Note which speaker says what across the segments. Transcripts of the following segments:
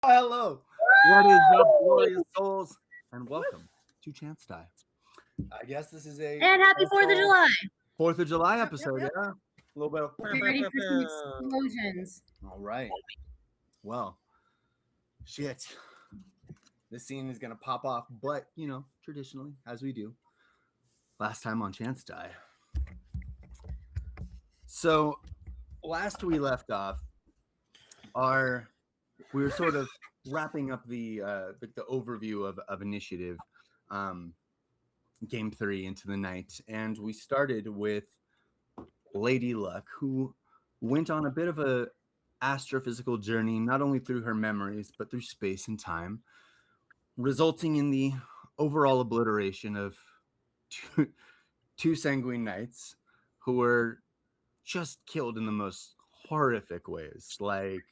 Speaker 1: Hello. What is up, glorious souls? And welcome to Chance Die. I guess this is a
Speaker 2: And happy 4th of July.
Speaker 1: 4th of July episode, yeah. A little bit of...
Speaker 2: Get ready for some explosions.
Speaker 1: All right. Well, shit. This scene is going to pop off, but, traditionally, as we do, last time on Chance Die. So, last we left off, we were sort of wrapping up the overview of initiative, game 3 into the night, and we started with Lady Luck, who went on a bit of a astrophysical journey, not only through her memories but through space and time, resulting in the overall obliteration of two Sanguine knights who were just killed in the most horrific ways, like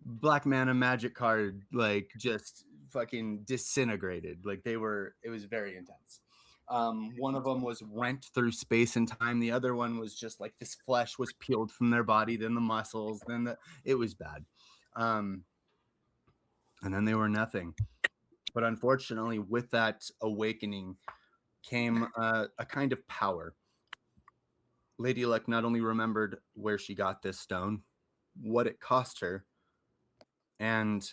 Speaker 1: Black Mana magic card, like just fucking disintegrated. Like it was very intense. One of them was rent through space and time. The other one was just like this flesh was peeled from their body, then the muscles, it was bad. And then they were nothing. But unfortunately, with that awakening came a kind of power. Lady Luck not only remembered where she got this stone, what it cost her, and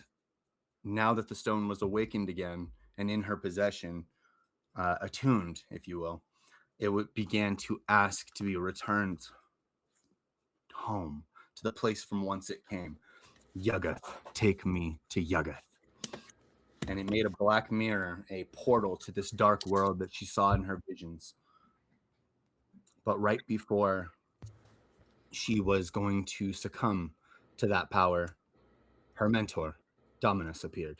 Speaker 1: now that the stone was awakened again and in her possession, attuned, if you will, it began to ask to be returned home to the place from whence it came. Yuggoth, take me to Yuggoth. And it made a black mirror, a portal to this dark world that she saw in her visions. But right before she was going to succumb to that power, her mentor, Dominus, appeared.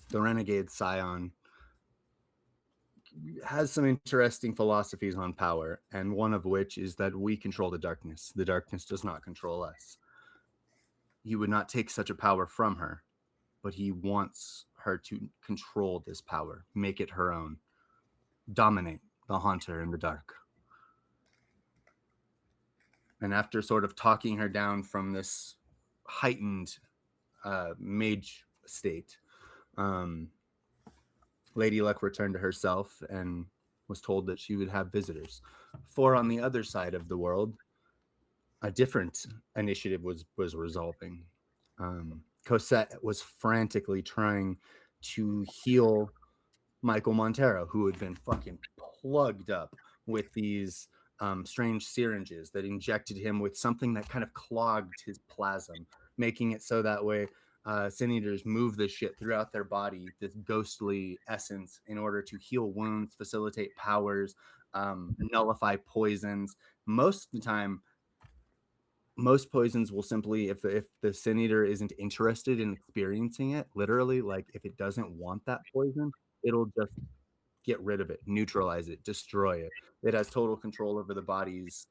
Speaker 1: The renegade scion has some interesting philosophies on power, and one of which is that we control the darkness. The darkness does not control us. He would not take such a power from her, but he wants her to control this power, make it her own, dominate the haunter in the dark. And after sort of talking her down from this heightened mage state, Lady Luck returned to herself and was told that she would have visitors. For on the other side of the world, a different initiative was resolving. Cosette was frantically trying to heal Michael Montero, who had been fucking plugged up with these strange syringes that injected him with something that kind of clogged his plasm, making it so that way Sin Eaters move this shit throughout their body, this ghostly essence, in order to heal wounds, facilitate powers, nullify poisons. Most of the time, most poisons will simply, if the Sin Eater isn't interested in experiencing it, literally, like if it doesn't want that poison, it'll just get rid of it, neutralize it, destroy it. It has total control over the body's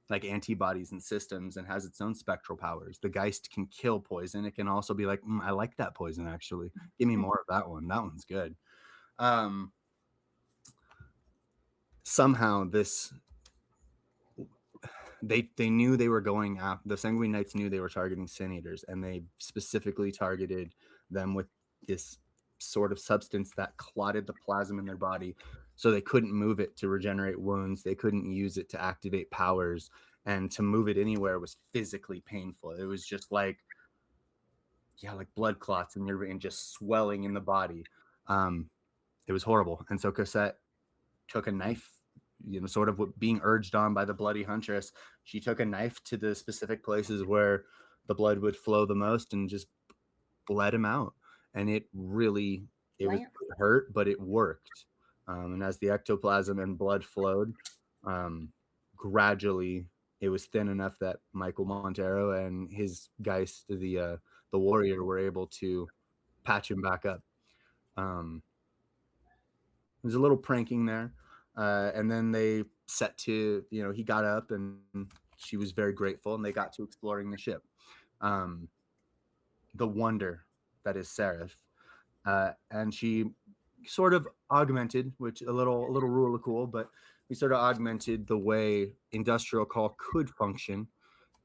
Speaker 1: like antibodies and systems, and has its own spectral powers. The Geist can kill poison. It can also be like, I like that poison, actually. Give me more of that one. That one's good. Somehow they knew they were going after, the Sanguine Knights knew they were targeting Sin Eaters, and they specifically targeted them with this sort of substance that clotted the plasma in their body, so they couldn't move it to regenerate wounds. They couldn't use it to activate powers, and to move it anywhere was physically painful. It was just like blood clots in your vein, just swelling in the body. It was horrible. And so Cosette took a knife, sort of being urged on by the bloody huntress. She took a knife to the specific places where the blood would flow the most and just bled him out. And it hurt, but it worked. And as the ectoplasm and blood flowed, gradually it was thin enough that Michael Montero and his Geist, the warrior, were able to patch him back up. There's a little pranking there. And then they set to, he got up and she was very grateful, and they got to exploring the ship. The wonder that is Seraph. And she sort of augmented, which a little rule of cool, but we sort of augmented the way industrial call could function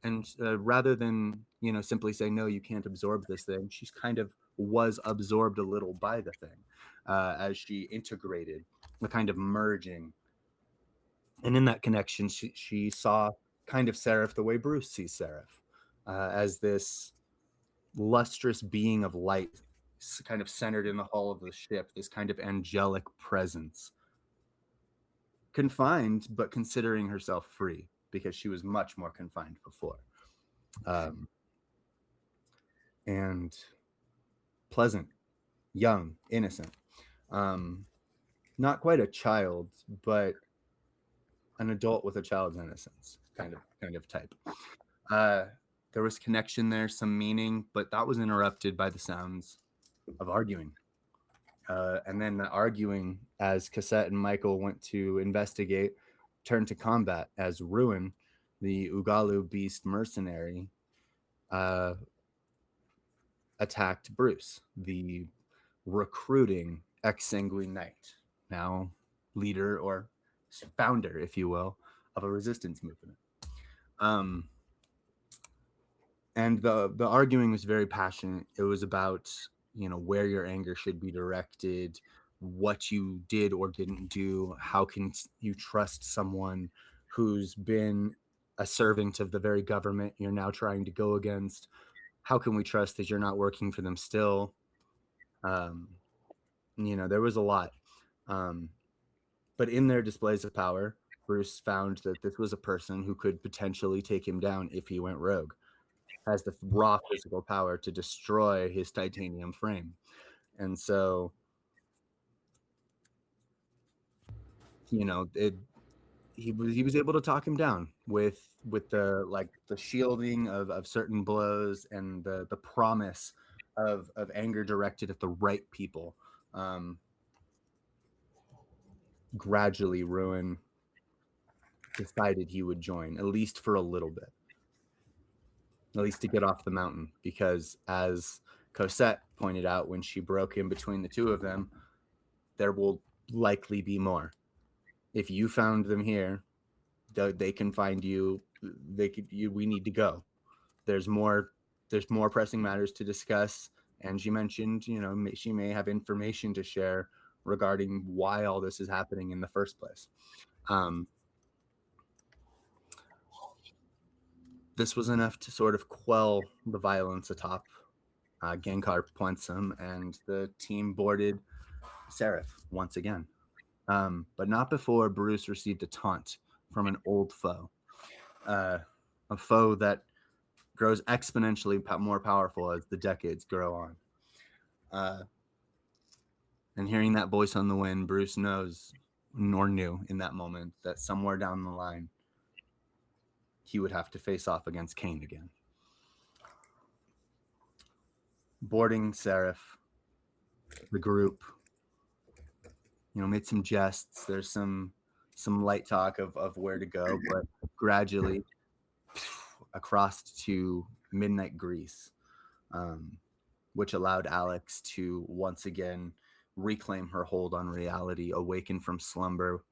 Speaker 1: And rather than, simply say, no, you can't absorb this thing, she's kind of was absorbed a little by the thing as she integrated, the kind of merging. And in that connection, she saw kind of Seraph the way Bruce sees Seraph, as this lustrous being of light, kind of centered in the hull of the ship, this kind of angelic presence, confined, but considering herself free because she was much more confined before. And pleasant, young, innocent. Not quite a child, but an adult with a child's innocence, kind of type. There was connection there, some meaning, but that was interrupted by the sounds of arguing. And then the arguing, as Cassette and Michael went to investigate, turned to combat as Ruin, the Ugalu beast mercenary, attacked Bruce, the recruiting ex-Sanguine Knight, now leader or founder, if you will, of a resistance movement. And the arguing was very passionate. It was about, where your anger should be directed, what you did or didn't do. How can you trust someone who's been a servant of the very government you're now trying to go against? How can we trust that you're not working for them still? There was a lot. But in their displays of power, Bruce found that this was a person who could potentially take him down if he went rogue, has the raw physical power to destroy his titanium frame. And so, he was able to talk him down with the shielding of certain blows and the promise of anger directed at the right people. Gradually, Ruin decided he would join, at least for a little bit, at least to get off the mountain, because as Cosette pointed out when she broke in between the two of them, there will likely be more. If you found them here, they can find you. We need to go. There's more pressing matters to discuss. And she mentioned, she may have information to share regarding why all this is happening in the first place. This was enough to sort of quell the violence atop Gengar Poinsum, and the team boarded Seraph once again. But not before Bruce received a taunt from an old foe, a foe that grows exponentially more powerful as the decades grow on. And hearing that voice on the wind, Bruce knows, nor knew in that moment, that somewhere down the line, he would have to face off against Kane again. Boarding Seraph, the group, made some jests. There's some light talk of where to go, but gradually across to midnight Greece, which allowed Alex to once again reclaim her hold on reality, awaken from slumber,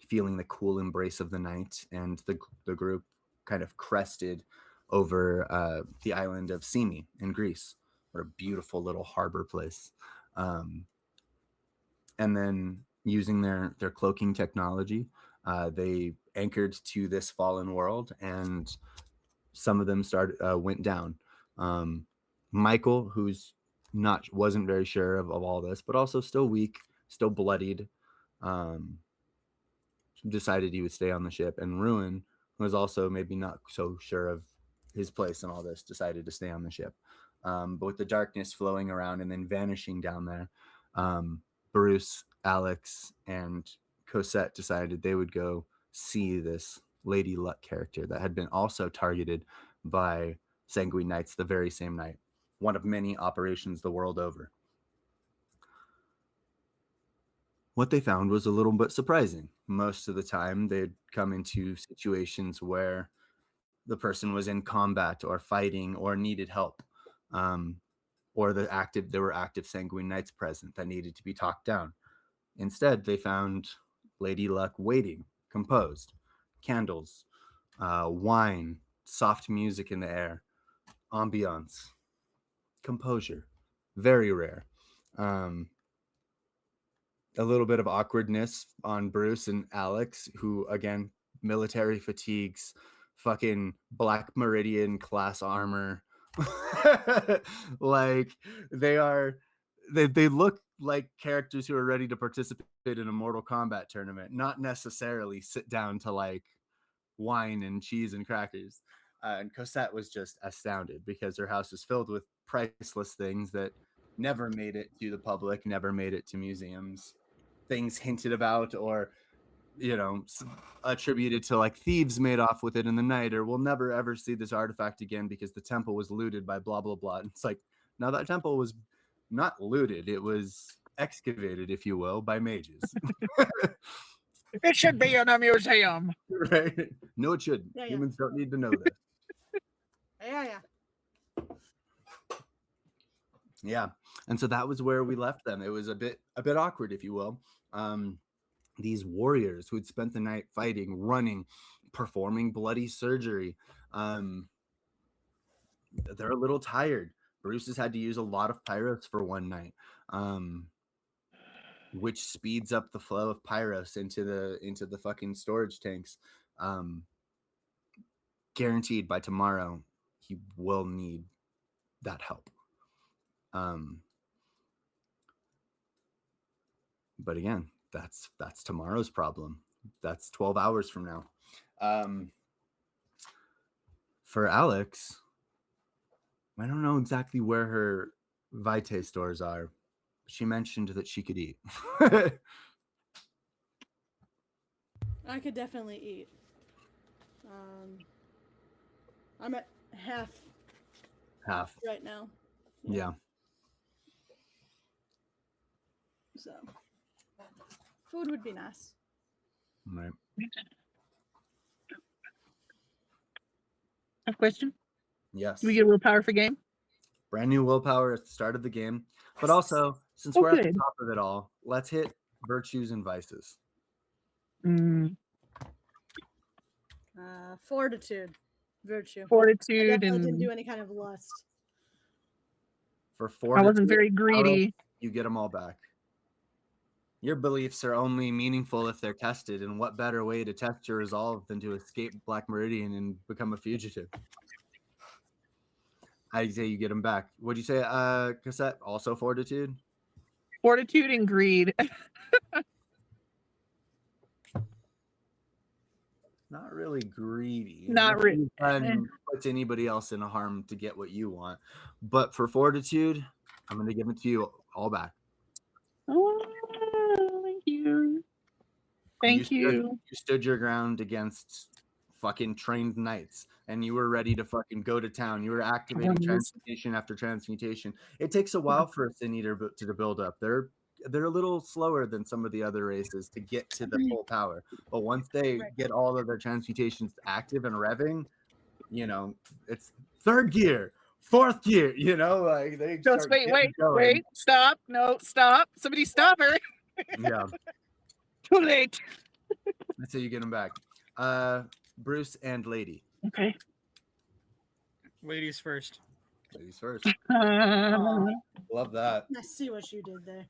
Speaker 1: feeling the cool embrace of the night, and the group kind of crested over the island of Simi in Greece, what a beautiful little harbor place. And then using their cloaking technology, they anchored to this fallen world, and some of them went down. Michael, who's wasn't very sure of all this, but also still weak, still bloodied, decided he would stay on the ship. And Ruin, who was also maybe not so sure of his place in all this, decided to stay on the ship. But with the darkness flowing around and then vanishing down there, Bruce, Alex, and Cosette decided they would go see this Lady Luck character that had been also targeted by Sanguine Knights the very same night, one of many operations the world over. What they found was a little bit surprising. Most of the time, they'd come into situations where the person was in combat or fighting or needed help, or there were active Sanguine Knights present that needed to be talked down. Instead, they found Lady Luck waiting, composed, candles, wine, soft music in the air, ambiance, composure, very rare. Um, a little bit of awkwardness on Bruce and Alex, who again, military fatigues, fucking Black Meridian class armor. Like they look like characters who are ready to participate in a Mortal Kombat tournament, not necessarily sit down to like wine and cheese and crackers. And Cosette was just astounded because her house is filled with priceless things that never made it to the public, never made it to museums. Things hinted about or, attributed to like thieves made off with it in the night, or we'll never ever see this artifact again because the temple was looted by blah, blah, blah. And it's like, now that temple was not looted, it was excavated, if you will, by mages.
Speaker 3: It should be in a museum.
Speaker 1: Right? No, it shouldn't.
Speaker 2: Yeah.
Speaker 1: Humans don't need to know this.
Speaker 2: Yeah.
Speaker 1: Yeah. And so that was where we left them. It was a bit awkward, if you will. These warriors who had spent the night fighting, running, performing bloody surgery. They're a little tired. Bruce has had to use a lot of pyros for one night, which speeds up the flow of pyros into the fucking storage tanks. Guaranteed by tomorrow, he will need that help. But again, that's tomorrow's problem. That's 12 hours from now. For Alex, I don't know exactly where her Vitae stores are. She mentioned that she could eat.
Speaker 4: I could definitely eat. I'm at half right now.
Speaker 1: Yeah.
Speaker 4: So, food would be nice.
Speaker 1: Right.
Speaker 3: A question?
Speaker 1: Yes.
Speaker 3: Do we get willpower for game?
Speaker 1: Brand new willpower at the start of the game. But also, since we're at the top of it all, let's hit virtues and vices.
Speaker 4: Fortitude. Virtue.
Speaker 3: Fortitude.
Speaker 4: I definitely didn't do any kind of lust.
Speaker 1: For fortitude,
Speaker 3: I wasn't very greedy.
Speaker 1: You get them all back. Your beliefs are only meaningful if they're tested, and what better way to test your resolve than to escape Black Meridian and become a fugitive? I say you get them back. What'd you say, Cassette? Also fortitude?
Speaker 3: Fortitude and greed.
Speaker 1: Not really greedy.
Speaker 3: Not really.
Speaker 1: Puts anybody else in harm to get what you want. But for fortitude, I'm going to give it to you all back.
Speaker 3: Oh, thank you. Thank you.
Speaker 1: You stood your ground against fucking trained knights, and you were ready to fucking go to town. You were activating transmutation after transmutation. It takes a while for a Sin Eater to build up. They're a little slower than some of the other races to get to the full power. But once they get all of their transmutations active and revving, it's third gear, fourth gear, like they
Speaker 3: just wait, stop. No, stop. Somebody stop her.
Speaker 1: Yeah.
Speaker 3: Too late.
Speaker 1: That's how you get them back. Bruce and Lady.
Speaker 3: Okay.
Speaker 5: Ladies first.
Speaker 1: Ladies first. Love that.
Speaker 4: I see what you did there.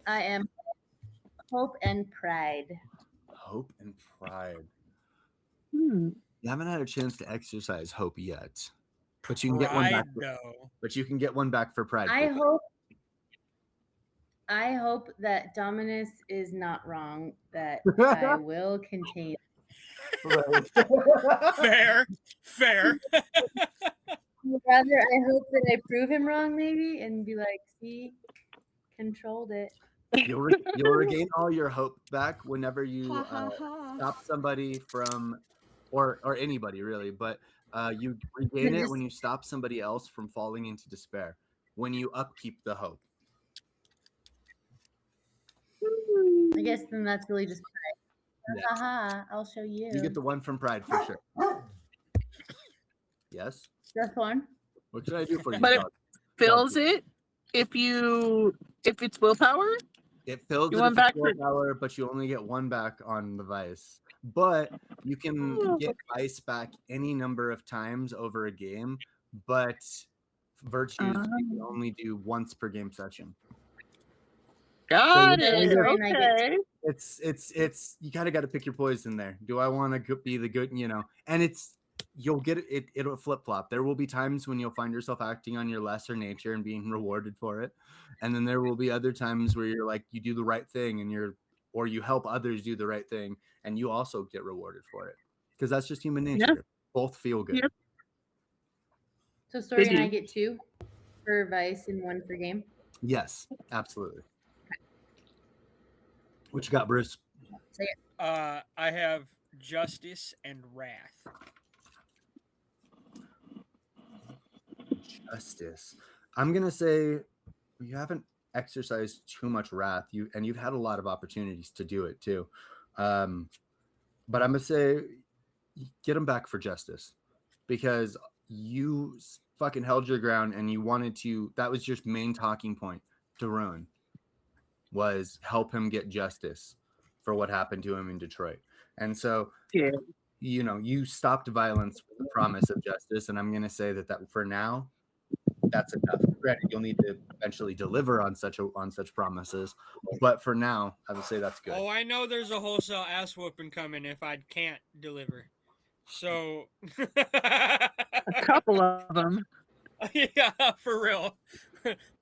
Speaker 2: I am hope and pride.
Speaker 1: Hope and pride.
Speaker 3: Hmm.
Speaker 1: You haven't had a chance to exercise hope yet, but you can get one back. But you can get one back for pride.
Speaker 2: I hope that Dominus is not wrong. That I will contain.
Speaker 5: Fair.
Speaker 2: Rather, I hope that I prove him wrong, maybe, and be like, "See, controlled it."
Speaker 1: You'll regain all your hope back whenever you stop somebody from, or anybody really, but you regain it when you stop somebody else from falling into despair. When you upkeep the hope.
Speaker 2: I guess then that's really just pride. Haha, I'll show you.
Speaker 1: You get the one from pride for sure. Yes.
Speaker 2: Just one.
Speaker 1: What can I do for you?
Speaker 3: But it fills it if it's willpower.
Speaker 1: It fills
Speaker 3: You
Speaker 1: it
Speaker 3: want
Speaker 1: for
Speaker 3: back
Speaker 1: 12
Speaker 3: for-
Speaker 1: hour, but you only get one back on the vice. But you can
Speaker 3: Oh.
Speaker 1: get vice back any number of times over a game, but virtues you can only do once per game session.
Speaker 3: Got
Speaker 1: you
Speaker 3: it.
Speaker 2: Sorry, and I get
Speaker 3: Okay.
Speaker 1: It's you kind of got to pick your poison there. Do I want to be the good, and you'll get it'll flip flop. There will be times when you'll find yourself acting on your lesser nature and being rewarded for it, and then there will be other times where you're like you do the right thing and or you help others do the right thing and you also get rewarded for it, because that's just human nature.
Speaker 3: Yeah.
Speaker 1: Both feel good.
Speaker 3: Yep.
Speaker 2: So Story
Speaker 3: They
Speaker 2: and
Speaker 3: do.
Speaker 2: I get 2 for Vice and 1 for game.
Speaker 1: Yes, absolutely. What you got, Bruce?
Speaker 5: I have justice and wrath.
Speaker 1: Justice. I'm gonna say you haven't exercised too much wrath. You've had a lot of opportunities to do it too, but I'm gonna say get them back for justice, because you fucking held your ground and you wanted to. That was your main talking point to Ruin, was help him get justice for what happened to him in Detroit, and so
Speaker 3: Yeah.
Speaker 1: you stopped violence with the promise of justice, and I'm gonna say that for now. That's enough. Granted, you'll need to eventually deliver on such promises, but for now, I would say that's good.
Speaker 5: Oh, I know there's a wholesale ass whooping coming if I can't deliver. So,
Speaker 3: A couple of them.
Speaker 5: yeah, for real.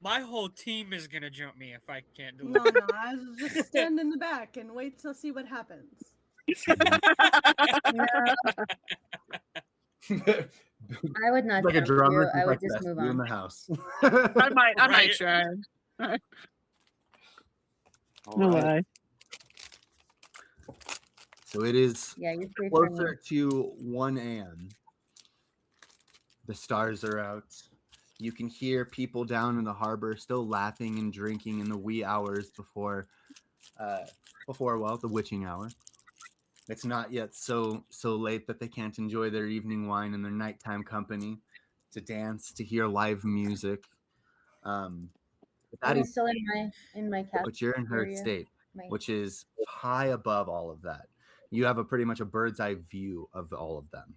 Speaker 5: My whole team is gonna jump me if I can't
Speaker 4: No,
Speaker 5: deliver.
Speaker 4: no, I was just stand in the back and wait to see what happens.
Speaker 2: I would not
Speaker 1: Like a
Speaker 2: jump you.
Speaker 1: drummer,
Speaker 2: I would
Speaker 1: like
Speaker 2: just
Speaker 1: best
Speaker 2: move
Speaker 1: you in
Speaker 2: on.
Speaker 1: the house.
Speaker 3: I might
Speaker 5: Right.
Speaker 3: try.
Speaker 1: All
Speaker 3: No
Speaker 1: right.
Speaker 3: lie.
Speaker 1: So it is
Speaker 2: Yeah, you're safe from me.
Speaker 1: closer to 1 a.m. The stars are out. You can hear people down in the harbor still laughing and drinking in the wee hours before the witching hour. It's not yet so late that they can't enjoy their evening wine and their nighttime company, to dance, to hear live music. But that
Speaker 2: I'm
Speaker 1: is,
Speaker 2: still in my castle.
Speaker 1: but you're in Herd
Speaker 2: area.
Speaker 1: State,
Speaker 2: My-
Speaker 1: which is high above all of that. You have pretty much a bird's eye view of all of them.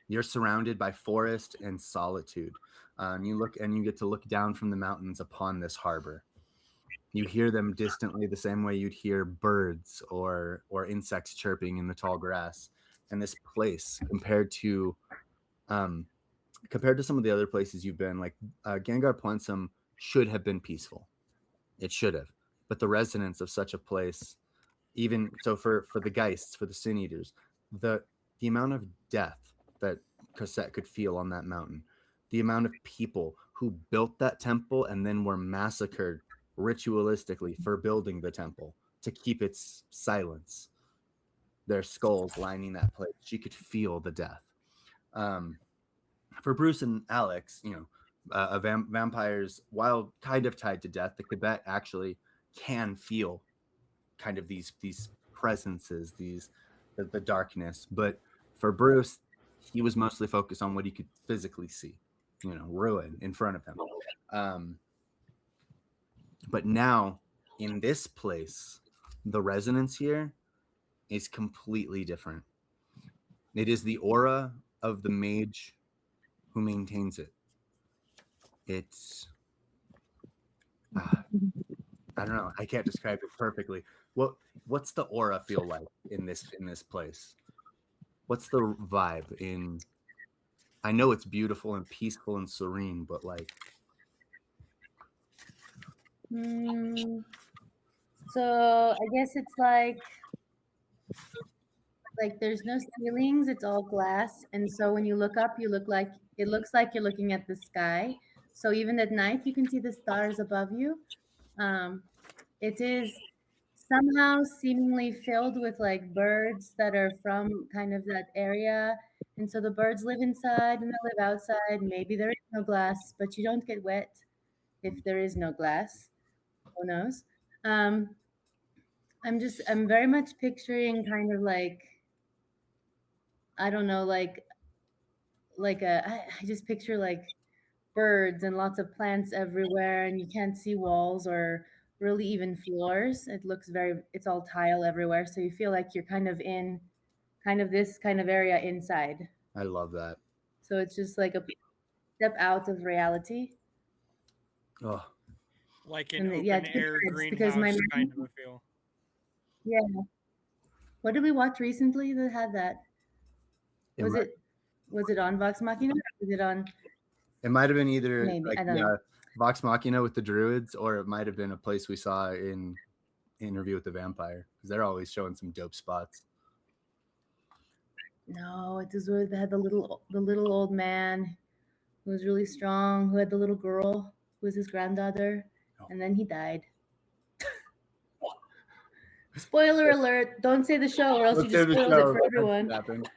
Speaker 1: You're surrounded by forest and solitude. You get to look down from the mountains upon this harbor. You hear them distantly the same way you'd hear birds or insects chirping in the tall grass. And this place, compared to some of the other places you've been, like Gengar Plensum should have been peaceful. It should have. But the residents of such a place, even so, for the Geists, for the Sin Eaters, the amount of death that Cosette could feel on that mountain, the amount of people who built that temple and then were massacred ritualistically for building the temple to keep its silence, their skulls lining that place. She could feel the death. For Bruce and Alex, vampires, while kind of tied to death, the Quebec actually can feel kind of these presences, the darkness. But for Bruce, he was mostly focused on what he could physically see, ruin in front of him. But now in this place, the resonance here is completely different. It is the aura of the mage who maintains it. It's I don't know. I can't describe it perfectly. What's the aura feel like in this place? What's the vibe in? I know it's beautiful and peaceful and serene, but like.
Speaker 2: So I guess it's like there's no ceilings, it's all glass, and so when you look up, it looks like you're looking at the sky. So even at night, you can see the stars above you. It is somehow seemingly filled with like birds that are from kind of that area, and so the birds live inside and they live outside. Maybe there is no glass, but you don't get wet if there is no glass. Who knows? I'm very much picturing kind of like, I don't know, I just picture like birds and lots of plants everywhere, and you can't see walls or really even floors. It looks it's all tile everywhere, so you feel like you're kind of in this kind of area inside.
Speaker 1: I love that.
Speaker 2: So it's just like a step out of reality.
Speaker 1: Oh,
Speaker 5: Like an
Speaker 2: And yeah,
Speaker 5: open
Speaker 2: it's good
Speaker 5: air
Speaker 2: friends because my
Speaker 5: greenhouse kind of a feel.
Speaker 2: yeah. What did we watch recently that had that?
Speaker 1: it
Speaker 2: Was
Speaker 1: might,
Speaker 2: it on Vox Machina? Was it on
Speaker 1: it might have been either
Speaker 2: maybe?
Speaker 1: like
Speaker 2: I don't know.
Speaker 1: Vox Machina with the druids, or it might have been a place we saw in Interview with the Vampire, because they're always showing some dope spots.
Speaker 2: No, it was where they had the little old man who was really strong, who had the little girl who was his granddaughter, and then he died. Spoiler alert! Don't say the show, or else
Speaker 1: Let's
Speaker 2: you just
Speaker 1: do the
Speaker 2: spoiled it
Speaker 1: show.
Speaker 2: for
Speaker 1: That's
Speaker 2: everyone.
Speaker 1: what happened.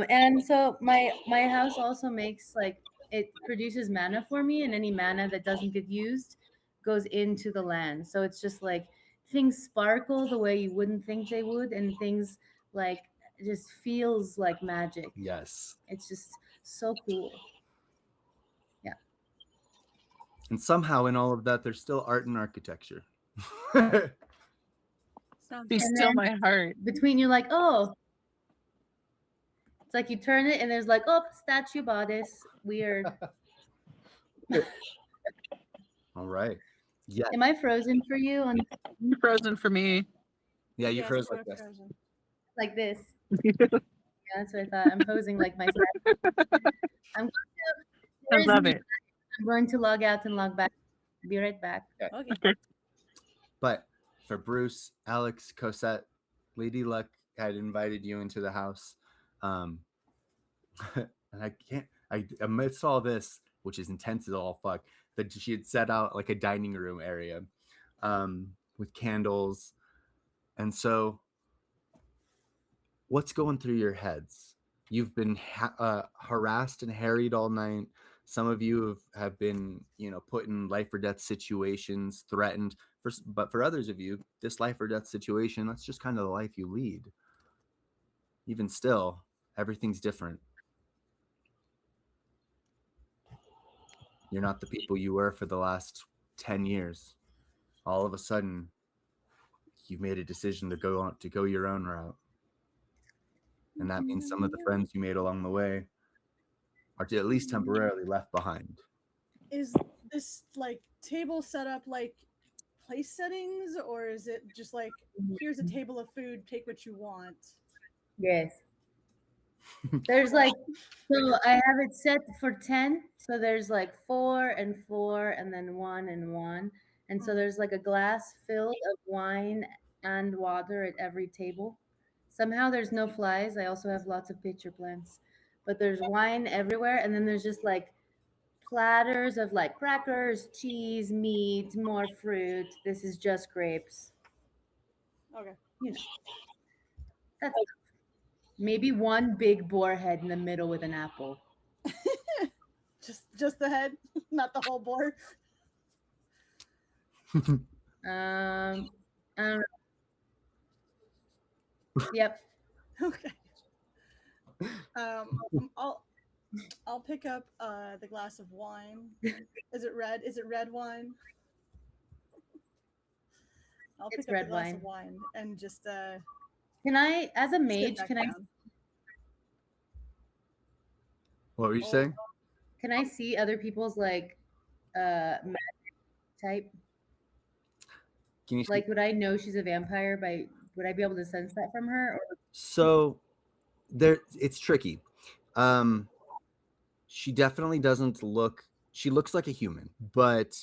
Speaker 2: And so my house also makes like it produces mana for me, and any mana that doesn't get used goes into the land. So it's just like things sparkle the way you wouldn't think they would, and things like just feels like magic.
Speaker 1: Yes.
Speaker 2: It's just so cool. Yeah.
Speaker 1: And somehow in all of that, there's still art and architecture.
Speaker 4: Sounds
Speaker 3: Be
Speaker 4: good.
Speaker 2: And
Speaker 3: still
Speaker 2: then
Speaker 3: my heart.
Speaker 2: between you're like, oh, it's like you turn it and there's like, oh, statue bodice, weird.
Speaker 1: All right. Yeah.
Speaker 2: Am I frozen for you on
Speaker 3: You're frozen for me.
Speaker 1: Yeah, you
Speaker 4: Yes,
Speaker 1: froze
Speaker 4: you
Speaker 1: like
Speaker 4: are
Speaker 1: this.
Speaker 4: frozen.
Speaker 2: like this? Yeah, that's what I thought. I'm posing like my statue. I'm
Speaker 3: I love it.
Speaker 2: I'm going to log out and log back. Be right back.
Speaker 4: Okay.
Speaker 1: But for Bruce, Alex, Cosette, Lady Luck had invited you into the house. And amidst all this, which is intense as all fuck, that she had set out like a dining room area with candles. And so, what's going through your heads? You've been harassed and harried all night. Some of you have been, put in life or death situations, threatened. But for others of you, this life or death situation, that's just kind of the life you lead. Even still, everything's different. You're not the people you were for the last 10 years. All of a sudden, you've made a decision to go your own route. And that means some of the friends you made along the way are at least temporarily left behind.
Speaker 4: Is this like table set up like place settings, or is it just like here's a table of food, take what you want?
Speaker 2: Yes. There's like, so I have it set for 10. So there's like 4 and 4, and then 1 and 1. And so there's like a glass filled of wine and water at every table. Somehow there's no flies. I also have lots of pitcher plants, but there's wine everywhere. And then there's just like platters of like crackers, cheese, meat, more fruit. This is just grapes.
Speaker 4: Okay.
Speaker 2: You know, that's maybe one big boar head in the middle with an apple.
Speaker 4: Just the head, not the whole board.
Speaker 2: I don't know. Yep.
Speaker 4: Okay. I'll pick up the glass of wine. Is it red? Is it red wine? I'll
Speaker 2: It's
Speaker 4: pick up
Speaker 2: red
Speaker 4: the glass
Speaker 2: wine.
Speaker 4: of wine and just
Speaker 2: Can I, as a
Speaker 4: sit
Speaker 2: mage,
Speaker 4: back
Speaker 2: can I
Speaker 4: down.
Speaker 1: What were you
Speaker 4: Oh.
Speaker 1: saying?
Speaker 2: can I see other people's like magic type?
Speaker 1: Can you
Speaker 2: Like, would I know she's a vampire by? Would I be able to sense that from her? Or,
Speaker 1: So it's tricky. She definitely doesn't look, she looks like a human, but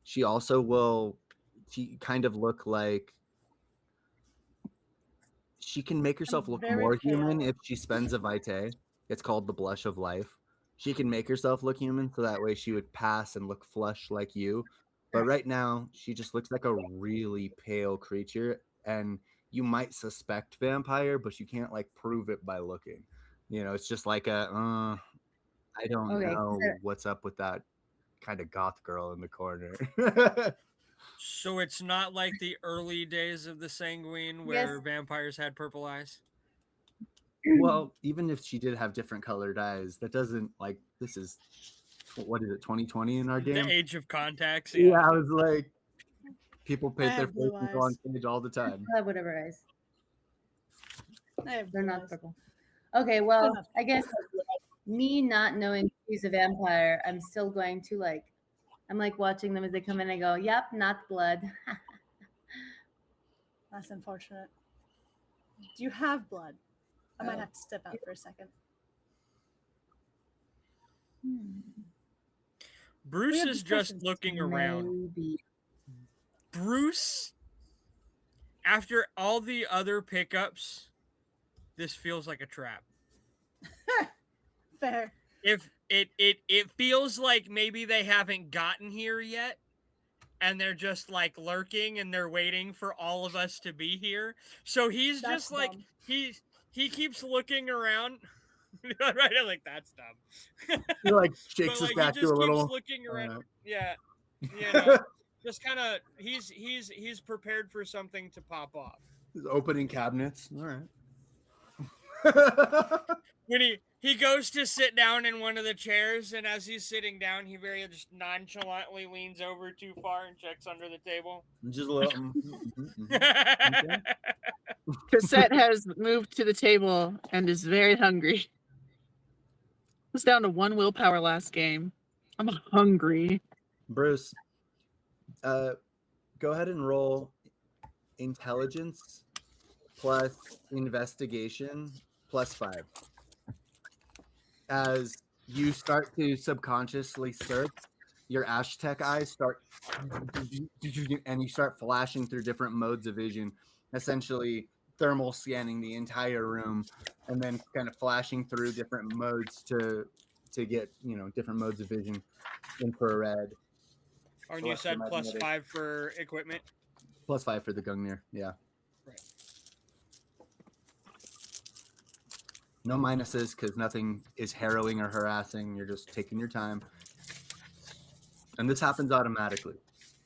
Speaker 1: she also she kind of look like, she can make herself look
Speaker 4: very
Speaker 1: more human
Speaker 4: pale.
Speaker 1: if she spends a vitae. It's called the blush of life. She can make herself look human, so that way she would pass and look flesh like you. But right now, she just looks like a really pale creature, and you might suspect vampire, but you can't like prove it by looking. It's just like I don't
Speaker 2: Okay,
Speaker 1: know
Speaker 2: so-
Speaker 1: what's up with that kind of goth girl in the corner.
Speaker 5: So it's not like the early days of the Sanguine
Speaker 2: Yes.
Speaker 5: where vampires had purple eyes.
Speaker 1: Well, even if she did have different colored eyes, that doesn't like this is what is it, 2020 in our
Speaker 5: The
Speaker 1: game?
Speaker 5: age of contacts.
Speaker 1: Yeah,
Speaker 5: Yeah.
Speaker 1: I was like, people
Speaker 4: I
Speaker 1: paint their
Speaker 4: have blue
Speaker 1: faces on
Speaker 4: eyes.
Speaker 1: stage all the time.
Speaker 2: I have whatever eyes.
Speaker 4: I have
Speaker 2: They're
Speaker 4: blue
Speaker 2: not
Speaker 4: eyes.
Speaker 2: purple. Okay, well,
Speaker 4: enough.
Speaker 2: I guess me not knowing she's a vampire, I'm still going to like, I'm like watching them as they come in. I go, "Yep, not blood."
Speaker 4: That's unfortunate. Do you have blood? I might
Speaker 2: Oh.
Speaker 4: have to step out for a second.
Speaker 5: Bruce
Speaker 4: We have
Speaker 5: is just
Speaker 4: discussions.
Speaker 5: looking around.
Speaker 2: Maybe.
Speaker 5: Bruce, after all the other pickups, this feels like a trap.
Speaker 4: Fair.
Speaker 5: If it feels like maybe they haven't gotten here yet, and they're just like lurking and they're waiting for all of us to be here. So he's
Speaker 4: That's
Speaker 5: just like
Speaker 4: dumb.
Speaker 5: he keeps looking around. Right, I'm like that's dumb.
Speaker 1: He like
Speaker 5: But
Speaker 1: shakes his
Speaker 5: like he
Speaker 1: back to
Speaker 5: just
Speaker 1: a
Speaker 5: keeps
Speaker 1: little.
Speaker 5: looking around.
Speaker 1: uh,
Speaker 5: Yeah, you know, just kind of he's prepared for something to pop off.
Speaker 1: He's opening cabinets. All right.
Speaker 5: When he goes to sit down in one of the chairs, and as he's sitting down, he very just nonchalantly leans over too far and checks under the table.
Speaker 1: Just a little. Okay.
Speaker 3: Cassette has moved to the table and is very hungry. Was down to 1 willpower last game. I'm hungry.
Speaker 1: Bruce, go ahead and roll intelligence plus investigation plus 5. As you start to subconsciously search, your Ashtech eyes start, and you start flashing through different modes of vision, essentially thermal scanning the entire room, and then kind of flashing through different modes to get different modes of vision, infrared.
Speaker 5: Or you said plus
Speaker 1: Electromagnetic.
Speaker 5: 5 for equipment.
Speaker 1: Plus 5 for the Gungnir, yeah.
Speaker 5: Right.
Speaker 1: No minuses because nothing is harrowing or harassing. You're just taking your time. And this happens automatically.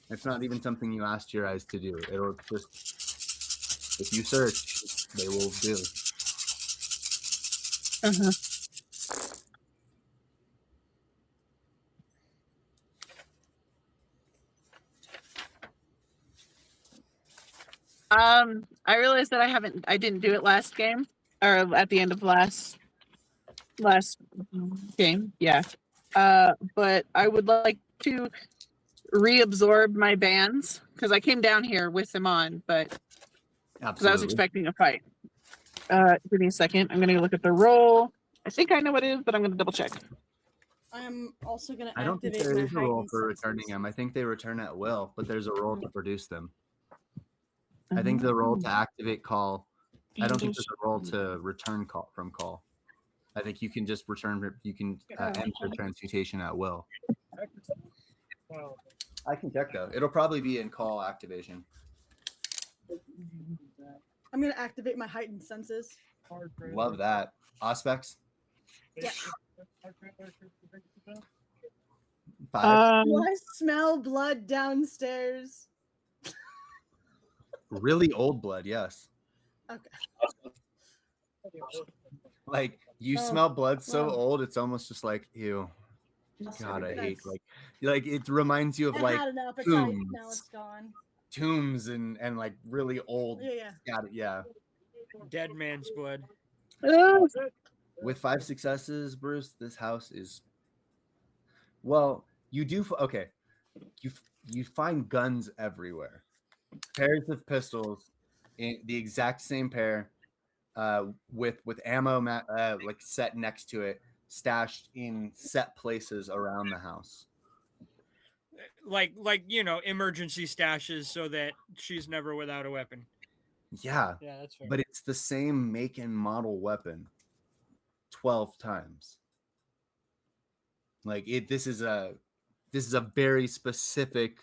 Speaker 1: It's not even something you asked your eyes to do. It'll just, if you search, they will do.
Speaker 3: I realized that I didn't do it last game or at the end of last game. Yeah. But I would like to reabsorb my bands because I came down here with them on, but because I was
Speaker 1: Absolutely.
Speaker 3: expecting a fight. Give me a second. I'm gonna look at the roll. I think I know what it is, but I'm gonna double check.
Speaker 4: I'm also going to
Speaker 1: I don't think
Speaker 4: activate
Speaker 1: there
Speaker 4: my
Speaker 1: is a roll
Speaker 4: heightened
Speaker 1: for returning
Speaker 4: senses.
Speaker 1: them. I think they return at will, but there's a roll to produce them. I think the roll to activate call. I don't think there's a roll to return call from call. I think you can just return. You can enter transmutation at will. I can check though. It'll probably be in call activation.
Speaker 4: I'm going to activate my heightened senses.
Speaker 1: Love that. Aspects.
Speaker 4: Yeah.
Speaker 1: 5.
Speaker 4: Do I smell blood downstairs?
Speaker 1: Really old blood. Yes.
Speaker 4: Okay.
Speaker 1: Like you
Speaker 2: Oh,
Speaker 1: smell blood so
Speaker 2: wow.
Speaker 1: old, it's almost just like ew.
Speaker 2: That's
Speaker 1: God, I hate
Speaker 4: That's-
Speaker 1: like it reminds you of
Speaker 4: I
Speaker 1: like
Speaker 4: had enough. It's heightened.
Speaker 1: tombs.
Speaker 4: Now it's gone.
Speaker 1: tombs and like really old.
Speaker 4: Yeah.
Speaker 1: Yeah.
Speaker 5: Dead man's blood.
Speaker 1: With 5 successes, Bruce, this house is. Well, you do. Okay, you find guns everywhere, pairs of pistols, in the exact same pair, with ammo like set next to it, stashed in set places around the house.
Speaker 5: Like emergency stashes so that she's never without a weapon.
Speaker 1: Yeah,
Speaker 5: Yeah, that's fair.
Speaker 1: but it's the same make and model weapon 12 times. Like this is a very specific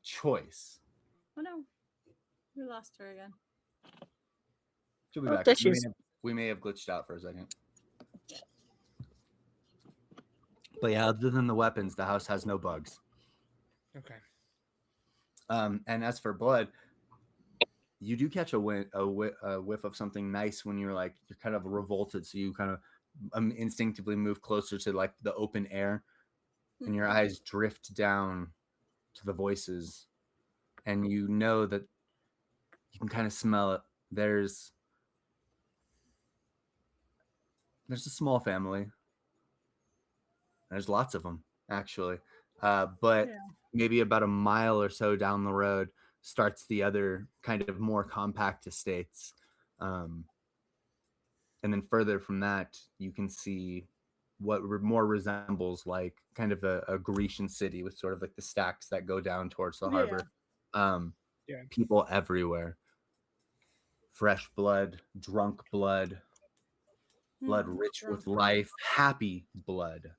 Speaker 1: choice.
Speaker 4: Oh no. We lost her again.
Speaker 1: She'll be
Speaker 3: Oh,
Speaker 1: back.
Speaker 3: there she is.
Speaker 1: We may have glitched out for a second. But yeah, other than the weapons, the house has no bugs.
Speaker 5: Okay.
Speaker 1: And as for blood, you do catch a whiff of something nice when you're kind of revolted, so you kind of instinctively move closer to like the open air, and your eyes drift down to the voices, and you know that you can kind of smell it. There's a small family. There's lots of them, actually. But
Speaker 4: Yeah.
Speaker 1: maybe about a mile or so down the road starts the other kind of more compact estates. And then further from that, you can see what more resembles like kind of a Grecian city with sort of like the stacks that go down towards the harbor.
Speaker 5: Yeah.
Speaker 1: People everywhere. Fresh blood, drunk blood, blood rich with
Speaker 4: Drunk.
Speaker 1: life, happy blood.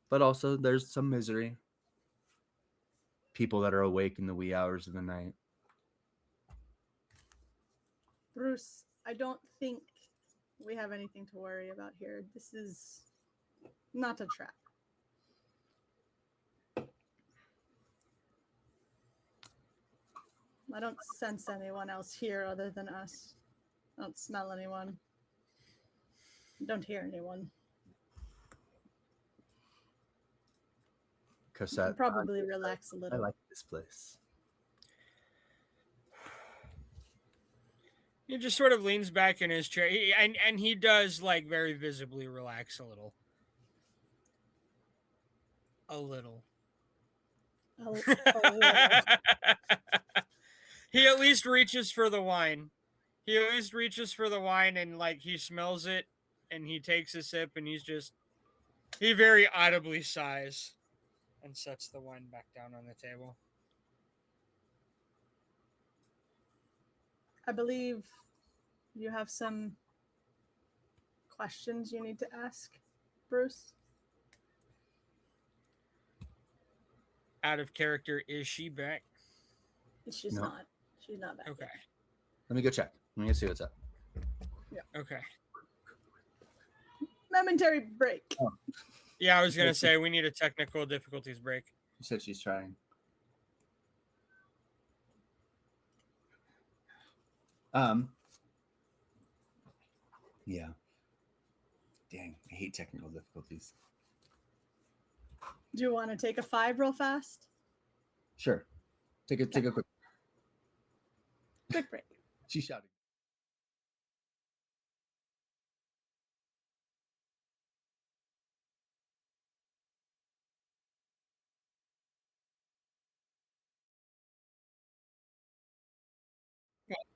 Speaker 1: But also there's some misery. People that are awake in the wee hours of the night.
Speaker 4: Bruce, I don't think we have anything to worry about here. This is not a trap. I don't sense anyone else here other than us. I don't smell anyone. I don't hear anyone.
Speaker 1: Cosette,
Speaker 4: I'll probably relax a
Speaker 1: I
Speaker 4: little.
Speaker 1: like this place.
Speaker 5: He just sort of leans back in his chair, and he does like very visibly relax a little. A little.
Speaker 4: A little.
Speaker 5: He at least reaches for the wine. And like he smells it and he takes a sip and he very audibly sighs and sets the wine back down on the table.
Speaker 4: I believe you have some questions you need to ask, Bruce.
Speaker 5: Out of character, is she back?
Speaker 4: She's
Speaker 1: No.
Speaker 4: not. She's not back.
Speaker 5: Okay.
Speaker 4: Yet.
Speaker 1: Let me go check. Let me go see what's up.
Speaker 5: Okay.
Speaker 4: Momentary break.
Speaker 5: Yeah, I was gonna say we need a technical difficulties break.
Speaker 1: She said she's trying. Yeah. Dang, I hate technical difficulties.
Speaker 4: Do you want to take a 5 real fast?
Speaker 1: Sure. Take a quick.
Speaker 4: Quick break.
Speaker 1: She's shouting.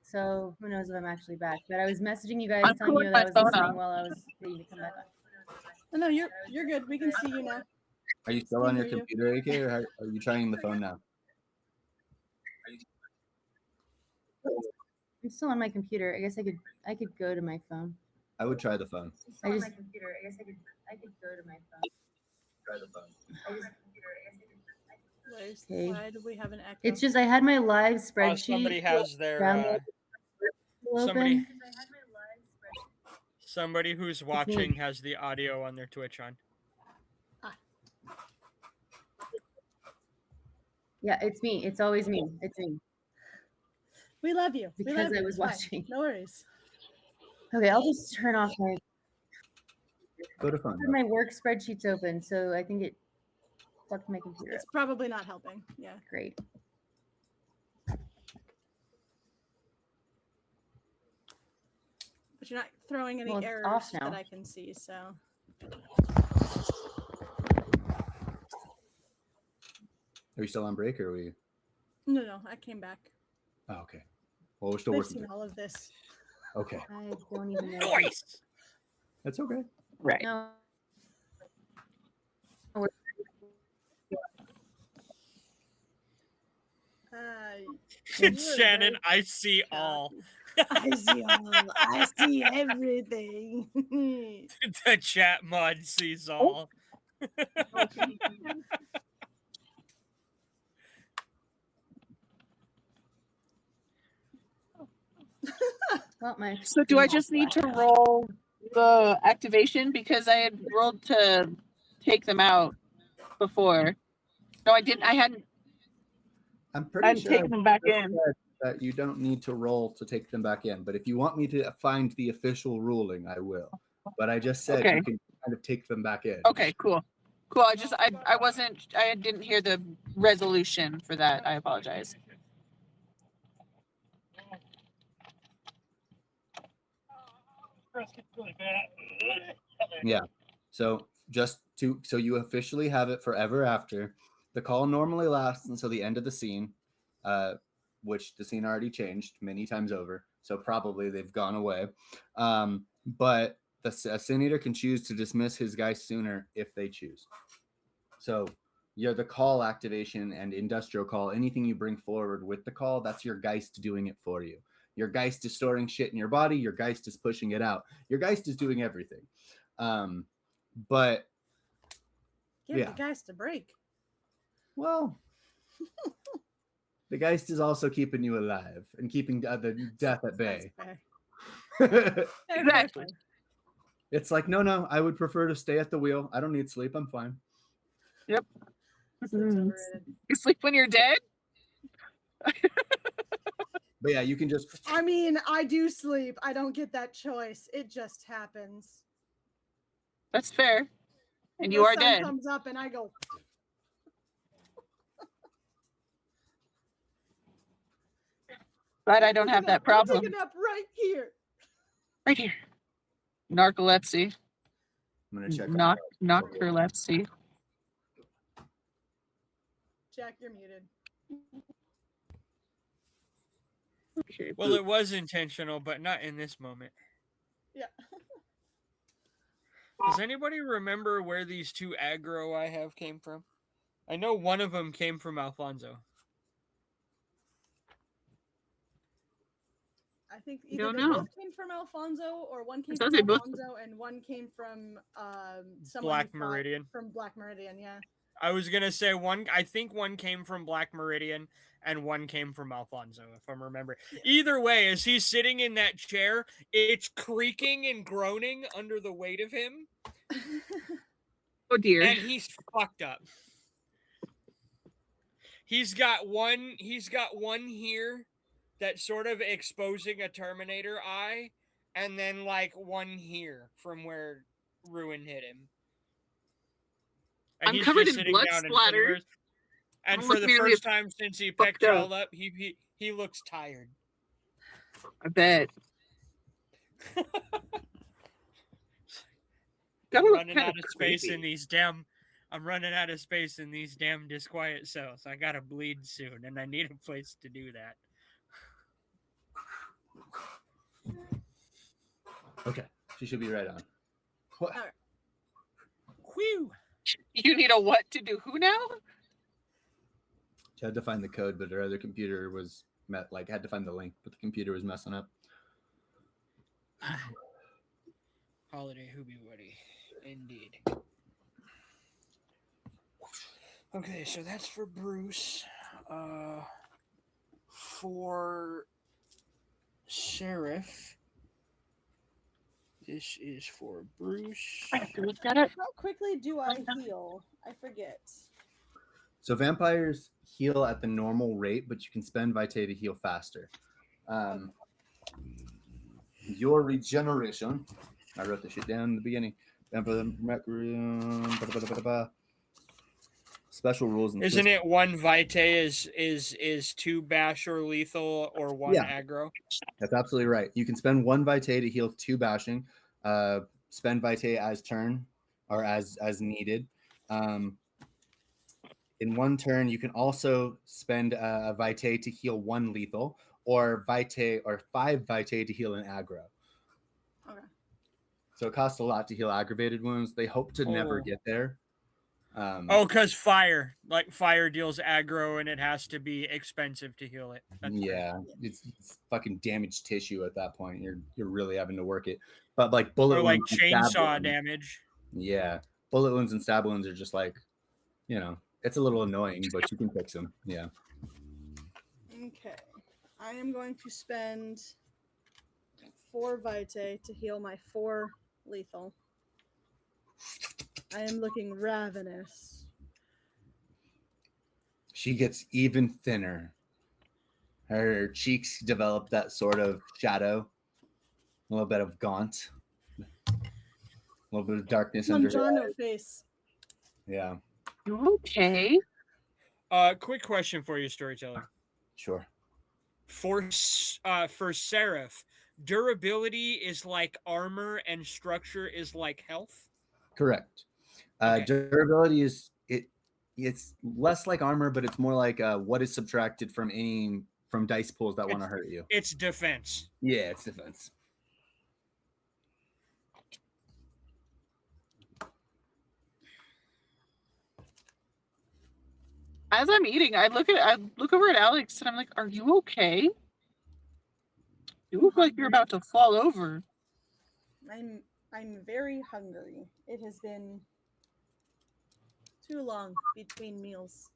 Speaker 2: So who knows if I'm actually back? But I was messaging you guys,
Speaker 3: I'm
Speaker 2: telling you
Speaker 3: pulling
Speaker 2: that I
Speaker 3: my
Speaker 2: was
Speaker 3: phone
Speaker 2: listening
Speaker 3: up.
Speaker 2: while I was waiting to come back on.
Speaker 4: No, you're good. We can see you now.
Speaker 1: Are you still on your
Speaker 4: hear you.
Speaker 1: computer, AK, or are you trying the phone now?
Speaker 2: I'm still on my computer. I guess I could go to my phone.
Speaker 1: I would try the phone.
Speaker 2: I just computer. I guess I could go to my phone.
Speaker 1: Try the phone.
Speaker 2: Okay.
Speaker 4: Why do we have an echo?
Speaker 2: It's just I had my live
Speaker 5: Oh,
Speaker 2: spreadsheet.
Speaker 5: somebody has their
Speaker 2: downloaded
Speaker 5: somebody
Speaker 2: open.
Speaker 5: somebody who's watching has the audio on their Twitch on.
Speaker 2: Yeah, it's me. It's always me. It's me.
Speaker 4: We love you. We
Speaker 2: Because
Speaker 4: love
Speaker 2: I
Speaker 4: you.
Speaker 2: was
Speaker 4: It's fine.
Speaker 2: watching.
Speaker 4: No worries.
Speaker 2: Okay, I'll just turn off my
Speaker 1: Go to phone.
Speaker 2: my work spreadsheets open, so I think it fucked my computer
Speaker 4: It's
Speaker 2: up.
Speaker 4: probably not helping. Yeah.
Speaker 2: Great.
Speaker 4: But you're not throwing any
Speaker 2: Well, it's
Speaker 4: errors
Speaker 2: off now.
Speaker 4: that I can see, so.
Speaker 1: Are you still on break, or are we?
Speaker 4: No, I came back.
Speaker 1: Oh, okay. Well, we're still
Speaker 4: They've
Speaker 1: working.
Speaker 4: seen all of this.
Speaker 1: Okay,
Speaker 2: I don't even know.
Speaker 5: Noise.
Speaker 1: that's okay.
Speaker 3: Right.
Speaker 2: No.
Speaker 4: You're
Speaker 5: Shannon,
Speaker 4: very
Speaker 5: I see all.
Speaker 4: I see all. I see everything.
Speaker 5: The chat mod sees all.
Speaker 2: Well, my
Speaker 3: So do I just need to roll the activation because I had rolled to take them out before? No, I didn't. I hadn't
Speaker 1: I'm pretty sure
Speaker 3: taken them back in.
Speaker 1: that you don't need to roll to take them back in. But if you want me to find the official ruling, I will. But I just said
Speaker 3: Okay.
Speaker 1: you can kind of take them back in.
Speaker 3: Okay, cool. Cool. I didn't hear the resolution for that. I apologize.
Speaker 1: Yeah. So so you officially have it forever after. The call normally lasts until the end of the scene, which the scene already changed many times over. So probably they've gone away. But a Sin Eater can choose to dismiss his guy sooner if they choose. So the call activation and industrial call, anything you bring forward with the call, that's your Geist doing it for you. Your Geist is storing shit in your body. Your Geist is pushing it out. Your Geist is doing everything. But
Speaker 4: Give the Geist a break.
Speaker 1: Well, the Geist is also keeping you alive and keeping the death at bay.
Speaker 3: Exactly.
Speaker 1: It's like, no, I would prefer to stay at the wheel. I don't need sleep. I'm fine.
Speaker 3: Yep.
Speaker 4: Sleep's overrated.
Speaker 3: You sleep when you're dead?
Speaker 1: But yeah, you can just.
Speaker 4: I mean, I do sleep. I don't get that choice. It just happens.
Speaker 3: That's fair. And
Speaker 4: The
Speaker 3: you are
Speaker 4: sun
Speaker 3: dead.
Speaker 4: comes up and I go.
Speaker 3: But I don't have that problem.
Speaker 4: I'm taking up right here.
Speaker 3: Right here. Narcolepsy.
Speaker 1: I'm gonna check.
Speaker 3: Narcolepsy.
Speaker 4: Jack, you're muted.
Speaker 3: Okay.
Speaker 5: Well, it was intentional, but not in this moment.
Speaker 4: Yeah.
Speaker 5: Does anybody remember where these two aggro I have came from? I know one of them came from Alfonso.
Speaker 4: I think either
Speaker 3: Don't
Speaker 4: they
Speaker 3: know.
Speaker 4: both came from Alfonso, or one came
Speaker 3: thought
Speaker 4: from
Speaker 3: they both-
Speaker 4: Alfonso and one came from someone
Speaker 5: Black
Speaker 4: who fought
Speaker 5: Meridian.
Speaker 4: From Black Meridian, yeah.
Speaker 5: I was gonna say one. I think one came from Black Meridian and one came from Alfonso, if I'm remembering. Either way, as he's sitting in that chair, it's creaking and groaning under the weight of him,
Speaker 3: Oh dear.
Speaker 5: and he's fucked up. He's got one here that's sort of exposing a Terminator eye, and then like one here from where Ruin hit him. And
Speaker 3: I'm
Speaker 5: he's
Speaker 3: covered
Speaker 5: just
Speaker 3: in
Speaker 5: sitting
Speaker 3: blood
Speaker 5: down
Speaker 3: splatter.
Speaker 5: and
Speaker 3: I
Speaker 5: for
Speaker 3: look
Speaker 5: the
Speaker 3: nearly
Speaker 5: first time since he
Speaker 3: fucked
Speaker 5: picked
Speaker 3: up.
Speaker 5: all up, he looks tired.
Speaker 3: I bet. Gotta
Speaker 5: I'm
Speaker 3: look
Speaker 5: running
Speaker 3: kind
Speaker 5: out of space in these damn. I'm running out of space in these damn disquiet cells. I gotta bleed soon, and I need a place to do that.
Speaker 1: Okay, she should be right on. What?
Speaker 5: Whew.
Speaker 3: You need a what to do who now?
Speaker 1: She had to find the code, but her other computer was had to find the link, but the computer was messing up.
Speaker 5: Holiday Hoobie Woody. Indeed. Okay, so that's for Bruce. For Sheriff. This is for Bruce.
Speaker 3: I have to look that up.
Speaker 4: How quickly do I heal? I forget.
Speaker 1: So vampires heal at the normal rate, but you can spend Vitae to heal faster. Your regeneration. I wrote this shit down in the beginning. Special rules. And
Speaker 5: Isn't it one Vitae is two bash or lethal or one aggro?
Speaker 1: That's absolutely right. You can spend one Vitae to heal two bashing. Spend Vitae as turn or as needed. In one turn, you can also spend a Vitae to heal one lethal, or Vitae or 5 Vitae to heal an aggro.
Speaker 4: Okay.
Speaker 1: So it costs a lot to heal aggravated wounds. They hope to never get there.
Speaker 5: Because fire deals aggro, and it has to be expensive to heal it. That's
Speaker 1: it's fucking damaged tissue at that point. You're really having to work it. But like bullet
Speaker 5: or like
Speaker 1: wounds, and stab
Speaker 5: chainsaw
Speaker 1: wounds,
Speaker 5: damage.
Speaker 1: yeah, bullet wounds and stab wounds are just like, it's a little annoying, but you can fix them. Yeah.
Speaker 4: Okay. I am going to spend 4 Vitae to heal my 4 lethal. I am looking ravenous.
Speaker 1: She gets even thinner Her cheeks develop that sort of shadow, a little bit of gaunt, a little bit of darkness under her
Speaker 4: Mangiano
Speaker 1: eyes.
Speaker 4: face.
Speaker 1: Yeah,
Speaker 3: Okay.
Speaker 5: Quick question for you, storyteller.
Speaker 1: sure.
Speaker 5: For Seraph, durability is like armor and structure is like health.
Speaker 1: Correct.
Speaker 5: Okay.
Speaker 1: Durability is it's less like armor, but it's more like what is subtracted from dice pools that want to hurt you.
Speaker 5: It's defense.
Speaker 1: Yeah, it's defense.
Speaker 3: As I'm eating, I look over at Alex and I'm like, "Are you okay? You look like you're about to fall over."
Speaker 4: I'm very hungry. It has been too long between meals.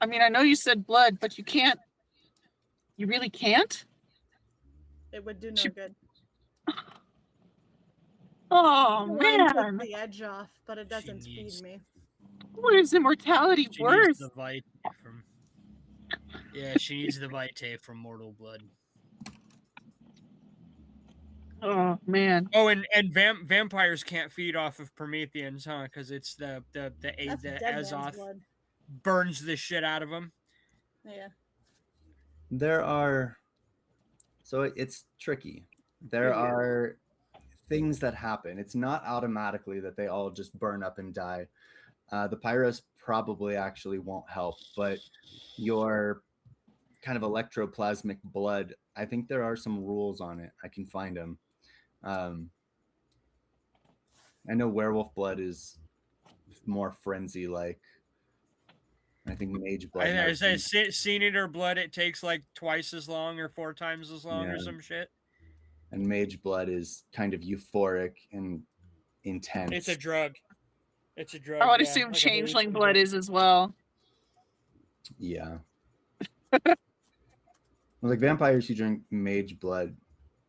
Speaker 3: I mean, I know you said blood, but you can't. You really can't?
Speaker 4: It would do no
Speaker 3: She-
Speaker 4: good.
Speaker 3: Oh,
Speaker 4: The wine takes
Speaker 3: man.
Speaker 4: the edge off, but it doesn't
Speaker 5: needs-
Speaker 4: feed me.
Speaker 3: What is immortality
Speaker 5: She
Speaker 3: worth?
Speaker 5: needs the vitae from. Yeah, she needs the vitae from Mortal Blood.
Speaker 3: Oh, man.
Speaker 5: Oh, and vampires can't feed off of Prometheans, huh? Because it's the
Speaker 4: That's dead man's
Speaker 5: Azoth
Speaker 4: blood.
Speaker 5: burns the shit out of them.
Speaker 4: Yeah.
Speaker 1: There are, so it's tricky. There
Speaker 3: Yeah.
Speaker 1: are things that happen. It's not automatically that they all just burn up and die. The pyros probably actually won't help, but your kind of electroplasmic blood, I think there are some rules on it. I can find them. I know werewolf blood is more frenzy like. I think mage blood.
Speaker 5: I
Speaker 1: might
Speaker 5: said
Speaker 1: be-
Speaker 5: Senator blood. It takes like twice as long or 4 times as long or
Speaker 1: Yeah.
Speaker 5: some shit.
Speaker 1: and mage blood is kind of euphoric and intense.
Speaker 5: It's a drug. It's a drug.
Speaker 3: I would
Speaker 5: yeah,
Speaker 3: assume
Speaker 5: like a
Speaker 3: changeling
Speaker 5: hallucinogen.
Speaker 3: blood is as well.
Speaker 1: Yeah. Like vampires who drink mage blood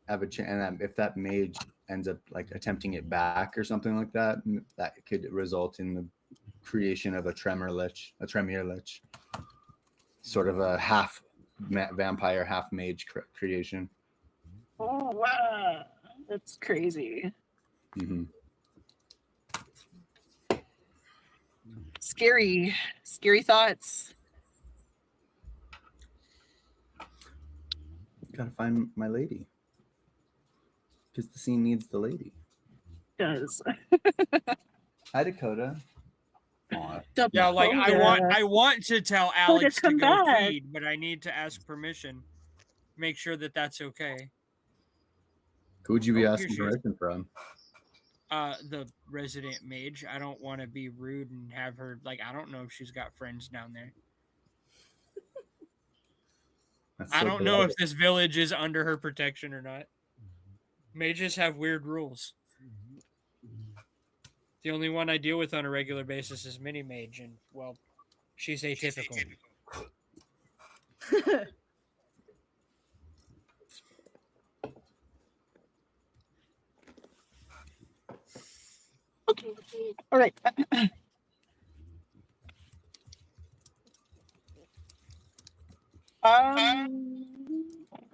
Speaker 1: have a chance, and if that mage ends up like attempting it back or something like that, that could result in the creation of a tremor lich, sort of a half vampire, half mage creation.
Speaker 3: Oh, wow. That's crazy.
Speaker 1: Mm-hmm.
Speaker 3: Scary. Scary thoughts.
Speaker 1: Gotta find my lady, because the scene needs the lady.
Speaker 3: Does.
Speaker 1: Hi, Dakota. Aw.
Speaker 5: Yeah, like I want to tell Alex to
Speaker 3: come
Speaker 5: go
Speaker 3: back.
Speaker 5: feed, but I need to ask permission. Make sure that that's okay.
Speaker 1: Who would you be
Speaker 5: Oh,
Speaker 1: asking
Speaker 5: here she is.
Speaker 1: permission from?
Speaker 5: The resident mage. I don't want to be rude and have her like I don't know if she's got friends down there.
Speaker 1: That's
Speaker 5: I
Speaker 1: so
Speaker 5: don't know
Speaker 1: polite.
Speaker 5: if this village is under her protection or not. Mages have weird rules. The only one I deal with on a regular basis is Mini Mage, and well, she's atypical.
Speaker 3: Okay. All right.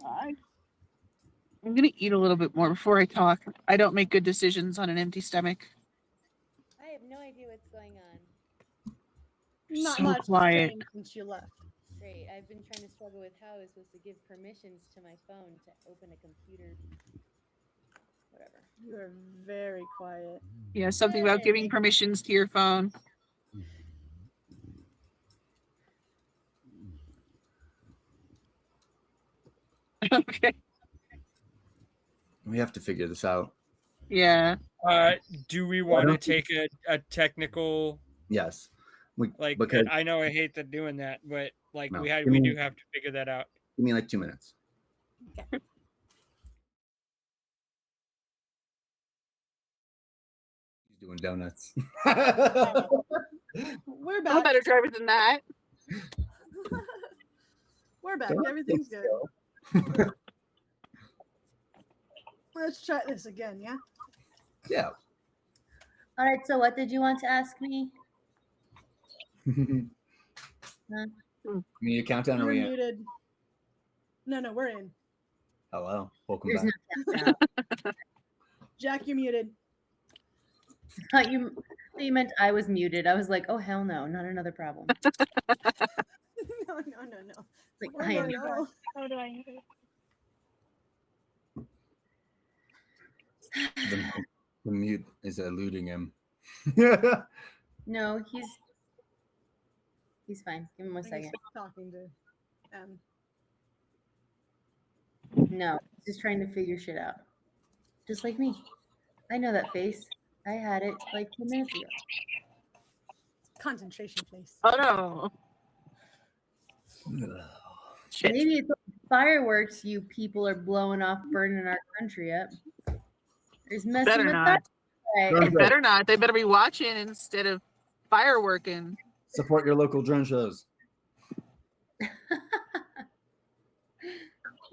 Speaker 3: God. I'm gonna eat a little bit more before I talk. I don't make good decisions on an empty stomach.
Speaker 2: I have no idea what's going on.
Speaker 4: Not
Speaker 3: So
Speaker 4: much has
Speaker 3: quiet.
Speaker 4: changed since you left.
Speaker 2: Great. I've been trying to struggle with how I was supposed to give permissions to my phone to open a computer. Whatever.
Speaker 4: You are very quiet.
Speaker 3: Yeah, something about giving permissions to your phone. Okay.
Speaker 1: We have to figure this out.
Speaker 3: Yeah.
Speaker 5: Do we want to
Speaker 1: don't you-
Speaker 5: take a technical
Speaker 1: Yes.
Speaker 5: like?
Speaker 1: Because
Speaker 5: I know I hate that doing that, but like
Speaker 1: No,
Speaker 5: we
Speaker 1: give
Speaker 5: we
Speaker 1: me-
Speaker 5: do have to figure that out.
Speaker 1: give me like 2 minutes. He's doing donuts.
Speaker 4: We're
Speaker 3: I'm a
Speaker 4: back.
Speaker 3: better driver than that.
Speaker 4: We're back.
Speaker 1: Donuts
Speaker 4: Everything's
Speaker 1: take
Speaker 4: good.
Speaker 1: skill.
Speaker 4: Let's try this again, yeah?
Speaker 1: Yeah.
Speaker 2: All right. So, what did you want to ask me?
Speaker 1: You need a countdown or
Speaker 4: You're
Speaker 1: we
Speaker 4: muted. No, we're in.
Speaker 1: Hello, welcome
Speaker 2: There's
Speaker 1: back.
Speaker 2: no countdown.
Speaker 4: Jack, you're muted.
Speaker 2: Thought you meant I was muted. I was like, oh hell no, not another problem.
Speaker 4: No.
Speaker 2: It's like
Speaker 4: Oh,
Speaker 2: I am.
Speaker 4: no.
Speaker 6: How do I?
Speaker 1: The mute is eluding him.
Speaker 2: No, he's fine. Give him
Speaker 4: I
Speaker 2: a
Speaker 4: think
Speaker 2: second.
Speaker 4: he's talking to
Speaker 2: No, he's just trying to figure shit out. Just like me. I know that face. I had it like 2 minutes ago.
Speaker 4: concentration face.
Speaker 3: Oh no. Shit.
Speaker 2: Maybe it's fireworks you people are blowing off, burning our country up. There's messing
Speaker 3: Better
Speaker 2: with
Speaker 3: not.
Speaker 2: that. Right.
Speaker 3: They better not. They better be watching instead of fireworking.
Speaker 1: Support your local drone shows.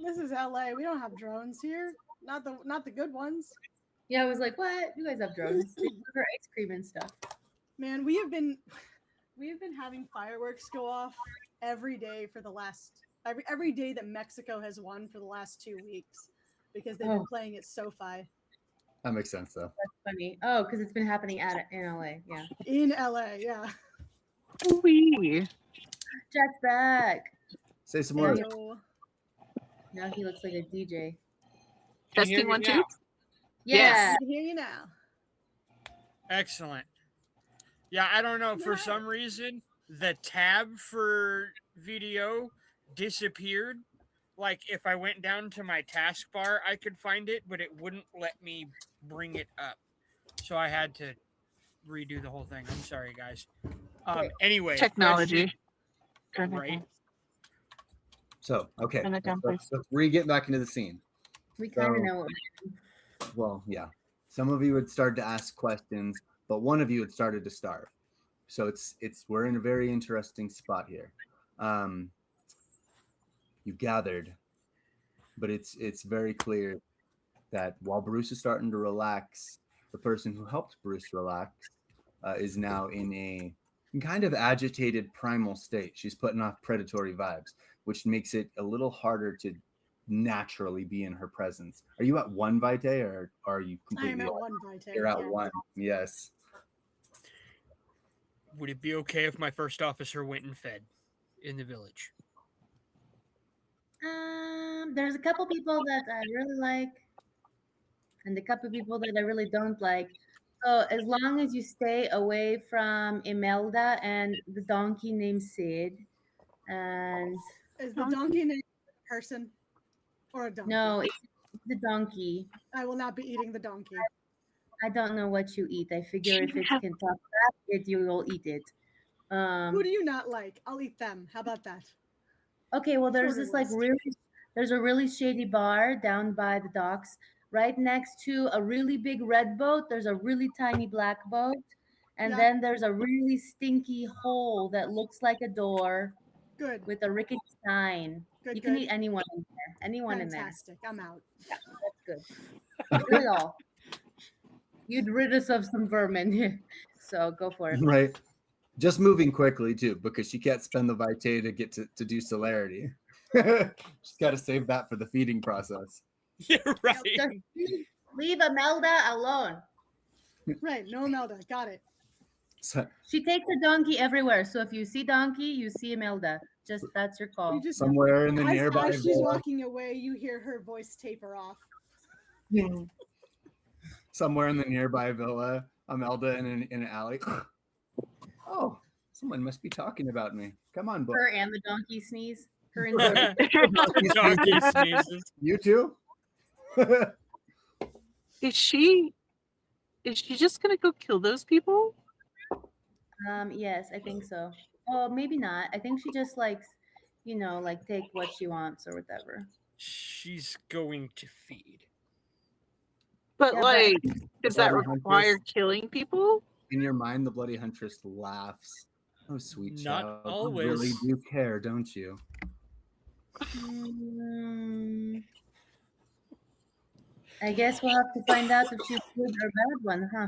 Speaker 4: This is LA. We don't have drones here. Not the good ones.
Speaker 2: Yeah, I was like, what? You guys have drones. They deliver ice cream and stuff.
Speaker 4: Man, we have been having fireworks go off every day for the last every day that Mexico has won for the last 2 weeks because they've been playing at SoFi.
Speaker 1: That makes sense, though.
Speaker 2: That's funny. Oh, because it's been happening in LA. Yeah.
Speaker 4: In LA, yeah.
Speaker 3: Wee.
Speaker 2: Jack's back.
Speaker 1: Say some words.
Speaker 4: So,
Speaker 2: Now he looks like a DJ.
Speaker 5: Can you hear
Speaker 3: Testing
Speaker 5: me
Speaker 3: 1 2.
Speaker 5: now?
Speaker 2: Yeah.
Speaker 3: Yes.
Speaker 4: I can hear you now.
Speaker 5: Excellent. Yeah, I don't know. For some reason, the tab for video disappeared. Like, if I went down to my taskbar, I could find it, but it wouldn't let me bring it up. So I had to redo the whole thing. I'm sorry, guys. Anyway.
Speaker 3: Technology.
Speaker 5: question- Right.
Speaker 1: So, okay.
Speaker 3: Turn it down,
Speaker 1: Let's re-get back into the scene.
Speaker 2: We kind of
Speaker 1: So-
Speaker 2: know what
Speaker 1: Well, yeah. Some of you had started to ask questions, but one of you had started to starve. So we're in a very interesting spot here. You gathered, but it's very clear that while Bruce is starting to relax, the person who helped Bruce relax is now in a kind of agitated primal state. She's putting off predatory vibes, which makes it a little harder to naturally be in her presence. Are you at 1 vitae or are you
Speaker 4: I am
Speaker 1: completely
Speaker 4: at
Speaker 1: off?
Speaker 4: 1 vitae.
Speaker 1: You're at
Speaker 4: yeah.
Speaker 1: 1. Yes.
Speaker 5: Would it be okay if my first officer went and fed in the village?
Speaker 2: There's a couple people that I really like, and a couple people that I really don't like. So as long as you stay away from Imelda and the donkey named Sid, and
Speaker 4: Is the donkey named a person or a donkey?
Speaker 2: no, it's the donkey.
Speaker 4: I will not be eating the donkey.
Speaker 2: I don't know what you eat. I figure if it can talk back, you will eat it.
Speaker 4: Who do you not like? I'll eat them. How about that?
Speaker 2: Okay, well, there's
Speaker 4: Shorter
Speaker 2: this like
Speaker 4: list.
Speaker 2: there's a really shady bar down by the docks, right next to a really big red boat. There's a really tiny black boat, and
Speaker 4: Yeah.
Speaker 2: then there's a really stinky hole that looks like a door
Speaker 4: Good.
Speaker 2: with a rickety sign.
Speaker 4: Good.
Speaker 2: You can
Speaker 4: good.
Speaker 2: eat anyone in there. Anyone in there.
Speaker 4: Fantastic. I'm out.
Speaker 2: That's good. Good at all. You'd rid us of some vermin, so go for it.
Speaker 1: Right. Just moving quickly too, because she can't spend the vitae to get to do celerity. She's got to save that for the feeding process.
Speaker 5: Yeah, right.
Speaker 2: Just leave Imelda alone.
Speaker 4: Right. No Imelda. Got it.
Speaker 1: So,
Speaker 2: She takes a donkey everywhere. So if you see donkey, you see Imelda. Just that's your call.
Speaker 4: You just
Speaker 1: somewhere in the nearby
Speaker 4: as she's
Speaker 1: villa,
Speaker 4: walking away, you hear her voice taper off.
Speaker 1: somewhere in the nearby villa, Imelda in an alley. Oh, someone must be talking about me. Come on, boy.
Speaker 2: Her and the donkey sneeze. Her and the
Speaker 5: Donkey sneezes.
Speaker 1: You too?
Speaker 3: Is she just gonna go kill those people?
Speaker 2: Yes, I think so. Oh, maybe not. I think she just likes, like take what she wants or whatever.
Speaker 5: She's going to feed.
Speaker 3: But
Speaker 2: Yeah, but-
Speaker 3: like, does that
Speaker 1: Bloody
Speaker 3: require
Speaker 1: Huntress.
Speaker 3: killing people?
Speaker 1: In your mind, the Bloody Huntress laughs. Oh, sweet
Speaker 5: Not
Speaker 1: child. You really
Speaker 5: always.
Speaker 1: do care, don't you?
Speaker 2: I guess we'll have to find out if she's good or bad one, huh?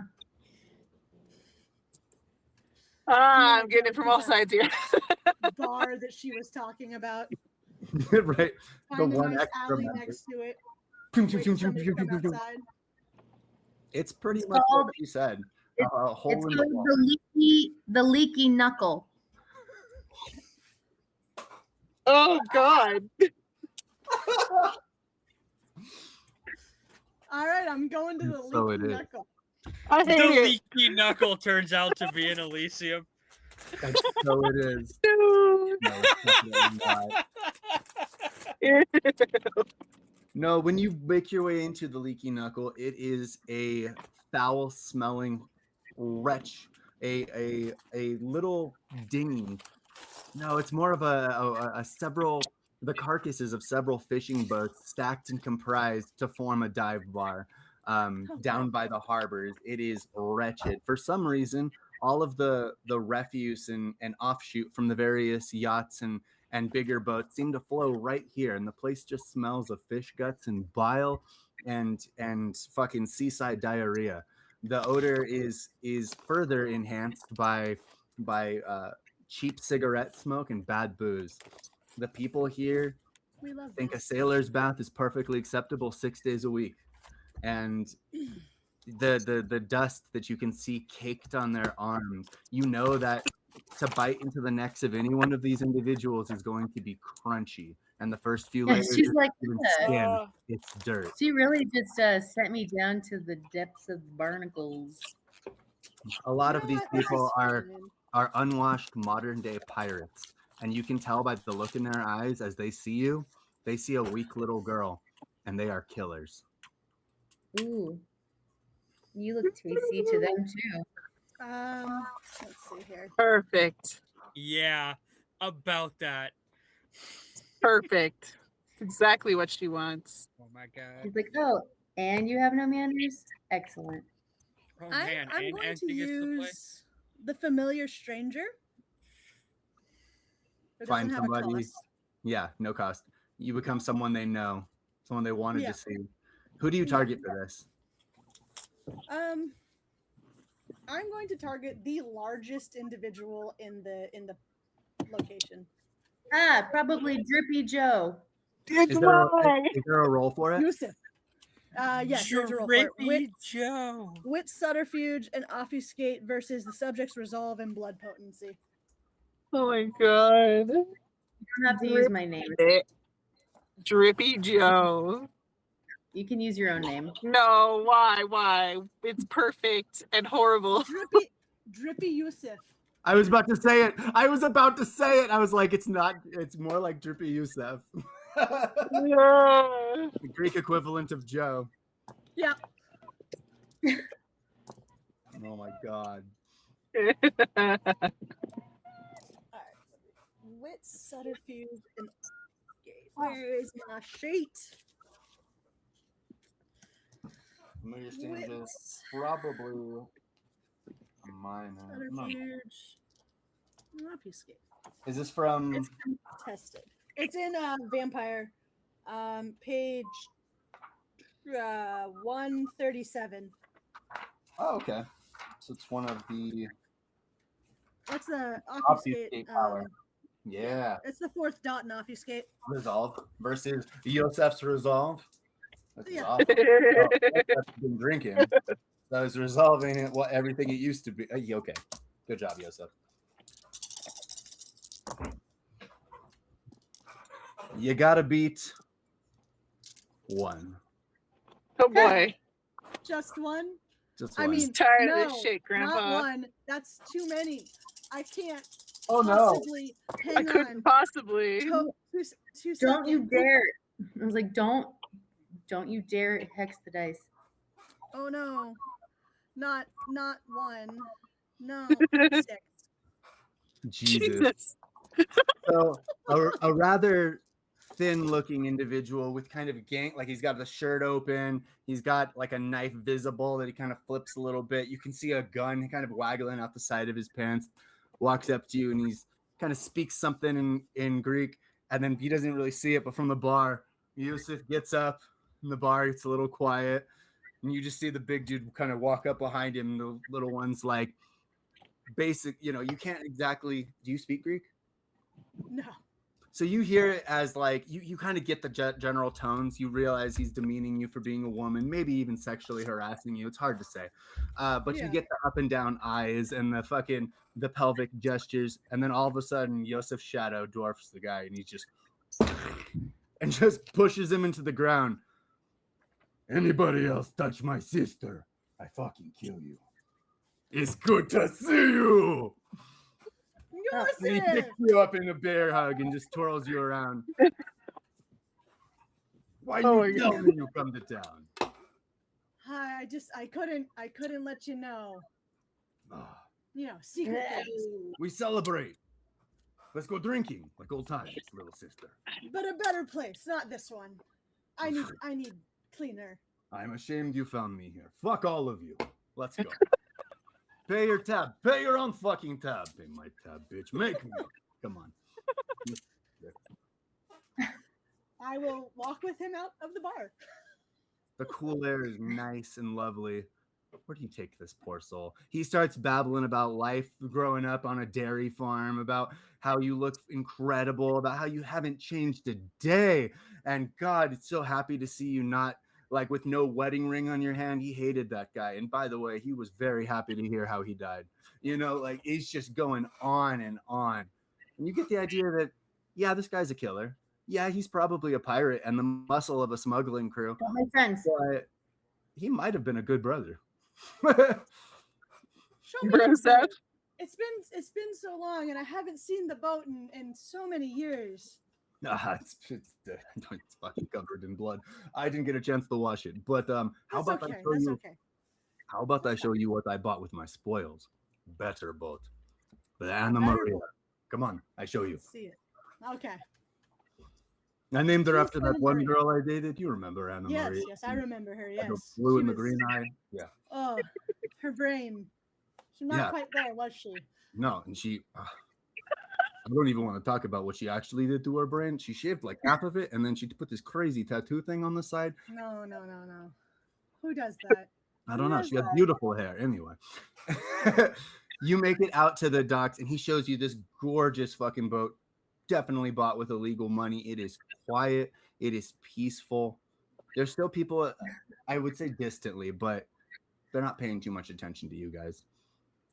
Speaker 3: Ah, I'm getting it from all sides here.
Speaker 4: Bar that she was talking about.
Speaker 1: Right. The
Speaker 4: Find a
Speaker 1: one
Speaker 4: nice
Speaker 1: extra
Speaker 4: alley
Speaker 1: member.
Speaker 4: next to it.
Speaker 1: Pew,
Speaker 4: Wait
Speaker 1: pew,
Speaker 4: for
Speaker 1: pew, pew,
Speaker 4: somebody
Speaker 1: pew,
Speaker 4: to come
Speaker 1: pew, pew.
Speaker 4: outside.
Speaker 1: It's pretty
Speaker 2: It's
Speaker 1: much
Speaker 2: called-
Speaker 1: what you said.
Speaker 2: it's-
Speaker 1: A hole
Speaker 2: It's
Speaker 1: in the
Speaker 2: called
Speaker 1: wall.
Speaker 2: the leaky knuckle.
Speaker 3: Oh God.
Speaker 4: All right, I'm going to the
Speaker 1: So
Speaker 4: leaky
Speaker 1: it is.
Speaker 4: knuckle.
Speaker 3: I
Speaker 5: The
Speaker 3: hate it.
Speaker 5: leaky knuckle turns out to be an Elysium.
Speaker 1: And so it is.
Speaker 3: Dude.
Speaker 1: No, it's definitely not. No, when you make your way into the leaky knuckle, it is a foul-smelling wretch, a little dinghy. No, it's more of the carcasses of several fishing boats stacked and comprised to form a dive bar down by the harbors. It is wretched. For some reason, all of the refuse and offshoot from the various yachts and bigger boats seem to flow right here, and the place just smells of fish guts and bile and fucking seaside diarrhea. The odor is further enhanced by cheap cigarette smoke and bad booze. The people here
Speaker 4: We love
Speaker 1: think a
Speaker 4: this.
Speaker 1: sailor's bath is perfectly acceptable 6 days a week, and the dust that you can see caked on their arms, you know that to bite into the necks of any one of these individuals is going to be crunchy, and the first few
Speaker 2: Yeah,
Speaker 1: layers
Speaker 2: she's
Speaker 1: is
Speaker 2: like,
Speaker 1: even
Speaker 2: "Yeah."
Speaker 1: skin.
Speaker 5: Uh,
Speaker 1: It's dirt.
Speaker 2: She really just sent me down to the depths of barnacles.
Speaker 1: A lot
Speaker 4: You
Speaker 1: of
Speaker 4: know
Speaker 1: these
Speaker 4: what? This is
Speaker 1: people
Speaker 4: fine.
Speaker 1: are unwashed modern day pirates, and you can tell by the look in their eyes as they see you. They see a weak little girl, and they are killers.
Speaker 2: Ooh, you look tasty to them too.
Speaker 4: Let's see here.
Speaker 3: Perfect.
Speaker 5: yeah, about that.
Speaker 3: Perfect. It's exactly what she wants.
Speaker 5: Oh my god.
Speaker 2: She's like, oh, and you have no manners? Excellent.
Speaker 5: Oh man,
Speaker 4: I'm
Speaker 5: and
Speaker 4: going to
Speaker 5: Anthony gets to play.
Speaker 4: use the familiar stranger. Who doesn't
Speaker 1: Find
Speaker 4: have a
Speaker 1: somebody.
Speaker 4: cost.
Speaker 1: Yeah, no cost. You become someone they know, someone they wanted
Speaker 4: Yeah.
Speaker 1: to see. Who do you target for this?
Speaker 4: I'm going to target the largest individual in the location.
Speaker 2: Ah, probably Drippy Joe.
Speaker 3: It's
Speaker 1: Is there
Speaker 3: why.
Speaker 1: is there a role for it?
Speaker 4: Yusuf. Yes, there's a roll for it.
Speaker 5: Drippy Joe.
Speaker 4: Wit, subterfuge, and obfuscate versus the subject's resolve and blood potency.
Speaker 3: Oh my God.
Speaker 2: You don't have to use my name.
Speaker 3: Drippy Joe.
Speaker 2: You can use your own name.
Speaker 3: No, why? Why? It's perfect and horrible.
Speaker 4: Drippy Yusuf.
Speaker 1: I was about to say it. I was like, it's not. It's more like Drippy Youssef.
Speaker 3: Yeah.
Speaker 1: The Greek equivalent of Joe.
Speaker 4: Yeah.
Speaker 1: Oh my god.
Speaker 4: Wit, subterfuge, and obfuscate. Where is my sheet?
Speaker 1: Familiar
Speaker 4: Wit,
Speaker 1: stand is probably a minor. No.
Speaker 4: subterfuge, and obfuscate.
Speaker 1: Is this from?
Speaker 4: It's contested. It's in Vampire, page 137.
Speaker 1: Oh, okay. So it's one of the
Speaker 4: That's the
Speaker 1: obfuscate
Speaker 4: obfuscate.
Speaker 1: power. Yeah.
Speaker 4: It's the fourth dot in obfuscate.
Speaker 1: Resolve versus Yosef's resolve. That's
Speaker 4: Yeah.
Speaker 1: awesome. Oh, Yosef's been drinking. So I was resolving it. What everything it used to be. Okay. Good job, Yosef. You gotta beat one.
Speaker 3: Oh boy.
Speaker 4: Just one.
Speaker 1: Just
Speaker 4: I
Speaker 1: one.
Speaker 4: mean,
Speaker 3: Tired
Speaker 4: no,
Speaker 3: of this shit, Grandpa.
Speaker 4: not one. That's too many. I can't
Speaker 1: Oh no.
Speaker 4: possibly hang
Speaker 3: I couldn't
Speaker 4: on.
Speaker 3: possibly.
Speaker 4: Two
Speaker 2: Don't you
Speaker 4: seconds.
Speaker 2: dare. I was like, don't you dare hex the dice.
Speaker 4: Oh no, not one. No, 6.
Speaker 1: Jesus. So a rather thin-looking individual with kind of a gang, like he's got the shirt open, he's got like a knife visible that he kind of flips a little bit. You can see a gun kind of waggling out the side of his pants. Walks up to you and he's kind of speaks something in Greek, and then he doesn't really see it, but from the bar, Yusuf gets up and the bar gets a little quiet, and you just see the big dude kind of walk up behind him. And the little one's like, basic, you can't exactly. Do you speak Greek?
Speaker 4: No.
Speaker 1: So you hear it as like you kind of get the general tones. You realize he's demeaning you for being a woman, maybe even sexually harassing you. It's hard to say, but you
Speaker 4: Yeah.
Speaker 1: get the up and down eyes and the pelvic gestures, and then all of a sudden, Yosef's shadow dwarfs the guy, and he just pushes him into the ground. Anybody else touch my sister, I fucking kill you. It's good to see you. And he
Speaker 4: Yosef!
Speaker 1: picks you up in a bear hug and just twirls you around. Why
Speaker 3: Oh
Speaker 1: you
Speaker 3: my
Speaker 1: tell me you come to town?
Speaker 4: Hi, I couldn't let you know.
Speaker 1: Ah,
Speaker 4: You know, secret things.
Speaker 1: we celebrate. Let's go drinking like old times, little sister.
Speaker 4: But a better place, not this one. I need cleaner.
Speaker 1: I'm ashamed you found me here. Fuck all of you. Let's go. Pay your tab. Pay your own fucking tab. Pay my tab, bitch. Make me. Come on.
Speaker 4: I will walk with him out of the bar.
Speaker 1: The cool air is nice and lovely. Where do you take this poor soul? He starts babbling about life growing up on a dairy farm, about how you look incredible, about how you haven't changed a day. And God, it's so happy to see you not like with no wedding ring on your hand. He hated that guy. And by the way, he was very happy to hear how he died. You know, like he's just going on and on. And you get the idea that, yeah, this guy's a killer. Yeah, he's probably a pirate and the muscle of a smuggling crew.
Speaker 2: Don't make sense.
Speaker 1: But he might have been a good brother.
Speaker 4: Show me
Speaker 3: Bro,
Speaker 4: your
Speaker 3: Seth.
Speaker 4: boat. It's been so long, and I haven't seen the boat in so many years.
Speaker 1: It's fucking covered in blood. I didn't get a chance to wash it, but how
Speaker 4: That's
Speaker 1: about
Speaker 4: okay.
Speaker 1: I show
Speaker 4: That's
Speaker 1: you?
Speaker 4: okay.
Speaker 1: How about I show you what I bought with my spoils? Better boat, the Anna
Speaker 4: Better
Speaker 1: Maria.
Speaker 4: boat.
Speaker 1: Come on, I show you.
Speaker 4: Let's see it. Okay.
Speaker 1: I named her
Speaker 4: She's
Speaker 1: after that
Speaker 4: Anna
Speaker 1: one
Speaker 4: Maria.
Speaker 1: girl I dated. You remember Anna
Speaker 4: Yes,
Speaker 1: Maria?
Speaker 4: yes, I remember her.
Speaker 1: Had the
Speaker 4: Yes.
Speaker 1: blue
Speaker 4: She
Speaker 1: and the
Speaker 4: was-
Speaker 1: green eye. Yeah.
Speaker 4: Oh, her brain. She's not
Speaker 1: Yeah.
Speaker 4: quite there, was she?
Speaker 1: No, and she. I don't even want to talk about what she actually did to her brain. She shaved like half of it, and then she put this crazy tattoo thing on the side.
Speaker 4: No. Who does that?
Speaker 1: I don't know.
Speaker 4: does
Speaker 1: She has
Speaker 4: that?
Speaker 1: beautiful hair. Anyway, you make it out to the docks, and he shows you this gorgeous fucking boat. Definitely bought with illegal money. It is quiet. It is peaceful. There's still people, I would say distantly, but they're not paying too much attention to you guys.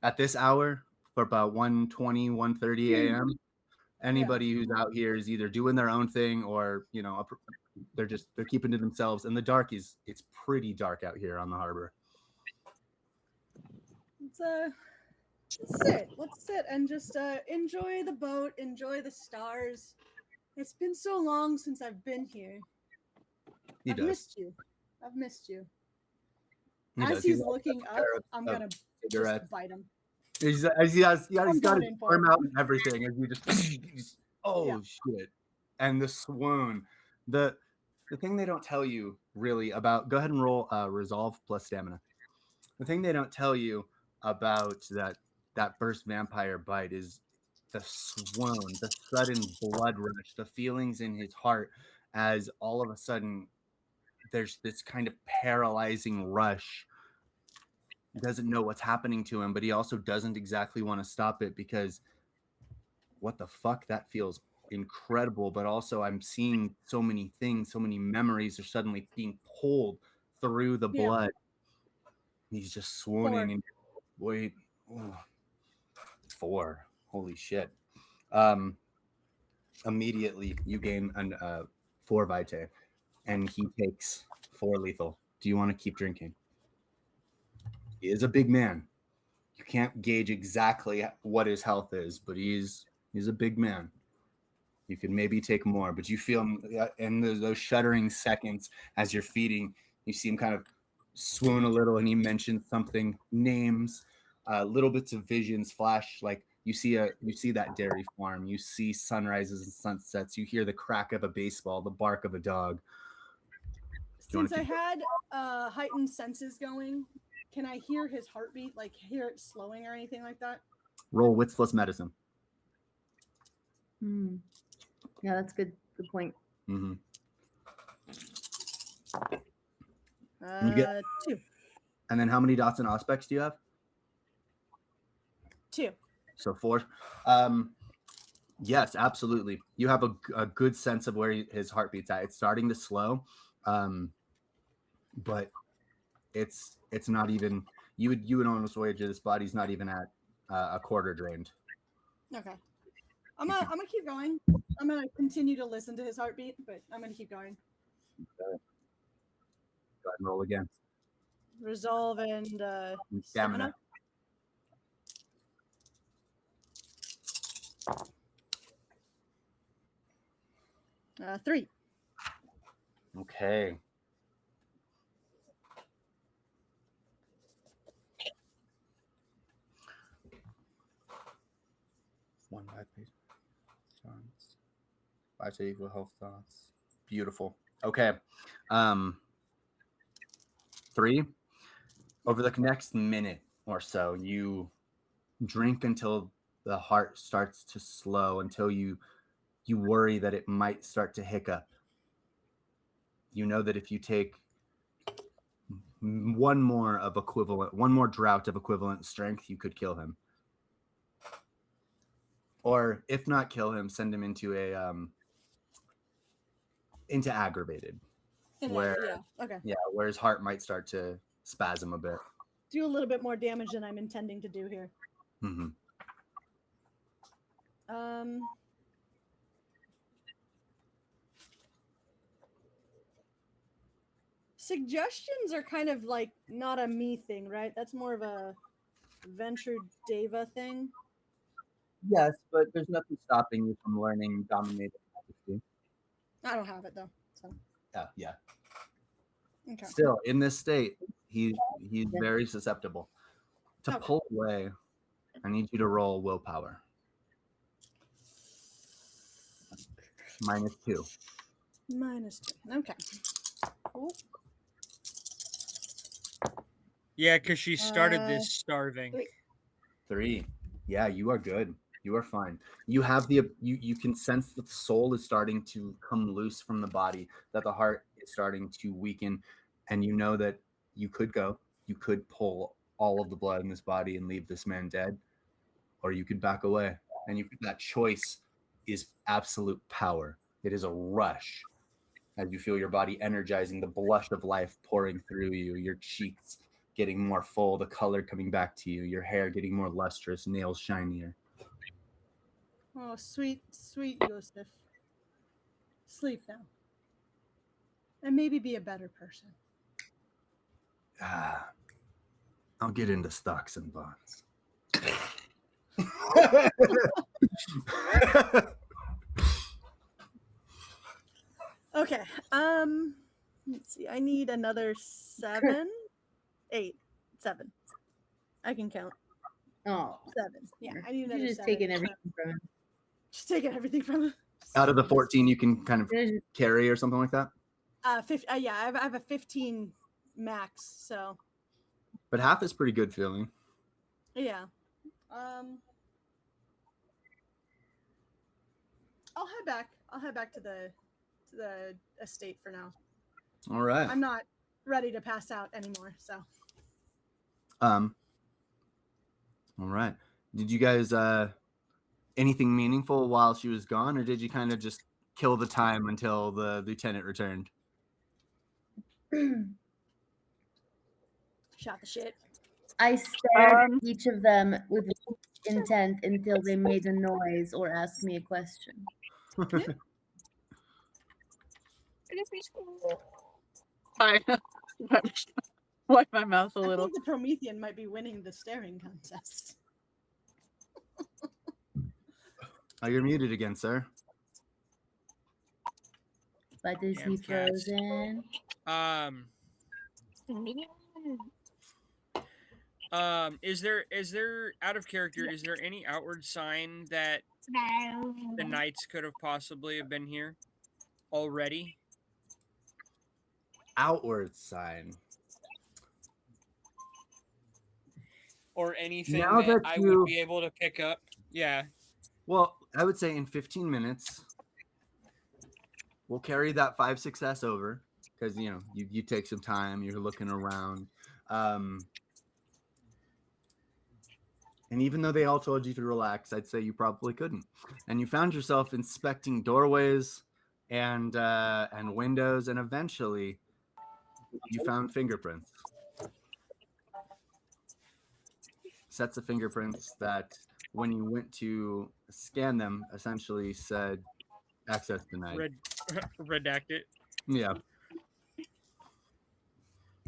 Speaker 1: At this hour, for about 1:20, 1:30 a.m., anybody who's out here is either doing their own thing or, you know, they're keeping to themselves. And the dark it's pretty dark out here on the harbor.
Speaker 4: Let's sit and just enjoy the boat, enjoy the stars. It's been so long since I've been here.
Speaker 1: He
Speaker 4: I've
Speaker 1: does.
Speaker 4: missed you. I've missed you.
Speaker 1: He
Speaker 4: As
Speaker 1: does. He
Speaker 4: he's
Speaker 1: lights
Speaker 4: looking
Speaker 1: a
Speaker 4: up,
Speaker 1: pair of
Speaker 4: I'm gonna
Speaker 1: cigarettes.
Speaker 4: just bite him.
Speaker 1: He's got
Speaker 4: I'm
Speaker 1: his
Speaker 4: going for
Speaker 1: arm
Speaker 4: it.
Speaker 1: out and everything, and you just oh
Speaker 4: Yeah.
Speaker 1: shit. And the swoon. The thing they don't tell you really about, go ahead and roll resolve plus stamina. The thing they don't tell you about that first vampire bite is the swoon, the sudden blood rush, the feelings in his heart as all of a sudden there's this kind of paralyzing rush. He doesn't know what's happening to him, but he also doesn't exactly want to stop it because what the fuck, that feels incredible. But also I'm seeing so many things, so many memories are suddenly being pulled through the
Speaker 4: Yeah.
Speaker 1: blood. He's just swooning and wait. 4. Holy shit. Immediately you gain 4 vitae and he takes 4 lethal. Do you want to keep drinking? He is a big man. You can't gauge exactly what his health is, but he's a big man. You could maybe take more, but you feel in those shuddering seconds as you're feeding, you see him kind of swoon a little, and he mentions something, names, little bits of visions flash. Like you see that dairy farm, you see sunrises and sunsets, you hear the crack of a baseball, the bark of a dog.
Speaker 4: Since I had heightened senses going, can I hear his heartbeat, like hear it slowing or anything like that?
Speaker 1: Roll wits plus medicine.
Speaker 2: Yeah, that's good. Good point.
Speaker 1: Mm-hmm.
Speaker 4: Uh,
Speaker 1: You get-
Speaker 4: 2.
Speaker 1: And then how many dots and aspects do you have?
Speaker 4: 2.
Speaker 1: So 4. Yes, absolutely. You have a good sense of where his heartbeat's at. It's starting to slow, but it's not even. You would almost wager this body's not even at a quarter drained.
Speaker 4: Okay. I'm gonna keep going. I'm gonna continue to listen to his heartbeat, but I'm gonna keep going.
Speaker 1: Go ahead and roll again.
Speaker 4: Resolve and
Speaker 1: Stamina.
Speaker 4: stamina. 3.
Speaker 1: Okay. One life base. Thoughts. 5 to equal health thoughts. Beautiful. Okay. 3. Over the next minute or so, you drink until the heart starts to slow, until you worry that it might start to hiccup. You know that if you take one more drought of equivalent strength, you could kill him. Or if not kill him, send him into into aggravated. Where where his heart might start to spasm a bit.
Speaker 4: Do a little bit more damage than I'm intending to do here.
Speaker 1: Mm-hmm.
Speaker 4: Suggestions are kind of like not a me thing, right? That's more of a Venture Deva thing.
Speaker 1: Yes, but there's nothing stopping you from learning Dominated Majesty.
Speaker 4: I don't have it though. So.
Speaker 1: Yeah.
Speaker 4: Okay.
Speaker 1: Still, in this state, he's very susceptible. To pull away, I need you to roll willpower. -2.
Speaker 4: -2. Okay. Cool.
Speaker 5: Yeah, because she started this starving.
Speaker 1: 3. Yeah, you are good. You are fine. You have you can sense that the soul is starting to come loose from the body, that the heart is starting to weaken, and you know that you could pull all of the blood in this body and leave this man dead, or you could back away. And that choice is absolute power. It is a rush as you feel your body energizing, the blush of life pouring through you, your cheeks getting more full, the color coming back to you, your hair getting more lustrous, nails shinier.
Speaker 4: Oh, sweet, sweet Yosef. Sleep now. And maybe be a better person.
Speaker 1: I'll get into stocks and bonds.
Speaker 4: Okay. Let's see. I need another 7, 8, 7. I can count.
Speaker 2: Oh,
Speaker 4: 7. Yeah, I need another
Speaker 2: you're just
Speaker 4: 7.
Speaker 2: taking everything from him.
Speaker 4: Just taking everything from him.
Speaker 1: Out of the 14, you can kind of carry or something like that.
Speaker 4: Yeah, I have a 15 max. So.
Speaker 1: But half is pretty good feeling.
Speaker 4: Yeah. I'll head back to the estate for now.
Speaker 1: All right.
Speaker 4: I'm not ready to pass out anymore, so.
Speaker 1: All right. Did you guys anything meaningful while she was gone, or did you kind of just kill the time until the lieutenant returned?
Speaker 4: Shot the shit.
Speaker 2: I stared at each of them with intent until they made a noise or asked me a question.
Speaker 3: I wipe my mouth a
Speaker 4: I
Speaker 3: little.
Speaker 4: think the Promethean might be winning the staring contest.
Speaker 1: Oh, you're muted again, sir.
Speaker 2: But is he frozen?
Speaker 5: Is there out of character? Is there any outward sign that the knights could have possibly have been here already?
Speaker 1: Outward sign.
Speaker 5: Or anything
Speaker 1: Now
Speaker 5: that
Speaker 1: that
Speaker 5: I
Speaker 1: you-
Speaker 5: would be able to pick up? Yeah.
Speaker 1: Well, I would say in 15 minutes, we'll carry that 5 success over because you take some time. You're looking around. And even though they all told you to relax, I'd say you probably couldn't. And you found yourself inspecting doorways and windows, and eventually you found fingerprints. Sets of fingerprints that, when you went to scan them, essentially said access denied.
Speaker 5: Redact it.
Speaker 1: Yeah.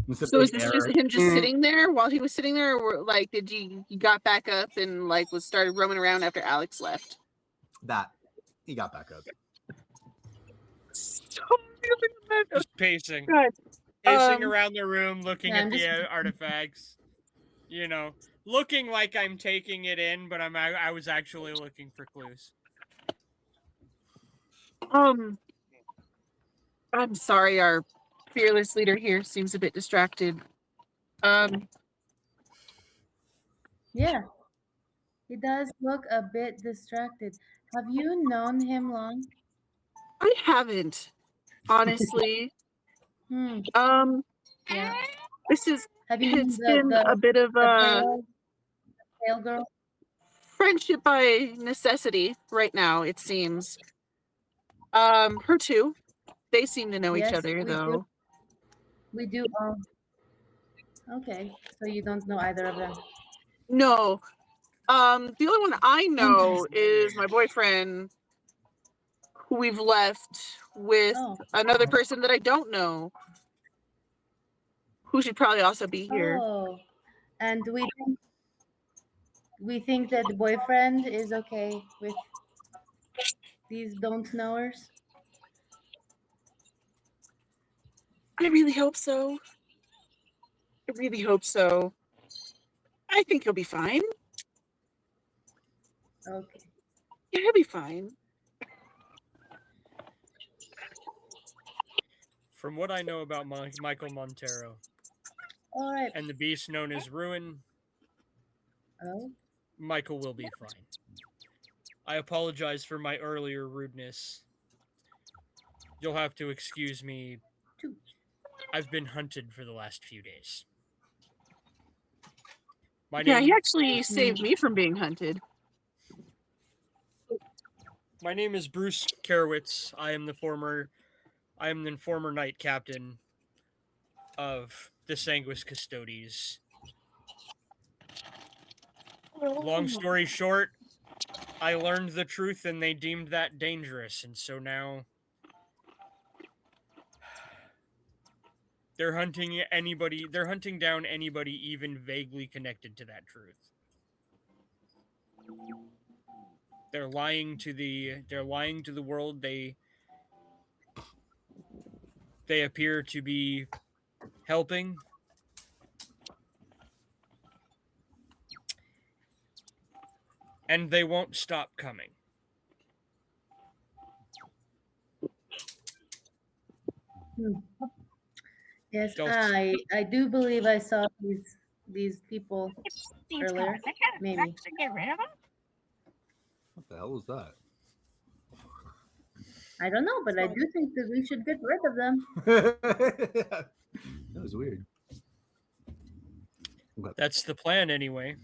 Speaker 1: It's a
Speaker 3: So is
Speaker 1: big
Speaker 3: this just
Speaker 1: error.
Speaker 3: him just sitting there while he was sitting there, or like did he got back up and like was started roaming around after Alex left?
Speaker 1: That he got back up.
Speaker 5: Just pacing.
Speaker 3: God.
Speaker 5: Pacing around the room, looking
Speaker 2: Yeah,
Speaker 5: at
Speaker 2: I'm
Speaker 5: the
Speaker 2: just-
Speaker 5: artifacts. You know, looking like I'm taking it in, but I was actually looking for clues.
Speaker 3: I'm sorry, our fearless leader here seems a bit distracted.
Speaker 2: Yeah, he does look a bit distracted. Have you known him long?
Speaker 3: I haven't, honestly.
Speaker 2: Hmm. Yeah.
Speaker 3: This is
Speaker 2: Have you known
Speaker 3: it's been
Speaker 2: the
Speaker 3: a bit of a
Speaker 2: pale girl?
Speaker 3: friendship by necessity right now, it seems. Her too. They seem to know each
Speaker 2: Yes,
Speaker 3: other
Speaker 2: we
Speaker 3: though.
Speaker 2: do. We do. Okay, so you don't know either of them.
Speaker 3: No. The only one I know is my boyfriend, who we've left with
Speaker 2: Oh.
Speaker 3: another person that I don't know, who should probably also be here.
Speaker 2: Oh, and we think that the boyfriend is okay with these don't knowers.
Speaker 3: I really hope so. I really hope so. I think he'll be fine.
Speaker 2: Okay.
Speaker 3: Yeah, he'll be fine.
Speaker 5: From what I know about Michael Montero
Speaker 2: All right.
Speaker 5: and the beast known as Ruin,
Speaker 2: Oh.
Speaker 5: Michael will be fine. I apologize for my earlier rudeness. You'll have to excuse me. I've been hunted for the last few days.
Speaker 3: Yeah, he actually saved me from being hunted.
Speaker 5: My name is Bruce Karowitz. I am the former knight captain of the Sanguine Custodes. Long story short, I learned the truth and they deemed that dangerous, and so now they're hunting down anybody even vaguely connected to that truth. They're lying to the world. They appear to be helping. And they won't stop coming.
Speaker 2: Yes, I do believe I saw these people earlier. Maybe.
Speaker 1: What the hell was that?
Speaker 2: I don't know, but I do think that we should get rid of them.
Speaker 1: That was weird. Okay.
Speaker 5: That's the plan anyway.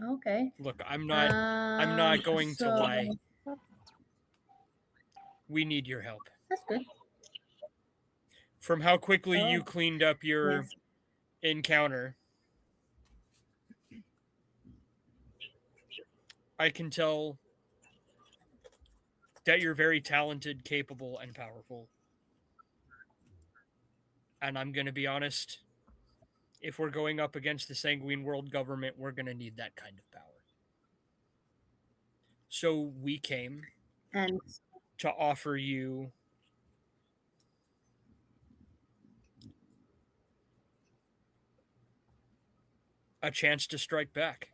Speaker 2: Okay.
Speaker 5: Look, I'm not going to lie. We need your help.
Speaker 2: That's good.
Speaker 5: From how quickly you cleaned up your encounter, I can tell that you're very talented, capable, and powerful. And I'm going to be honest, if we're going up against the Sanguine world government, we're going to need that kind of power. So we came to offer you a chance to strike back.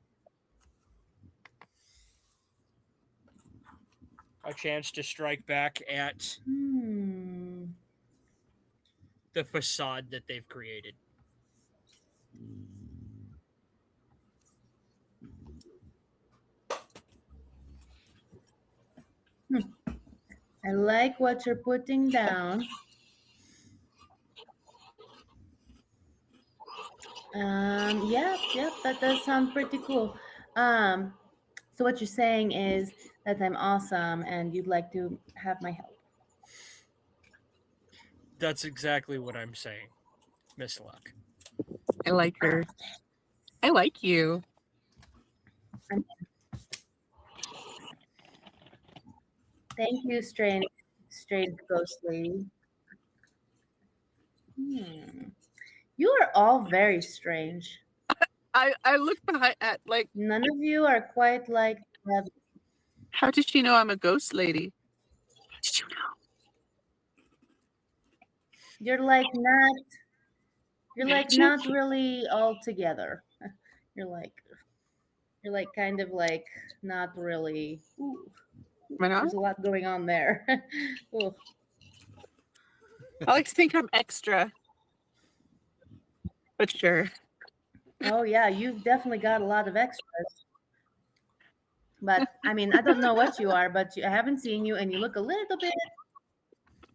Speaker 5: A chance to strike back at the facade that they've created.
Speaker 2: I like what you're putting down. Yeah, that does sound pretty cool. Um, so what you're saying is that I'm awesome and you'd like to have my help.
Speaker 5: That's exactly what I'm saying, Miss Luck.
Speaker 3: I like her. I like you.
Speaker 2: Thank you, strange ghost lady. Hmm. You are all very strange.
Speaker 3: I look behind at like,
Speaker 2: None of you are quite like
Speaker 3: how did she know I'm a ghost lady? How did you know?
Speaker 2: you're like not you're like
Speaker 3: She-
Speaker 2: not really all together. You're like kind of like not really. Ooh,
Speaker 3: Am I not?
Speaker 2: there's a lot going on there. Ooh.
Speaker 3: I like to think I'm extra, but sure.
Speaker 2: Oh yeah, you've definitely got a lot of extras. But I mean, I don't know what you are, but I haven't seen you, and you look a little bit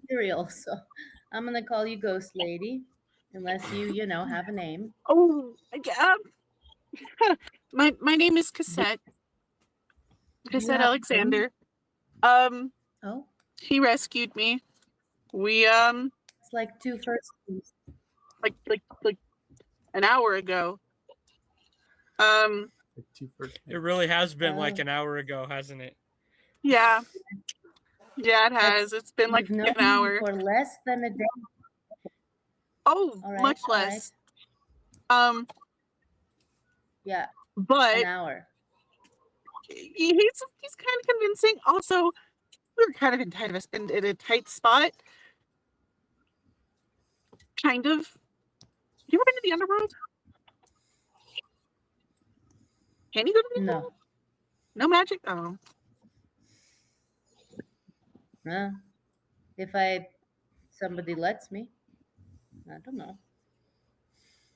Speaker 2: ethereal. So I'm gonna call you Ghost Lady, unless you have a name.
Speaker 3: Oh, my name is Cassette.
Speaker 2: Do you
Speaker 3: Cassette
Speaker 2: have a name?
Speaker 3: Alexander.
Speaker 2: Oh,
Speaker 3: He rescued me. We
Speaker 2: it's like two first names.
Speaker 3: like an hour ago. Um,
Speaker 1: The two first
Speaker 5: It
Speaker 1: names.
Speaker 5: really has been like
Speaker 2: Oh.
Speaker 5: an hour ago, hasn't it?
Speaker 3: yeah, it
Speaker 2: That's
Speaker 3: has. It's been like
Speaker 2: you've known
Speaker 3: an
Speaker 2: me
Speaker 3: hour.
Speaker 2: for less than a day.
Speaker 3: Oh,
Speaker 2: All right,
Speaker 3: much
Speaker 2: all right.
Speaker 3: less. Um,
Speaker 2: Yeah, an
Speaker 3: but
Speaker 2: hour.
Speaker 3: he's kind of convincing. Also, we were kind of in a tight spot. Kind of. You ever been to the underworld? Can you go to the
Speaker 2: No,
Speaker 3: underworld? No magic? Oh.
Speaker 2: no. If somebody lets me, I don't know.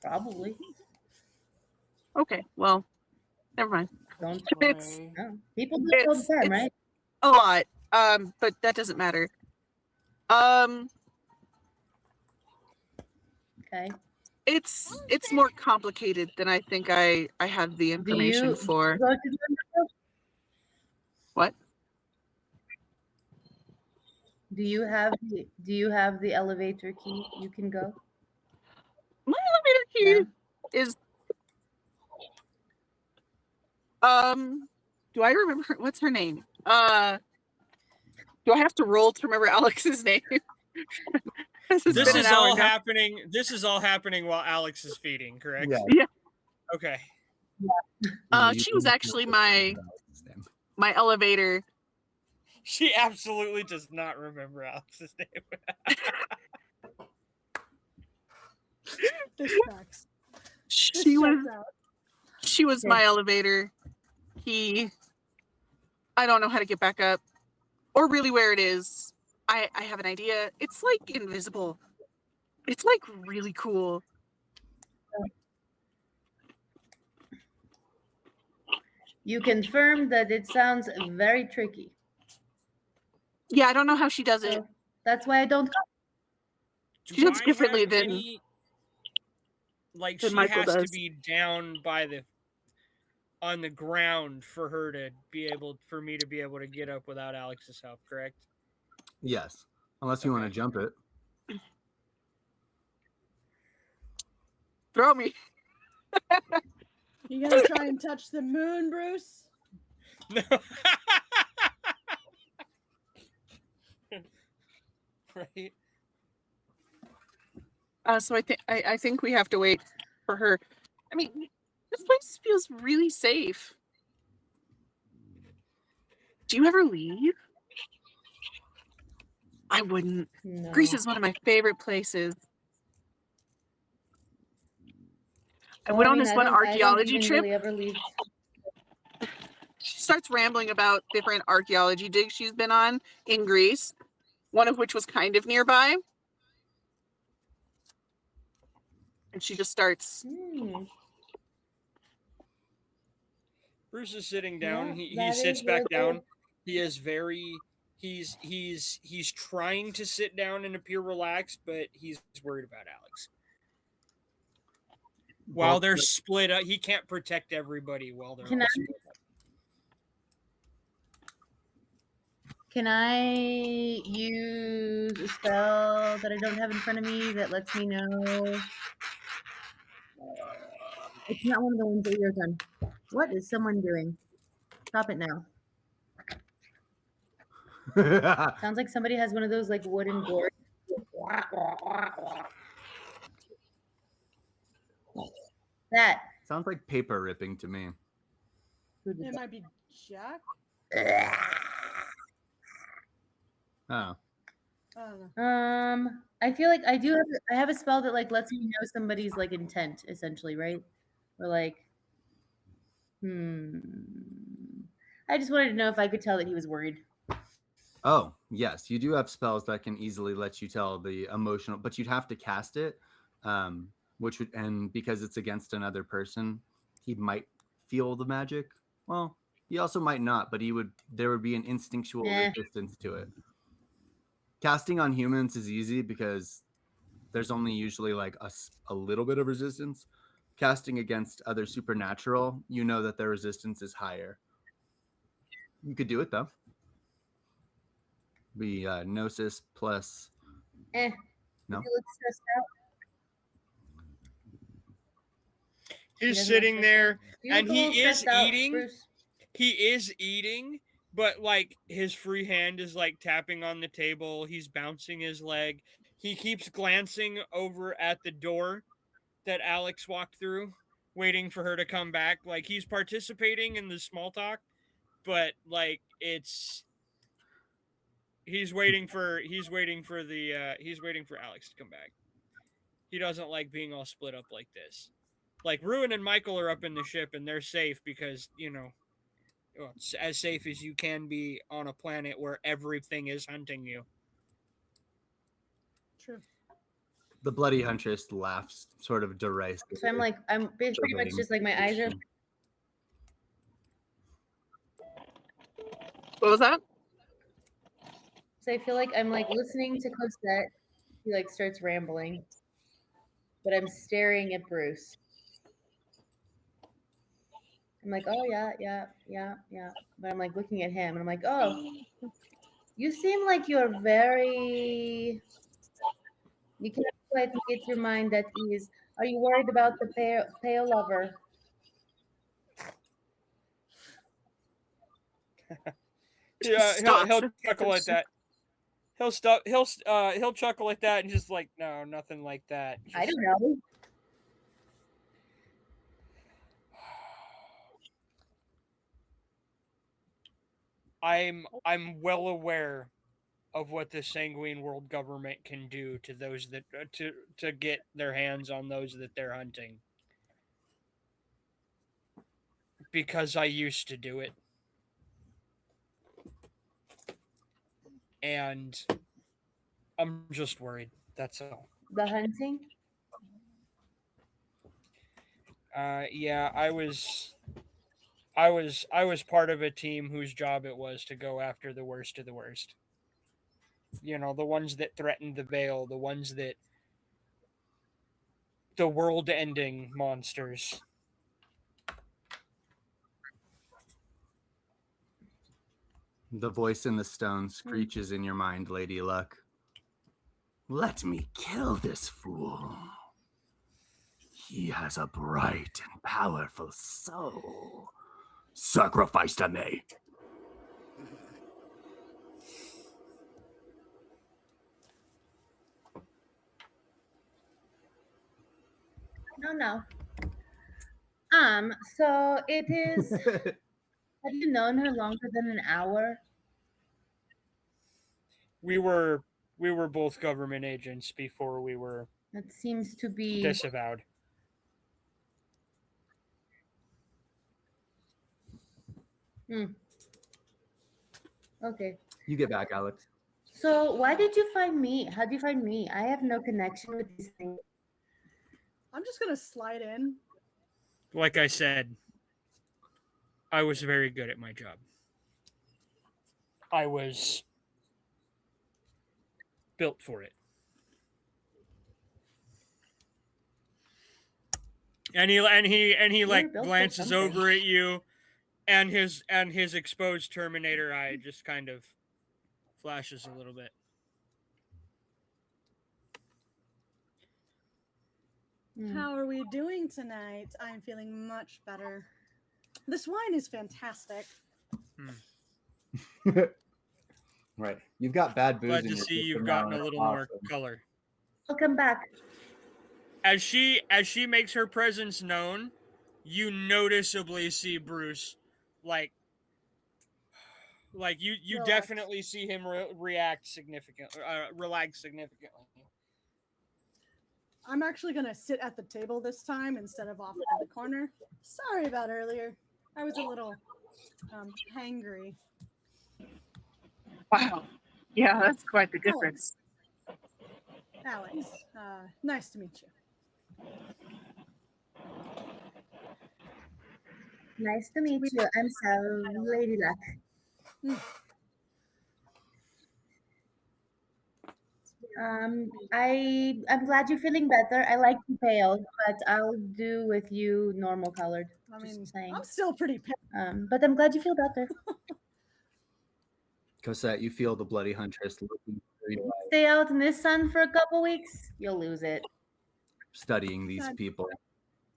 Speaker 2: Probably.
Speaker 3: Okay. Well, never mind.
Speaker 2: Don't.
Speaker 3: It's
Speaker 2: No. People do it all the time,
Speaker 3: it's
Speaker 2: right?
Speaker 3: a lot. But that doesn't matter. Um,
Speaker 2: Okay.
Speaker 3: it's more complicated than I think I have the
Speaker 2: Do
Speaker 3: information
Speaker 2: you
Speaker 3: for.
Speaker 2: go to the underworld?
Speaker 3: What?
Speaker 2: Do you have the elevator key? You can go.
Speaker 3: My elevator
Speaker 2: No.
Speaker 3: key is do I remember what's her name? Do I have to roll to remember Alex's name? It's
Speaker 5: This
Speaker 3: been an
Speaker 5: is
Speaker 3: hour
Speaker 5: all
Speaker 3: now.
Speaker 5: happening. This is all happening while Alex is feeding, correct?
Speaker 1: Yeah.
Speaker 3: Yeah.
Speaker 5: Okay.
Speaker 3: She was actually my elevator.
Speaker 5: She absolutely does not remember Alex's name.
Speaker 4: This tracks. This
Speaker 3: She was
Speaker 4: checks out.
Speaker 3: she was my elevator. I don't know how to get back up or really where it is. I have an idea. It's like invisible. It's like really cool.
Speaker 2: You confirm that it sounds very tricky.
Speaker 3: Yeah, I don't know how she does it.
Speaker 2: So that's why I don't.
Speaker 3: She does
Speaker 5: I
Speaker 3: differently
Speaker 5: have
Speaker 3: than
Speaker 5: any, like
Speaker 3: than
Speaker 5: she
Speaker 3: Michael
Speaker 5: has to
Speaker 3: does.
Speaker 5: be down by on the ground for her to be able for me to be able to get up without Alex's help, correct?
Speaker 1: Yes, unless you want to
Speaker 5: Okay.
Speaker 1: jump it.
Speaker 3: Throw me.
Speaker 4: You gonna try and touch the moon, Bruce?
Speaker 5: No. Right.
Speaker 3: So I think we have to wait for her. I mean, this place feels really safe. Do you ever leave? I wouldn't.
Speaker 2: No.
Speaker 3: Greece is one of my favorite places. I went on this one
Speaker 2: I don't
Speaker 3: archaeology
Speaker 2: even
Speaker 3: trip.
Speaker 2: really ever leave.
Speaker 3: She starts rambling about different archaeology digs she's been on in Greece, one of which was kind of nearby. And she just starts.
Speaker 5: Bruce is sitting down.
Speaker 2: Yeah,
Speaker 5: He
Speaker 2: that
Speaker 5: sits
Speaker 2: is
Speaker 5: back
Speaker 2: what-
Speaker 5: down. He is very he's trying to sit down and appear relaxed, but he's worried about Alex. While
Speaker 1: Well,
Speaker 5: they're split up, he can't protect everybody while they're
Speaker 2: Can
Speaker 5: all
Speaker 2: I-
Speaker 5: split up.
Speaker 2: Can I use a spell that I don't have in front of me that lets me know? It's not one of the ones that you're done. What is someone doing? Stop it now. Sounds like somebody has one of those like wooden gourds. That.
Speaker 1: Sounds like paper ripping to me.
Speaker 2: Who did
Speaker 4: It might be Jack.
Speaker 2: that?
Speaker 1: Oh.
Speaker 4: I don't know.
Speaker 2: I feel like I have a spell that like lets me know somebody's like intent, essentially, right? Or like, I just wanted to know if I could tell that he was worried.
Speaker 1: Oh, yes, you do have spells that can easily let you tell the emotional, but you'd have to cast it, which would, and because it's against another person, he might feel the magic. Well, he also might not, but there would be an instinctual resistance to it. Casting on humans is easy because there's only usually like a little bit of resistance. Casting against other supernatural, you know that their resistance is higher. You could do it though. Be Gnosis plus.
Speaker 2: No.
Speaker 1: No.
Speaker 2: He looks stressed out.
Speaker 5: He's
Speaker 2: doesn't
Speaker 5: sitting
Speaker 2: look
Speaker 5: there
Speaker 2: You
Speaker 5: and
Speaker 2: look a little
Speaker 5: he is
Speaker 2: stressed out,
Speaker 5: eating.
Speaker 2: Bruce.
Speaker 5: He is eating, but like his free hand is like tapping on the table. He's bouncing his leg. He keeps glancing over at the door that Alex walked through, waiting for her to come back. Like he's participating in the small talk, but like he's waiting for Alex to come back. He doesn't like being all split up like this. Like Ruin and Michael are up in the ship and they're safe because, it's as safe as you can be on a planet where everything is hunting you.
Speaker 4: True.
Speaker 1: The bloody huntress laughs sort of derisively.
Speaker 2: So I'm pretty much just like my eyes are.
Speaker 3: What was that?
Speaker 2: So I feel like I'm like listening to Cosette. He like starts rambling, but I'm staring at Bruce. I'm like, oh yeah. But I'm like looking at him, and I'm like, oh, you seem like you're very. You cannot quite get your mind at ease. Are you worried about the pale lover?
Speaker 5: Yeah,
Speaker 3: Stop.
Speaker 5: he'll chuckle at that. He'll chuckle at that and just like, no, nothing like that. Just,
Speaker 2: I don't know.
Speaker 5: I'm well aware of what the Sanguine world government can do to those that to get their hands on those that they're hunting. Because I used to do it. And I'm just worried. That's all.
Speaker 2: The hunting?
Speaker 5: Yeah, I was part of a team whose job it was to go after the worst of the worst. The ones that threatened the veil, the ones that the world-ending monsters.
Speaker 1: The voice in the stone screeches in your mind, Lady Luck. Let me kill this fool. He has a bright and powerful soul. Sacrifice to me.
Speaker 2: No. So it is. Have you known her longer than an hour?
Speaker 5: We were both government agents before we were
Speaker 2: That seems to be.
Speaker 5: disavowed.
Speaker 2: Okay.
Speaker 1: You get back, Alex.
Speaker 2: So why did you find me? How did you find me? I have no connection with these things.
Speaker 4: I'm just gonna slide in.
Speaker 5: Like I said, I was very good at my job. I was built for it. And he like
Speaker 2: built for
Speaker 5: glances
Speaker 2: something.
Speaker 5: over at you, and his exposed Terminator eye just kind of flashes a little bit.
Speaker 4: How are we doing tonight? I'm feeling much better. This wine is fantastic.
Speaker 1: Right. You've got bad booze
Speaker 5: Glad
Speaker 1: in
Speaker 5: to
Speaker 1: your
Speaker 5: see
Speaker 1: system
Speaker 5: you've
Speaker 1: now,
Speaker 5: gotten a
Speaker 1: and
Speaker 5: little
Speaker 1: it's
Speaker 5: more
Speaker 1: awesome.
Speaker 5: color.
Speaker 2: Welcome back.
Speaker 5: As she makes her presence known, you noticeably see Bruce, like you
Speaker 4: Relax.
Speaker 5: definitely see him react significantly, relax significantly.
Speaker 4: I'm actually going to sit at the table this time instead of off in the corner. Sorry about earlier. I was a little hangry.
Speaker 3: Wow. Yeah, that's quite the difference.
Speaker 4: Alex, nice to meet you.
Speaker 2: Nice to meet you. I'm Lady Luck. I'm glad you're feeling better. I like you pale, but I'll do with you normal colored.
Speaker 4: I
Speaker 2: Just
Speaker 4: mean,
Speaker 2: saying.
Speaker 4: I'm still pretty pale.
Speaker 2: But I'm glad you feel better.
Speaker 1: Cosette, you feel the bloody huntress looking very light,
Speaker 2: Stay out in this sun for a couple weeks, you'll lose it.
Speaker 1: studying these
Speaker 4: God.
Speaker 1: people.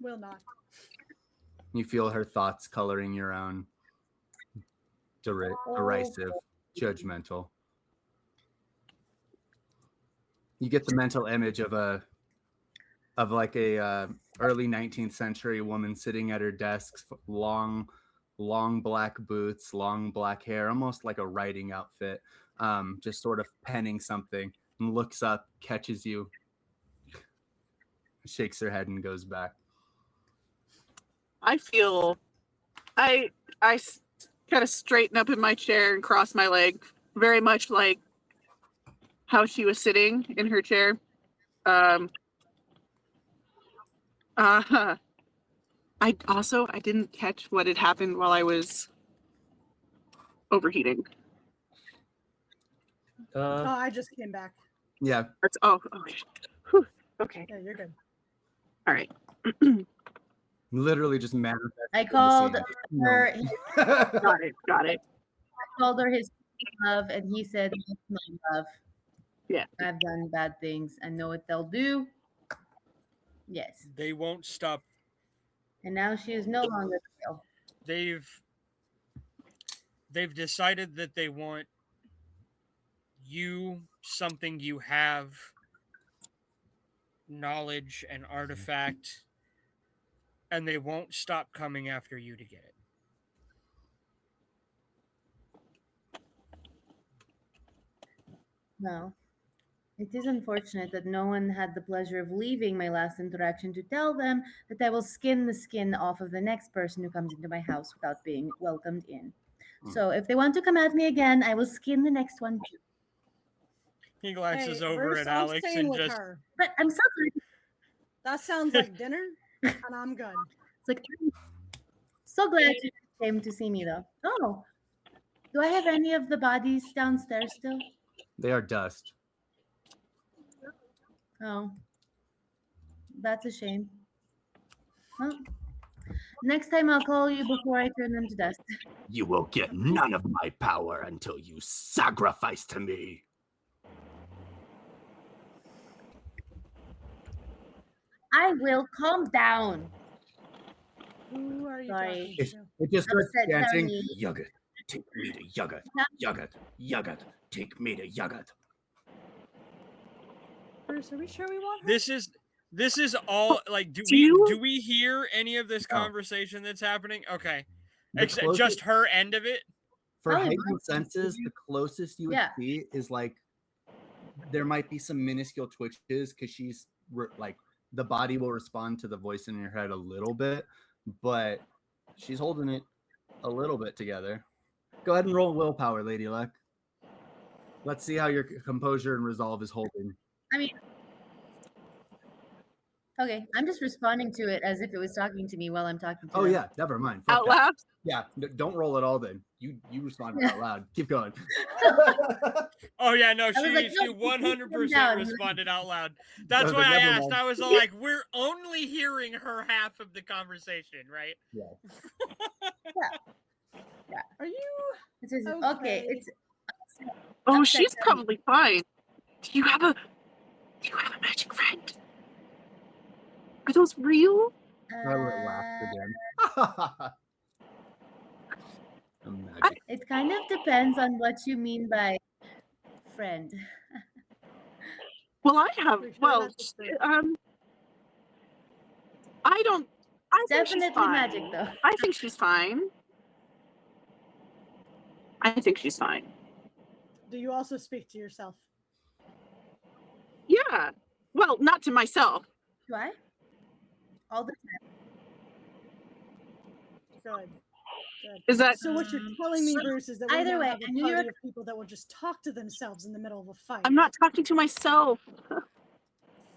Speaker 4: Will not.
Speaker 1: You feel her thoughts coloring your own. Derisive, judgmental. You get the mental image of a early 19th century woman sitting at her desk, long black boots, long black hair, almost like a writing outfit, just sort of penning something, and looks up, catches you, shakes her head, and goes back.
Speaker 3: I kind of straighten up in my chair and cross my leg, very much like how she was sitting in her chair. I didn't catch what had happened while I was overheating.
Speaker 4: I just came back.
Speaker 1: Yeah.
Speaker 3: Okay. Whew, okay.
Speaker 4: Yeah, you're good.
Speaker 3: All right.
Speaker 1: Literally just manifest.
Speaker 2: I called her.
Speaker 3: Got it.
Speaker 2: I called her his love, and he said, "My love."
Speaker 3: Yeah.
Speaker 2: I've done bad things. I know what they'll do. Yes.
Speaker 5: They won't stop.
Speaker 2: And now she is no longer pale.
Speaker 5: They've decided that they want you, something you have, knowledge and artifact, and they won't stop coming after you to get it.
Speaker 2: Well, it is unfortunate that no one had the pleasure of leaving my last interaction to tell them that I will skin the skin off of the next person who comes into my house without being welcomed in. So if they want to come at me again, I will skin the next one too.
Speaker 5: He glances over
Speaker 4: Bruce,
Speaker 5: at
Speaker 4: I'm
Speaker 5: Alex
Speaker 4: staying
Speaker 5: and
Speaker 4: with
Speaker 5: just
Speaker 4: her.
Speaker 2: But I'm so glad.
Speaker 4: That sounds like dinner, and I'm good.
Speaker 2: It's like, I'm so glad you came to see me though. Oh, do I have any of the bodies downstairs still?
Speaker 1: They are dust.
Speaker 2: Oh, that's a shame. Well, next time I'll call you before I turn them to dust.
Speaker 6: You will get none of my power until you sacrifice to me.
Speaker 2: I will calm down.
Speaker 4: Who are you
Speaker 2: Sorry.
Speaker 4: talking to?
Speaker 1: It just starts
Speaker 2: Upset
Speaker 1: chanting,
Speaker 2: Tony.
Speaker 6: Yogurt, take me to Yogurt. Yogurt, Yogurt, take me to Yogurt.
Speaker 4: Bruce, are we sure we want her?
Speaker 5: This is all like do we hear any of this conversation that's happening? Okay. Except just her end of it.
Speaker 1: For
Speaker 2: Probably
Speaker 1: heightened
Speaker 2: mine.
Speaker 1: senses, the closest you would
Speaker 2: Yeah.
Speaker 1: see is like there might be some minuscule twitches because she's like the body will respond to the voice in your head a little bit, but she's holding it a little bit together. Go ahead and roll willpower, Lady Luck. Let's see how your composure and resolve is holding.
Speaker 2: I mean, Okay, I'm just responding to it as if it was talking to me while I'm talking to
Speaker 1: Oh
Speaker 2: them.
Speaker 1: yeah, never mind. Fuck
Speaker 3: Out
Speaker 1: that.
Speaker 3: loud.
Speaker 1: Yeah, don't roll at all. Then you responded out loud. Keep going.
Speaker 5: Oh yeah, no,
Speaker 2: I was like,
Speaker 5: she
Speaker 2: no,
Speaker 5: 100%
Speaker 2: down.
Speaker 5: responded out loud. That's
Speaker 1: was
Speaker 5: why
Speaker 1: like,
Speaker 5: I
Speaker 1: never
Speaker 5: asked.
Speaker 1: mind.
Speaker 5: I was like, we're only hearing her half of the conversation, right?
Speaker 4: Are you
Speaker 2: It says,
Speaker 4: okay?
Speaker 2: okay, it's
Speaker 3: Oh,
Speaker 2: upset
Speaker 3: she's
Speaker 2: tummy.
Speaker 3: probably fine. Do you have a magic friend? Are those real?
Speaker 1: Violet laughs again. A magic.
Speaker 2: It kind of depends on what you mean by friend.
Speaker 3: Well, I have.
Speaker 4: Pretty sure
Speaker 3: Well,
Speaker 4: that's the thing.
Speaker 3: I don't. I think she's
Speaker 2: Definitely
Speaker 3: fine.
Speaker 2: magic, though.
Speaker 3: I think she's fine. I think she's fine.
Speaker 4: Do you also speak to yourself?
Speaker 3: Yeah. Well, not to myself.
Speaker 2: Do I? All the time.
Speaker 4: Good. Good.
Speaker 3: Is that
Speaker 4: So what you're telling me, Bruce, is that we
Speaker 2: Either
Speaker 4: now
Speaker 2: way,
Speaker 4: have
Speaker 2: I
Speaker 4: a
Speaker 2: knew you
Speaker 4: party
Speaker 2: were-
Speaker 4: of people that will just talk to themselves in the middle of a fight.
Speaker 3: I'm not talking to myself.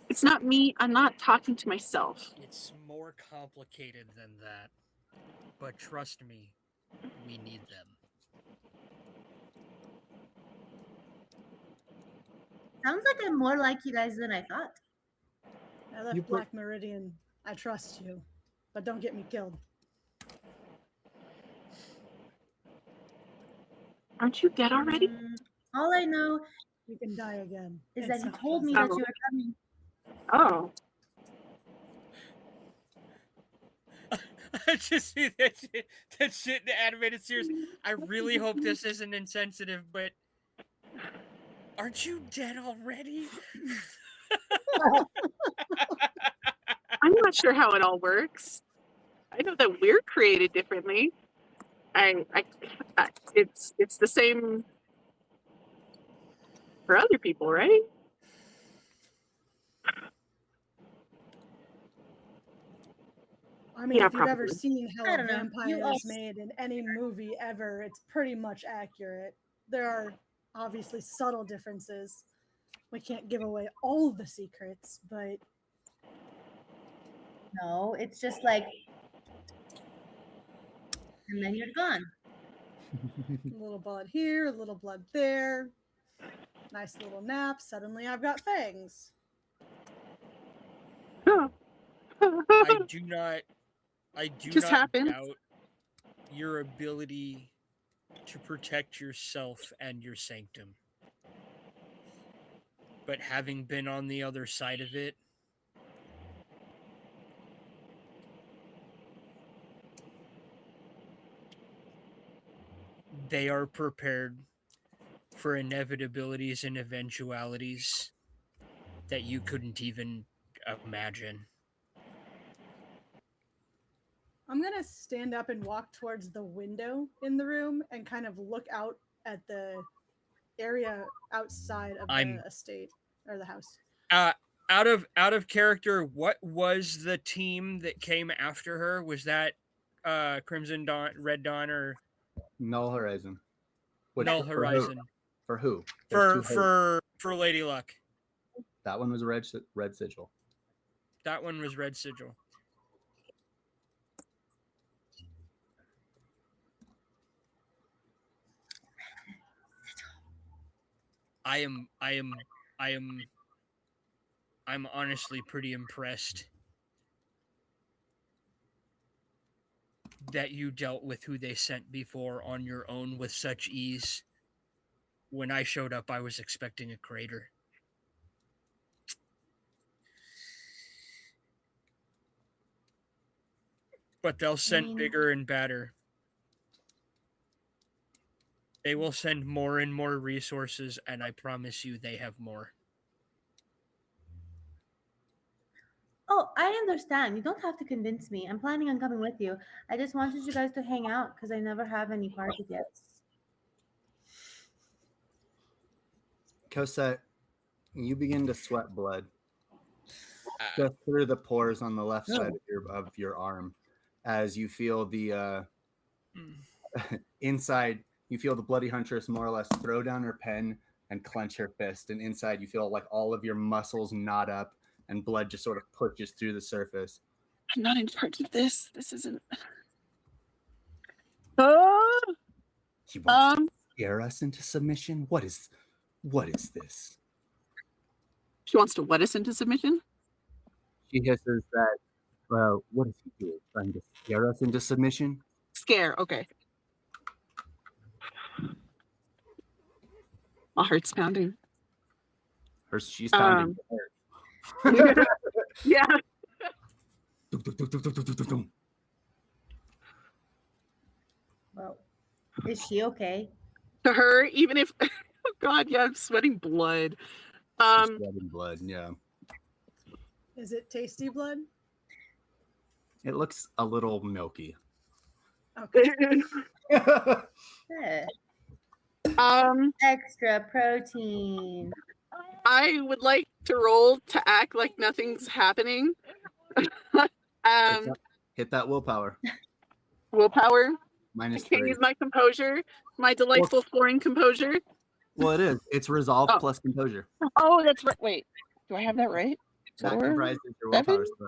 Speaker 3: It's not me. I'm not talking to myself.
Speaker 5: It's more complicated than that. But trust me, we need them.
Speaker 2: Sounds like I'm more like you guys than I thought.
Speaker 4: I left Black Meridian. I trust you, but don't get me killed.
Speaker 3: Aren't you dead already?
Speaker 2: All I know
Speaker 4: You can die again.
Speaker 2: is
Speaker 4: It's
Speaker 2: that he
Speaker 4: not
Speaker 2: told me
Speaker 4: pleasant.
Speaker 2: that you were coming.
Speaker 3: Oh.
Speaker 5: I just see that shit in the animated series. I really hope this isn't insensitive, but aren't you dead already?
Speaker 3: I'm not sure how it all works. I know that we're created differently. It's the same for other people, right?
Speaker 4: I mean,
Speaker 3: Yeah,
Speaker 4: if you've ever
Speaker 3: probably.
Speaker 4: seen how
Speaker 2: I
Speaker 4: a
Speaker 2: don't know.
Speaker 4: vampire
Speaker 2: You
Speaker 4: is
Speaker 2: also-
Speaker 4: made in any movie ever, it's pretty much accurate. There are obviously subtle differences. We can't give away all the secrets, but
Speaker 2: No, it's just like, and then you're gone.
Speaker 4: a little blood here, a little blood there. Nice little nap. Suddenly I've got fangs.
Speaker 5: I do not
Speaker 3: Just happens.
Speaker 5: doubt your ability to protect yourself and your sanctum. But having been on the other side of it, they are prepared for inevitabilities and eventualities that you couldn't even imagine.
Speaker 4: I'm going to stand up and walk towards the window in the room and kind of look out at the area outside of the estate or the house.
Speaker 5: Out of character, what was the team that came after her? Was that Crimson Dawn, Red Dawn, or
Speaker 1: Null Horizon.
Speaker 5: Null Horizon?
Speaker 1: For who? There's two
Speaker 5: For Lady Luck.
Speaker 1: That one was red sigil.
Speaker 5: That one was Red Sigil. I'm honestly pretty impressed that you dealt with who they sent before on your own with such ease. When I showed up, I was expecting a crater. But they'll send bigger and badder. They will send more and more resources, and I promise you they have more.
Speaker 2: Oh, I understand. You don't have to convince me. I'm planning on coming with you. I just wanted you guys to hang out because I never have any party guests.
Speaker 1: Cosette, you begin to sweat blood just through the pores on the left side of your arm as you feel the inside. You feel the bloody huntress more or less throw down her pen and clench her fist, and inside you feel like all of your muscles knot up and blood just sort of pushes through the surface.
Speaker 3: I'm not in charge of this. This isn't. Oh,
Speaker 1: He wants to scare us into submission. What is this?
Speaker 3: she wants to wet us into submission.
Speaker 1: She hisses that. What is he doing? Trying to scare us into submission?
Speaker 3: Scare. Okay. My heart's pounding.
Speaker 1: She's pounding.
Speaker 3: Yeah.
Speaker 2: Well, is she okay?
Speaker 3: To her, even if, oh God, yeah, I'm sweating blood.
Speaker 1: Sweating blood. Yeah.
Speaker 4: Is it tasty blood?
Speaker 1: It looks a little milky.
Speaker 4: Okay.
Speaker 2: Eh,
Speaker 3: um,
Speaker 2: extra protein.
Speaker 3: I would like to roll to act like nothing's happening.
Speaker 1: Hit that willpower.
Speaker 3: Willpower.
Speaker 1: Minus
Speaker 3: I can't
Speaker 1: 3.
Speaker 3: use my composure, my delightful flooring composure.
Speaker 1: Well, it is. It's resolve plus composure.
Speaker 3: Oh, that's right. Wait, do I have that right?
Speaker 1: That
Speaker 3: Four,
Speaker 1: comprises your willpower.
Speaker 3: 7?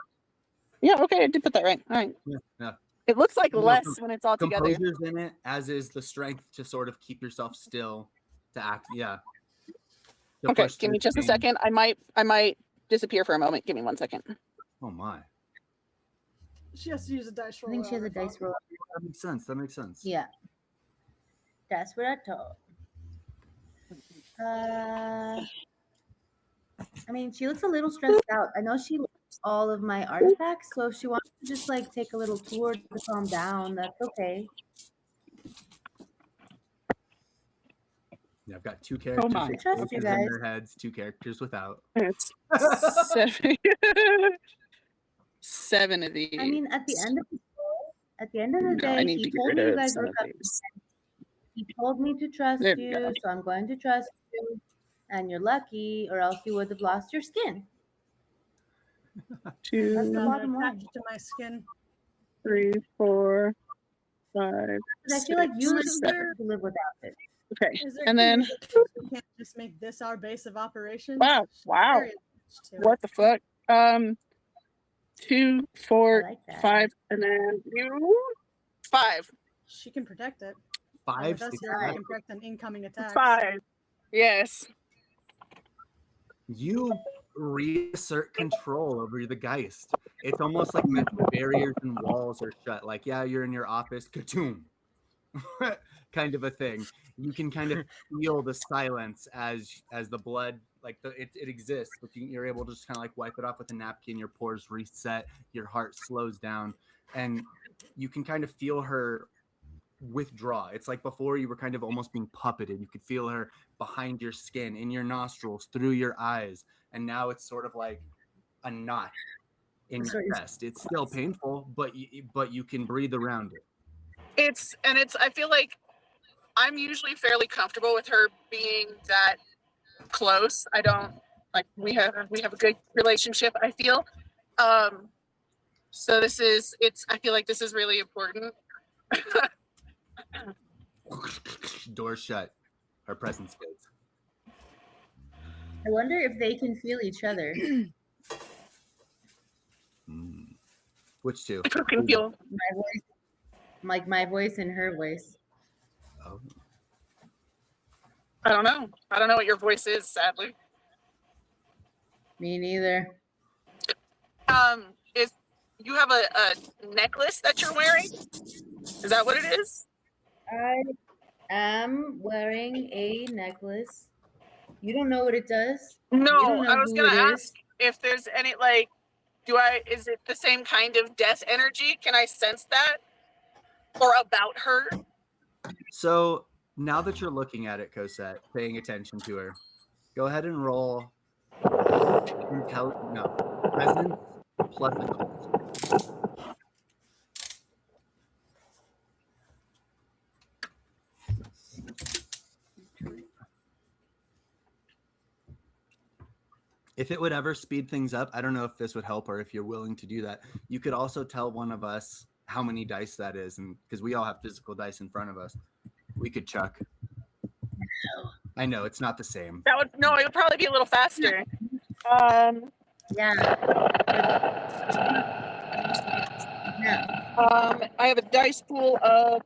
Speaker 3: Yeah, okay, I did put that right. All right.
Speaker 1: Yeah.
Speaker 3: It looks like
Speaker 1: No,
Speaker 3: less when it's all together.
Speaker 1: Composure's in it, as is the strength to sort of keep yourself still, to act. Yeah. To
Speaker 3: Okay,
Speaker 1: push
Speaker 3: give me
Speaker 1: through
Speaker 3: just a
Speaker 1: pain.
Speaker 3: second. I might disappear for a moment. Give me 1 second.
Speaker 1: Oh my.
Speaker 4: She has to use a dice
Speaker 2: I
Speaker 4: roll.
Speaker 2: think she has a dice roll.
Speaker 1: That makes sense.
Speaker 2: Yeah. That's what I thought. I mean, she looks a little stressed out. I know she loves all of my artifacts, so if she wants to just like take a little tour to calm down, that's okay.
Speaker 1: Yeah, I've got 2 characters.
Speaker 3: my.
Speaker 1: with
Speaker 2: Trust you
Speaker 1: focus
Speaker 2: guys.
Speaker 1: in their heads, 2 characters without.
Speaker 3: It's 7 of these.
Speaker 2: I mean, at the end of the
Speaker 3: No, I
Speaker 2: day,
Speaker 3: need
Speaker 2: he
Speaker 3: to get
Speaker 2: told
Speaker 3: rid
Speaker 2: me you
Speaker 3: of
Speaker 2: guys
Speaker 3: some
Speaker 2: were
Speaker 3: of
Speaker 2: coming.
Speaker 3: these.
Speaker 2: He told me to trust
Speaker 3: There we
Speaker 2: you,
Speaker 3: go.
Speaker 2: so I'm going to trust you. And you're lucky, or else you would have lost your skin. That's the
Speaker 3: 2,
Speaker 2: bottom line.
Speaker 4: Attached to my skin.
Speaker 3: 3, 4, 5.
Speaker 2: But I feel like you
Speaker 3: Six,
Speaker 2: would
Speaker 3: seven.
Speaker 2: to live without it.
Speaker 3: Okay,
Speaker 4: Is there
Speaker 3: and then
Speaker 4: any reason we can't just make this our base of operations?
Speaker 3: wow, wow.
Speaker 4: Very attached to it.
Speaker 3: What the fuck? 2,
Speaker 2: I
Speaker 3: 4,
Speaker 2: like that.
Speaker 3: 5, and then you 5.
Speaker 4: She can protect it.
Speaker 1: 5,
Speaker 4: That's
Speaker 1: 6,
Speaker 4: here. I
Speaker 1: 5.
Speaker 4: can protect an incoming attack.
Speaker 3: 5. Yes.
Speaker 1: You reassert control over the Geist. It's almost like mental barriers and walls are shut. Like, yeah, you're in your office, katoom, kind of a thing. You can kind of feel the silence as the blood, like it exists, but you're able to just kind of like wipe it off with a napkin. Your pores reset, your heart slows down, and you can kind of feel her withdraw. It's like before you were kind of almost being puppeted. You could feel her behind your skin, in your nostrils, through your eyes, and now it's sort of like a knot in your chest. It's still painful, but you can breathe around it.
Speaker 3: It's I feel like I'm usually fairly comfortable with her being that close. I don't like we have a good relationship, I feel. So I feel like this is really important.
Speaker 1: Door shut. Her presence fades.
Speaker 2: I wonder if they can feel each other.
Speaker 1: Which two?
Speaker 3: I can feel
Speaker 2: My voice, like my voice and her voice.
Speaker 1: Oh.
Speaker 3: I don't know what your voice is, sadly.
Speaker 2: Me neither.
Speaker 3: Is you have a necklace that you're wearing? Is that what it is?
Speaker 2: I am wearing a necklace. You don't know what it does?
Speaker 3: No,
Speaker 2: don't know
Speaker 3: I was
Speaker 2: who
Speaker 3: gonna
Speaker 2: it
Speaker 3: ask
Speaker 2: is?
Speaker 3: if there's any is it the same kind of death energy? Can I sense that? Or about her?
Speaker 1: So now that you're looking at it, Cosette, paying attention to her, go ahead and roll presence plus occult. If it would ever speed things up, I don't know if this would help or if you're willing to do that. You could also tell one of us how many dice that is, and because we all have physical dice in front of us, we could chuck. I know it's not the same.
Speaker 3: It would probably be a little faster.
Speaker 2: Yeah. Yeah.
Speaker 3: I have a dice pool of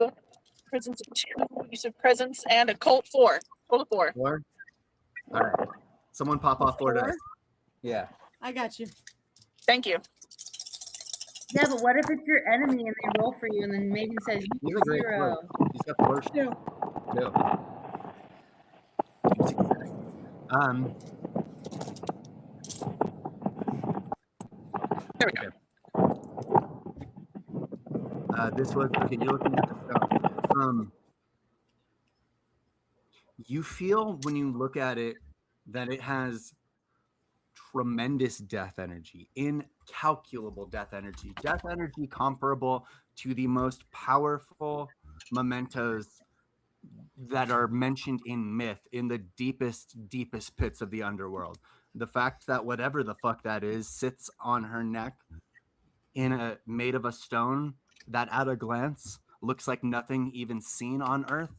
Speaker 3: presence of 2, use of presence, and a cult 4. Cult of 4.
Speaker 1: 4. All right. Someone pop off 4 dice.
Speaker 4: 4?
Speaker 1: Yeah.
Speaker 4: I got you.
Speaker 3: Thank you.
Speaker 2: Yeah, but what if it's your enemy and they roll for you and then Megan says you
Speaker 1: He's
Speaker 2: get
Speaker 1: a great
Speaker 2: 0?
Speaker 1: player. He's got 4
Speaker 4: 2.
Speaker 1: too.
Speaker 3: There we go.
Speaker 1: This was okay. You're looking at the stone. You feel when you look at it that it has tremendous death energy, incalculable death energy comparable to the most powerful mementos that are mentioned in myth in the deepest pits of the underworld. The fact that whatever the fuck that is sits on her neck made of a stone that at a glance looks like nothing even seen on earth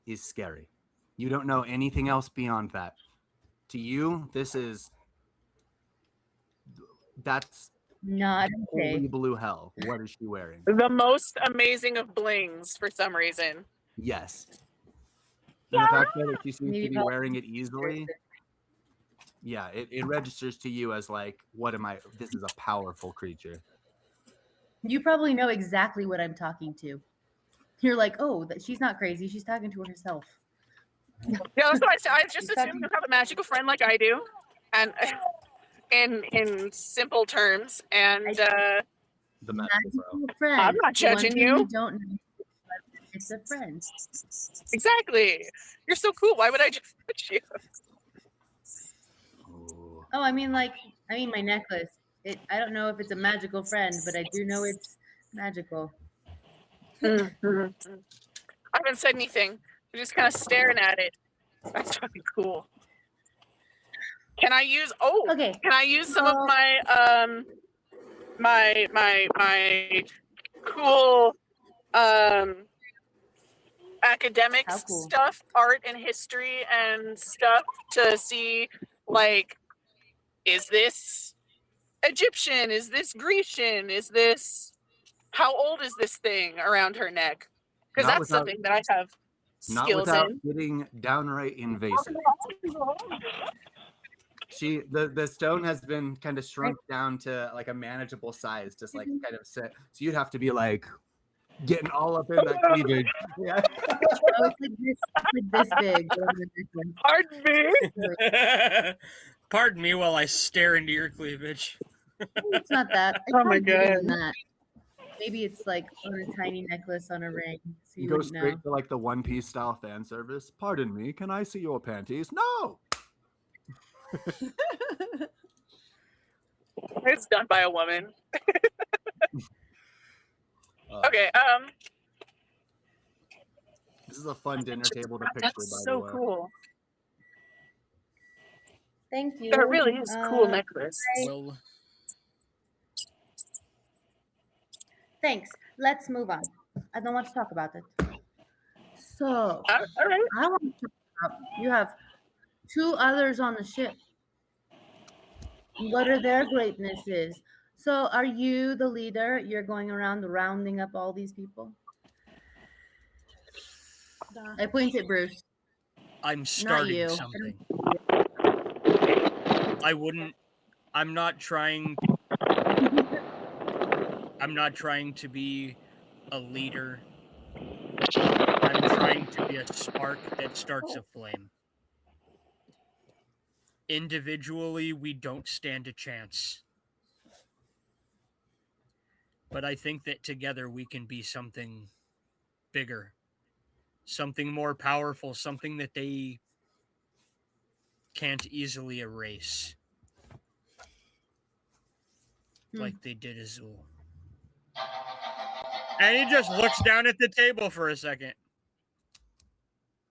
Speaker 1: is scary. You don't know anything else beyond that. To you, that's
Speaker 2: Not
Speaker 1: holy
Speaker 2: okay.
Speaker 1: blue hell. What is she wearing?
Speaker 3: The most amazing of blings for some reason.
Speaker 1: Yes. And the fact that she seems
Speaker 2: Maybe
Speaker 1: to be
Speaker 2: I'll-
Speaker 1: wearing it easily, yeah, it registers to you as like, what am I? This is a powerful creature.
Speaker 2: You probably know exactly what I'm talking to. You're like, oh, that she's not crazy. She's talking to herself.
Speaker 3: Yeah, that's what I said. I just
Speaker 2: Exactly.
Speaker 3: assumed you have a magical friend like I do, and in simple terms. And
Speaker 1: The magical bro.
Speaker 2: Friend.
Speaker 3: I'm not
Speaker 2: The one
Speaker 3: judging
Speaker 2: thing
Speaker 3: you.
Speaker 2: You don't know. It's a friend.
Speaker 3: Exactly. You're so cool. Why would I judge you?
Speaker 1: Ooh.
Speaker 2: Oh, I mean my necklace. I don't know if it's a magical friend, but I do know it's magical.
Speaker 3: I haven't said anything. I'm just kind of staring at it. That's fucking cool. Can I use? Oh,
Speaker 2: Okay.
Speaker 3: Can I use some of my my cool academic
Speaker 2: How cool.
Speaker 3: stuff, art and history and stuff to see, like, is this Egyptian? Is this Grecian? Is this, how old is this thing around her neck? Because
Speaker 1: Not
Speaker 3: that's
Speaker 1: without-
Speaker 3: something that I have
Speaker 1: Not
Speaker 3: skills
Speaker 1: without
Speaker 3: in.
Speaker 1: getting downright invasive. The stone has been kind of shrunk down to like a manageable size, just like kind of set. So you'd have to be like getting all up in that cleavage. Yeah.
Speaker 2: Oh, it's like this big.
Speaker 3: Pardon me.
Speaker 5: Pardon me while I stare into your cleavage.
Speaker 2: It's not that. It's
Speaker 3: Oh my
Speaker 2: probably bigger than
Speaker 3: God.
Speaker 2: that. Maybe it's like on a tiny necklace on a ring. So
Speaker 1: You
Speaker 2: you
Speaker 1: go
Speaker 2: wouldn't
Speaker 1: straight
Speaker 2: know.
Speaker 1: to like the One Piece style fan service. Pardon me, can I see your panties? No.
Speaker 3: It's done by a woman. Okay.
Speaker 1: This is a fun dinner table to picture.
Speaker 3: That's
Speaker 1: By
Speaker 3: so
Speaker 1: the way.
Speaker 3: cool.
Speaker 2: Thank you.
Speaker 3: That really is a cool
Speaker 2: Uh,
Speaker 3: necklace.
Speaker 5: Well,
Speaker 2: Thanks. Let's move on. I don't want to talk about it. So
Speaker 3: All right.
Speaker 2: I want to talk about you have 2 others on the ship. What are their greatnesses? So are you the leader? You're going around rounding up all these people? I point at Bruce.
Speaker 5: I'm
Speaker 2: Not
Speaker 5: starting
Speaker 2: you.
Speaker 5: something. I wouldn't. I'm not trying to be a leader. I'm trying to be a spark that starts a flame. Individually, we don't stand a chance. But I think that together we can be something bigger, something more powerful, something that they can't easily erase. Like they did Azul. And he just looks down at the table for a second.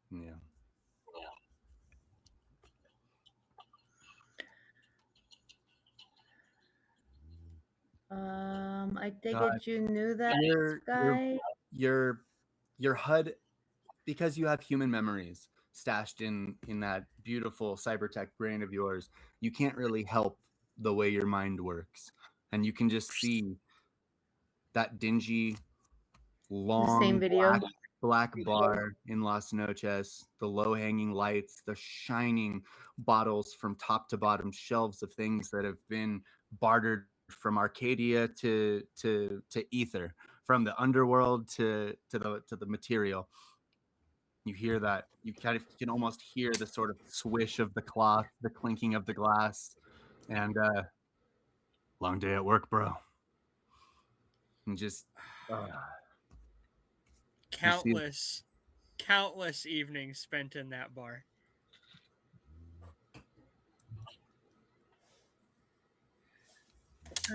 Speaker 1: Yeah.
Speaker 2: I take it you knew that
Speaker 1: Your
Speaker 2: guy.
Speaker 1: your HUD, because you have human memories. stashed in that beautiful cybertech brain of yours, you can't really help the way your mind works, and you can just see that dingy,
Speaker 2: The same
Speaker 1: long
Speaker 2: video.
Speaker 1: black bar in Las Noches, the low-hanging lights, the shining bottles from top to bottom, shelves of things that have been bartered from Arcadia to ether, from the underworld to the material. You hear that. You can almost hear the sort of swish of the cloth, the clinking of the glass, and long day at work, bro. And just
Speaker 5: countless evenings spent in that bar.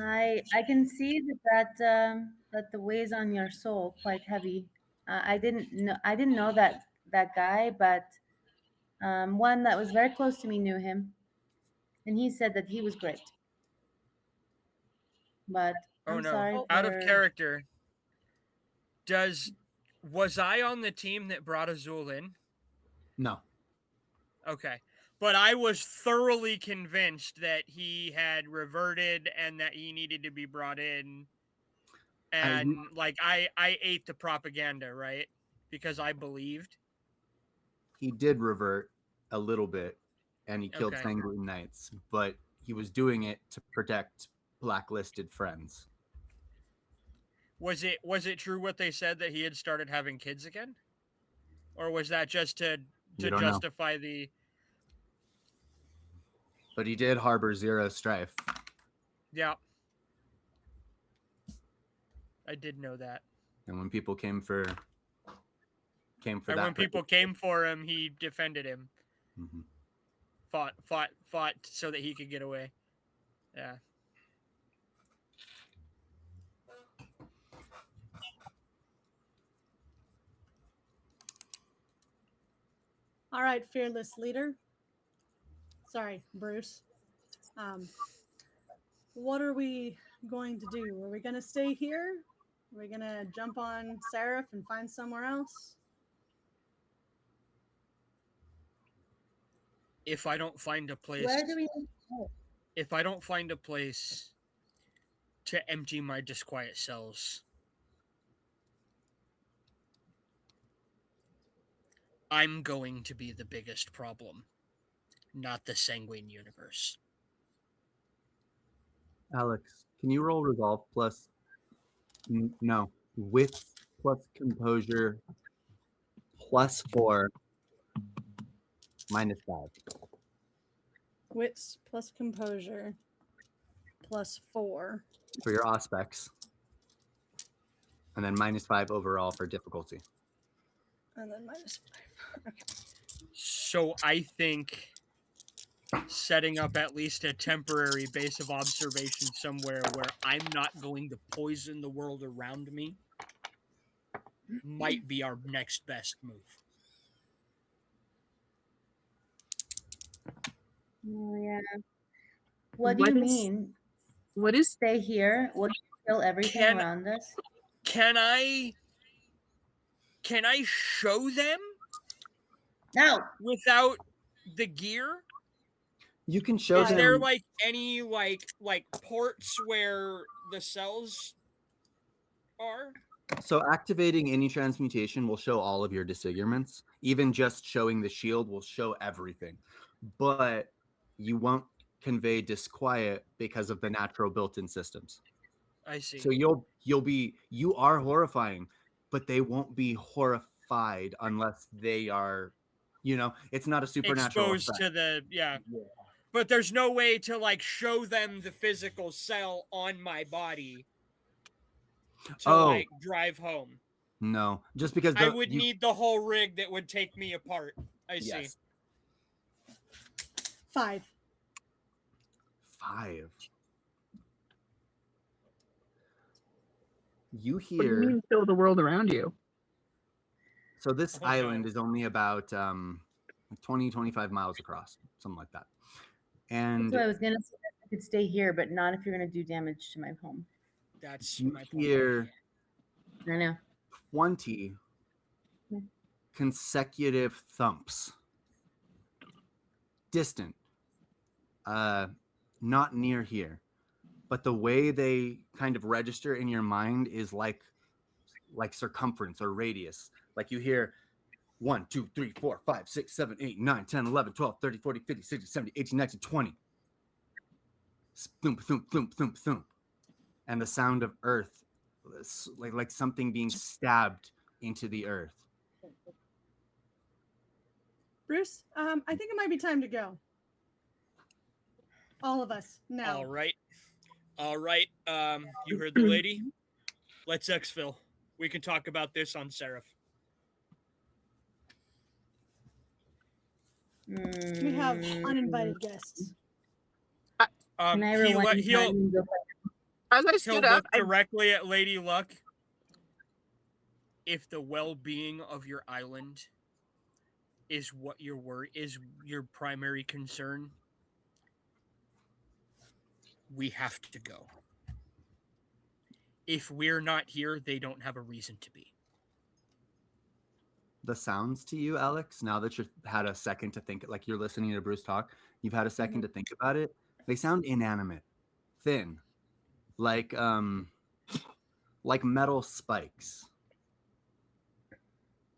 Speaker 2: I can see that the weighs on your soul quite heavy. I didn't know that guy, but one that was very close to me knew him, and he said that he was great. But
Speaker 5: Oh
Speaker 2: I'm
Speaker 5: no,
Speaker 2: sorry
Speaker 5: out of
Speaker 2: for
Speaker 5: character. Was I on the team that brought Azul in?
Speaker 1: no.
Speaker 5: Okay. But I was thoroughly convinced that he had reverted and that he needed to be brought in. And I ate the propaganda, right? Because I believed.
Speaker 1: He did revert a little bit, and he killed
Speaker 5: Okay.
Speaker 1: Sanguine Knights, but he was doing it to protect blacklisted friends.
Speaker 5: Was it true what they said that he had started having kids again? Or was that just to
Speaker 1: You don't know.
Speaker 5: justify the
Speaker 1: But he did harbor zero strife.
Speaker 5: Yeah. I did know that.
Speaker 1: And when people came for
Speaker 5: And
Speaker 1: that
Speaker 5: when people came for him, he defended him.
Speaker 1: Mm-hmm.
Speaker 5: Fought so that he could get away. Yeah.
Speaker 4: All right, fearless leader. Sorry, Bruce. What are we going to do? Are we going to stay here? Are we going to jump on Seraph and find somewhere else?
Speaker 5: If I don't find a place,
Speaker 2: where do we go?
Speaker 5: if I don't find a place to empty my disquiet cells, I'm going to be the biggest problem, not the Sanguine universe.
Speaker 1: Alex, can you roll resolve plus no, wits plus composure +4 -5
Speaker 4: Wits plus composure +4
Speaker 1: for your aspects, and then -5 overall for difficulty.
Speaker 4: and then -5. Okay.
Speaker 5: So I think setting up at least a temporary base of observation somewhere where I'm not going to poison the world around me might be our next best move.
Speaker 2: Oh yeah. What do you mean?
Speaker 3: What is
Speaker 2: Stay here? What, kill everything around us?
Speaker 5: Can I show them
Speaker 2: No.
Speaker 5: without the gear?
Speaker 1: You can show
Speaker 5: Is
Speaker 1: them.
Speaker 5: there like any like ports where the cells are?
Speaker 1: So activating any transmutation will show all of your disfigurements. Even just showing the shield will show everything. But you won't convey disquiet because of the natural built-in systems.
Speaker 5: I see.
Speaker 1: So you are horrifying, but they won't be horrified unless they are, it's not a supernatural
Speaker 5: exposed
Speaker 1: effect.
Speaker 5: to the But there's no way to like show them the physical cell on my body to like drive home.
Speaker 1: No, just because
Speaker 5: I would need the whole rig that would take me apart. I see.
Speaker 4: 5.
Speaker 1: 5. You hear?
Speaker 3: What do you mean kill the world around you?
Speaker 1: So this island is only about 20, 25 miles across, something like that. And
Speaker 2: that's what I was gonna say. I could stay here, but not if you're gonna do damage to my home.
Speaker 5: That's
Speaker 1: you
Speaker 5: my point.
Speaker 1: hear
Speaker 2: I know.
Speaker 1: 20 consecutive thumps distant, not near here, but the way they kind of register in your mind is like circumference or radius. Like you hear 1, 2, 3, 4, 5, 6, 7, 8, 9, 10, 11, 12, 30, 40, 50, 60, 70, 18, 19, 20. Thump, thump, thump, thump, thump. And the sound of earth, like something being stabbed into the earth.
Speaker 4: Bruce, I think it might be time to go. All of us now.
Speaker 5: All right. You heard the lady. Let's exfil. We can talk about this on Seraph.
Speaker 4: We have uninvited guests.
Speaker 2: Can I rewind time and go back?
Speaker 3: As I
Speaker 5: He'll
Speaker 3: stood up,
Speaker 5: look directly at Lady Luck. If the well-being of your island is what is your primary concern, we have to go. If we're not here, they don't have a reason to be.
Speaker 1: The sounds to you, Alex, now that you've had a second to think, like you're listening to Bruce talk, you've had a second to think about it, they sound inanimate, thin, like metal spikes.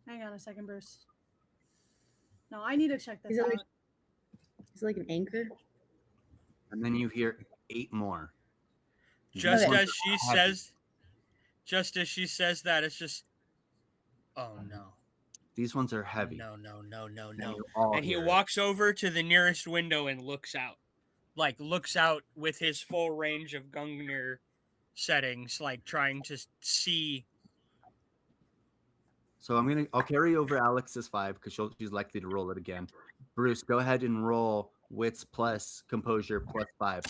Speaker 4: Hang on a second, Bruce. No, I need to check this
Speaker 2: Is it
Speaker 4: out.
Speaker 2: like an anchor?
Speaker 1: And then you hear 8 more.
Speaker 5: Just
Speaker 2: Okay.
Speaker 5: as she says that, it's just, oh no.
Speaker 1: These ones are heavy.
Speaker 5: No.
Speaker 1: You all
Speaker 5: And he
Speaker 1: hear it.
Speaker 5: walks over to the nearest window and looks out. Like, looks out with his full range of Gungnir settings, like trying to see.
Speaker 1: So I'll carry over Alex's 5 because she's likely to roll it again. Bruce, go ahead and roll wits plus composure plus 5.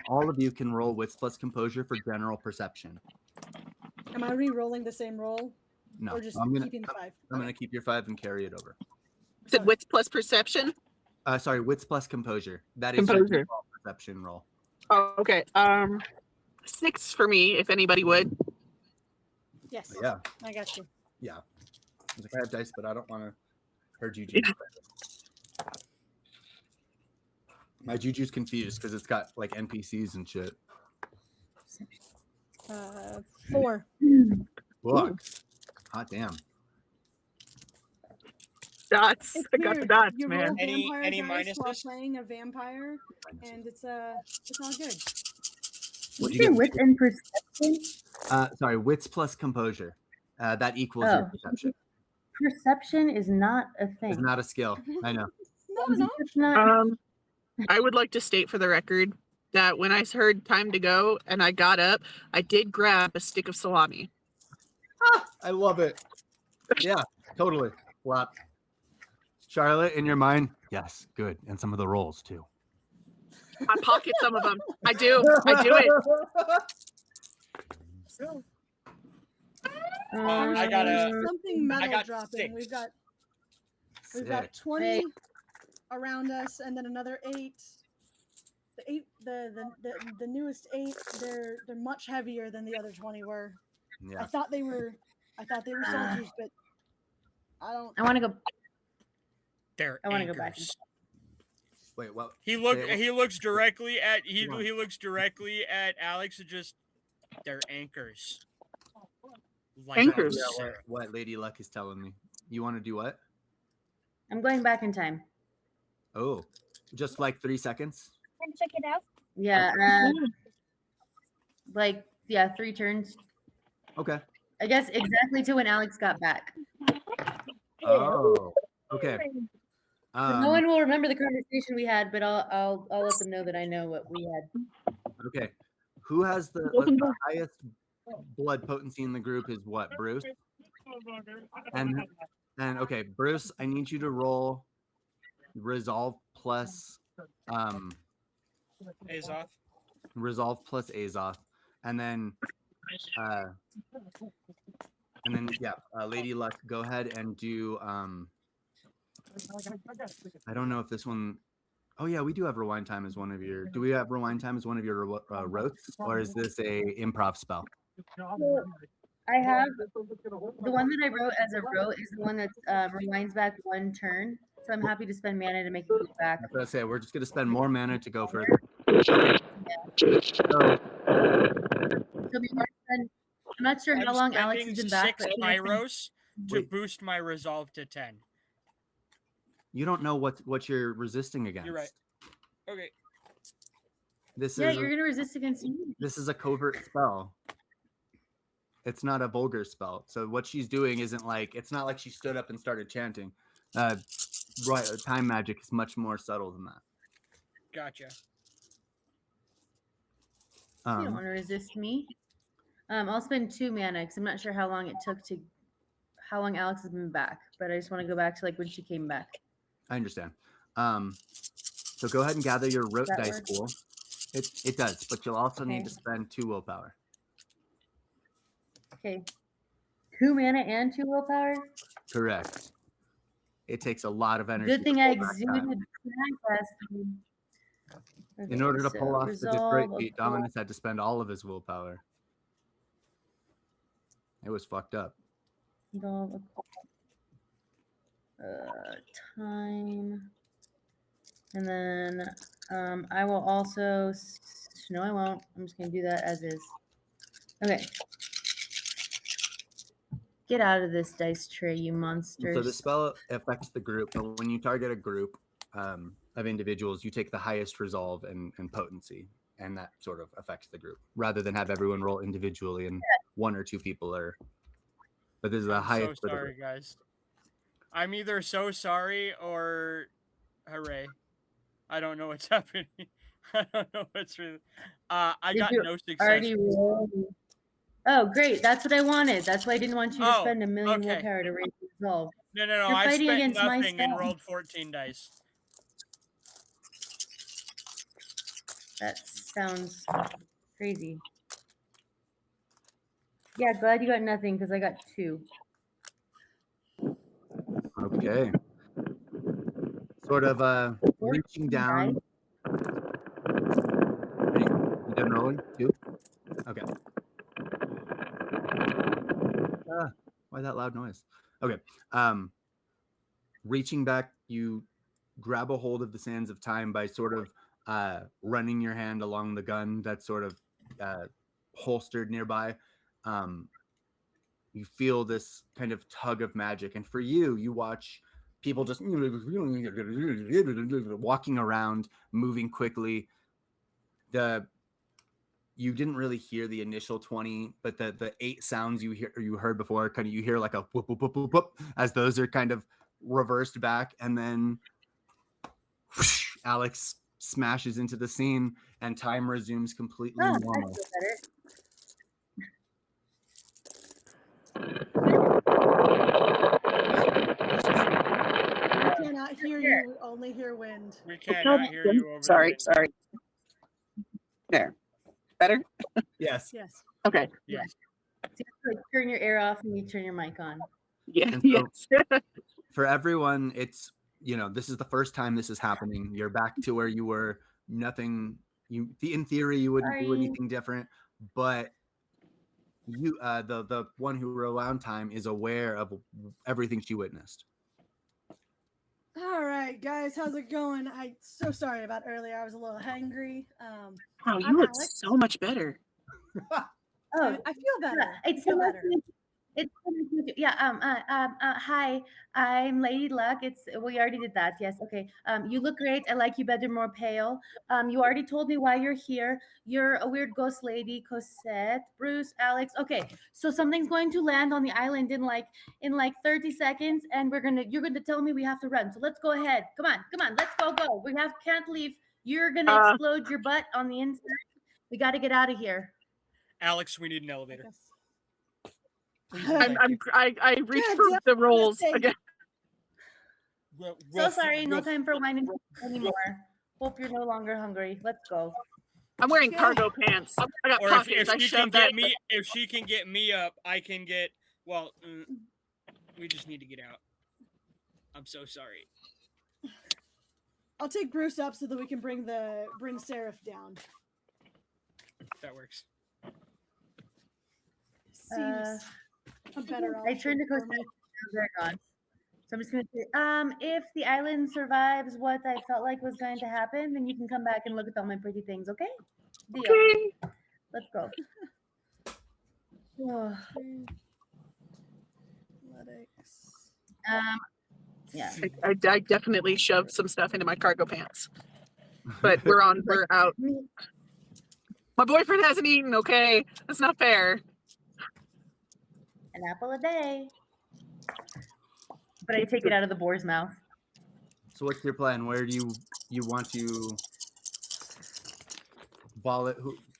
Speaker 1: All of you can roll wits plus composure for general perception.
Speaker 4: Am I re-rolling the same roll?
Speaker 1: No,
Speaker 4: Or just
Speaker 1: I'm gonna
Speaker 4: keeping the 5?
Speaker 1: I'm gonna keep your 5 and carry it over.
Speaker 3: is it wits plus perception?
Speaker 1: Sorry, wits plus composure. That is your
Speaker 3: Composure.
Speaker 1: default perception roll.
Speaker 3: Oh, okay. 6 for me, if anybody would.
Speaker 4: Yes.
Speaker 1: Yeah,
Speaker 4: I got you.
Speaker 1: yeah. I was like, I have dice, but I don't want to hurt Juju. My Juju's confused because it's got like NPCs and shit.
Speaker 4: 4.
Speaker 1: Look, hot damn.
Speaker 3: Dots.
Speaker 4: It's
Speaker 3: I got the
Speaker 4: weird.
Speaker 3: dots,
Speaker 4: You
Speaker 3: man.
Speaker 4: roll
Speaker 5: Any
Speaker 4: vampire dice while
Speaker 5: minuses?
Speaker 4: playing a vampire, and it's all good.
Speaker 1: What'd
Speaker 2: Did
Speaker 1: you
Speaker 2: you say
Speaker 1: get?
Speaker 2: wits and perception?
Speaker 1: Sorry, wits plus composure. That equals your
Speaker 2: Oh.
Speaker 1: perception.
Speaker 2: Perception is not a thing.
Speaker 1: It's not a skill. I know.
Speaker 4: No.
Speaker 2: It's not.
Speaker 3: I would like to state for the record that when I heard time to go and I got up, I did grab a stick of salami.
Speaker 1: I love it. Yeah, totally. Flop. Charlotte, in your mind, yes, good, and some of the rolls too.
Speaker 3: I pocket some of them. I do. I do it.
Speaker 5: I got a-
Speaker 4: something metal
Speaker 5: got
Speaker 4: dropping.
Speaker 5: 6.
Speaker 4: We've got
Speaker 1: Sick.
Speaker 4: 20 around us, and then another 8. The newest 8. They're much heavier than the other 20 were.
Speaker 1: Yeah.
Speaker 4: I thought they were soldiers, but I don't.
Speaker 2: I want to go.
Speaker 5: They're
Speaker 2: I wanna go back.
Speaker 5: anchors.
Speaker 1: Wait, what?
Speaker 5: He looks directly at he looks directly at Alex and just, they're anchors. Like
Speaker 3: Anchors?
Speaker 5: on
Speaker 1: Yeah,
Speaker 5: Seraph.
Speaker 1: what Lady Luck is telling me. You want to do what?
Speaker 2: I'm going back in time.
Speaker 1: Oh, just like 3 seconds?
Speaker 7: Check it out.
Speaker 2: Yeah. Like, 3 turns.
Speaker 1: Okay.
Speaker 2: I guess exactly to when Alex got back.
Speaker 1: Oh, okay.
Speaker 2: No one will remember the conversation we had, but I'll let them know that I know what we had.
Speaker 1: Okay. Who has the highest blood potency in the group is what? Bruce? And okay, Bruce, I need you to roll resolve plus
Speaker 5: Azoth.
Speaker 1: resolve plus Azoth. And then Lady Luck, go ahead and do I don't know if this one. Oh yeah, we do have rewind time as one of your. Do we have rewind time as one of your rotes, or is this a improv spell?
Speaker 2: I have the one that I wrote as a rote is the one that rewinds back 1 turn. So I'm happy to spend mana to make it go back.
Speaker 1: That's what I say. We're just gonna spend more mana to go further. Okay. So,
Speaker 2: So we want to spend, I'm not sure
Speaker 5: I'm
Speaker 2: how long Alex
Speaker 5: spending
Speaker 2: has been back.
Speaker 5: 6
Speaker 2: But I think
Speaker 5: pyros to
Speaker 1: Wait.
Speaker 5: boost my resolve to 10.
Speaker 1: you don't know what you're resisting against.
Speaker 5: You're right. Okay.
Speaker 1: This
Speaker 2: yeah,
Speaker 1: is
Speaker 2: you're gonna resist against me.
Speaker 1: this is a covert spell. It's not a vulgar spell. So what she's doing isn't like it's not like she stood up and started chanting. Right, time magic is much more subtle than that.
Speaker 5: Gotcha.
Speaker 2: You don't want to resist me. I'll spend 2 mana because I'm not sure how long Alex has been back, but I just want to go back to like when she came back.
Speaker 1: I understand. So go ahead and gather your rote
Speaker 2: That
Speaker 1: dice
Speaker 2: work?
Speaker 1: pool. It does, but you'll also need
Speaker 2: Okay.
Speaker 1: to spend 2 willpower.
Speaker 2: Okay. 2 mana and 2 willpower.
Speaker 1: Correct. It takes a lot of energy.
Speaker 2: Good thing
Speaker 1: to
Speaker 2: I
Speaker 1: pull back
Speaker 2: exuded
Speaker 1: time.
Speaker 2: tonight last time.
Speaker 1: In
Speaker 2: Okay,
Speaker 1: order to
Speaker 2: so
Speaker 1: pull off the
Speaker 2: resolve,
Speaker 1: destroy feat, Dominus had to spend all of his willpower. It was fucked up.
Speaker 2: resolve, time, and then I will also. No, I won't. I'm just gonna do that as is. Okay. Get out of this dice tray, you monsters.
Speaker 1: So the spell affects the group, but when you target a group of individuals, you take the highest resolve and potency, and that sort of affects the group, rather than have everyone roll individually and 1 or 2 people are. But this is the
Speaker 5: I'm
Speaker 1: highest
Speaker 5: so
Speaker 1: for the
Speaker 5: sorry,
Speaker 1: group.
Speaker 5: guys. I'm either so sorry or hooray. I don't know what's happening. I don't know what's really. I
Speaker 2: Did
Speaker 5: got
Speaker 2: you
Speaker 5: no success.
Speaker 2: already roll? Oh, great. That's what I wanted. That's why I didn't want you to spend a million
Speaker 5: okay.
Speaker 2: willpower to raise the resolve.
Speaker 5: No.
Speaker 2: You're
Speaker 5: I
Speaker 2: fighting
Speaker 5: spent
Speaker 2: against my
Speaker 5: nothing and
Speaker 2: spell.
Speaker 5: rolled 14 dice.
Speaker 2: That sounds crazy. Yeah, glad you got nothing because I got 2.
Speaker 1: Okay. Sort of reaching down. Ready? You done rolling? 2? Okay. Why that loud noise? Okay. Reaching back, you grab a hold of the sands of time by sort of running your hand along the gun that's sort of holstered nearby. You feel this kind of tug of magic, and for you watch people just walking around, moving quickly. You didn't really hear the initial 20, but the 8 sounds you heard before, kind of you hear like a whoop whoop whoop whoop whoop as those are kind of reversed back, and then whoosh, Alex smashes into the scene, and time resumes completely
Speaker 2: Oh,
Speaker 1: normal.
Speaker 2: I feel better.
Speaker 4: We cannot hear you. We only hear wind.
Speaker 5: We cannot hear you over
Speaker 3: Sorry. There. Better?
Speaker 1: Yes.
Speaker 4: Yes.
Speaker 3: Okay.
Speaker 5: Yes.
Speaker 2: So you have to, like, turn your air off and you turn your mic on.
Speaker 3: Yeah.
Speaker 1: And so
Speaker 3: Yes.
Speaker 1: for everyone, it's this is the first time this is happening. You're back to where you were. Nothing. In theory, you wouldn't do
Speaker 2: Sorry.
Speaker 1: anything different, but you, the one who rewound time, is aware of everything she witnessed.
Speaker 4: All right, guys, how's it going? I'm so sorry about earlier. I was a little hangry.
Speaker 3: Wow,
Speaker 4: I'm
Speaker 3: you look
Speaker 4: Alex.
Speaker 3: so much better.
Speaker 2: Oh,
Speaker 4: I feel better.
Speaker 2: it's
Speaker 4: I feel
Speaker 2: so nice
Speaker 4: better.
Speaker 2: to meet you. It's so nice to meet you. Yeah. Hi. I'm Lady Luck. We already did that. Yes. Okay. You look great. I like you better, more pale. You already told me why you're here. You're a weird ghost lady, Cosette, Bruce, Alex. Okay. So something's going to land on the island in like 30 seconds, and you're gonna tell me we have to run. So let's go ahead. Come on. Let's go. Can't leave. You're gonna explode your butt on the inside. We got to get out of here.
Speaker 5: Alex, we need an elevator.
Speaker 4: Yes.
Speaker 5: Please, and thank you.
Speaker 3: I reached
Speaker 4: God
Speaker 3: for
Speaker 4: damn
Speaker 3: the rolls
Speaker 4: thing.
Speaker 3: again.
Speaker 2: So sorry, no time for wine and anymore. Hope you're no longer hungry. Let's go.
Speaker 3: I'm wearing
Speaker 4: Okay.
Speaker 3: cargo pants. I got
Speaker 5: Or
Speaker 3: pockets. I
Speaker 5: if she can
Speaker 3: shoved
Speaker 5: get
Speaker 3: that.
Speaker 5: me, if she can get me up, I can get. Well, we just need to get out. I'm so sorry.
Speaker 4: I'll take Bruce up so that we can bring Seraph down.
Speaker 5: That works.
Speaker 4: Seems a better
Speaker 2: I
Speaker 4: option
Speaker 2: turned to
Speaker 4: for
Speaker 2: Cosette.
Speaker 4: me.
Speaker 2: They're gone. So I'm just gonna say, if the island survives what I felt like was going to happen, then you can come back and look at all my pretty things, okay? Deal.
Speaker 3: Okay.
Speaker 2: Let's go. Oh,
Speaker 4: Athletics.
Speaker 2: yeah.
Speaker 3: I definitely shoved some stuff into my cargo pants, but we're out. My boyfriend hasn't eaten. Okay, that's not fair.
Speaker 2: An apple a day. But I take it out of the boar's mouth.
Speaker 1: So what's your plan? Where do you want to ball it?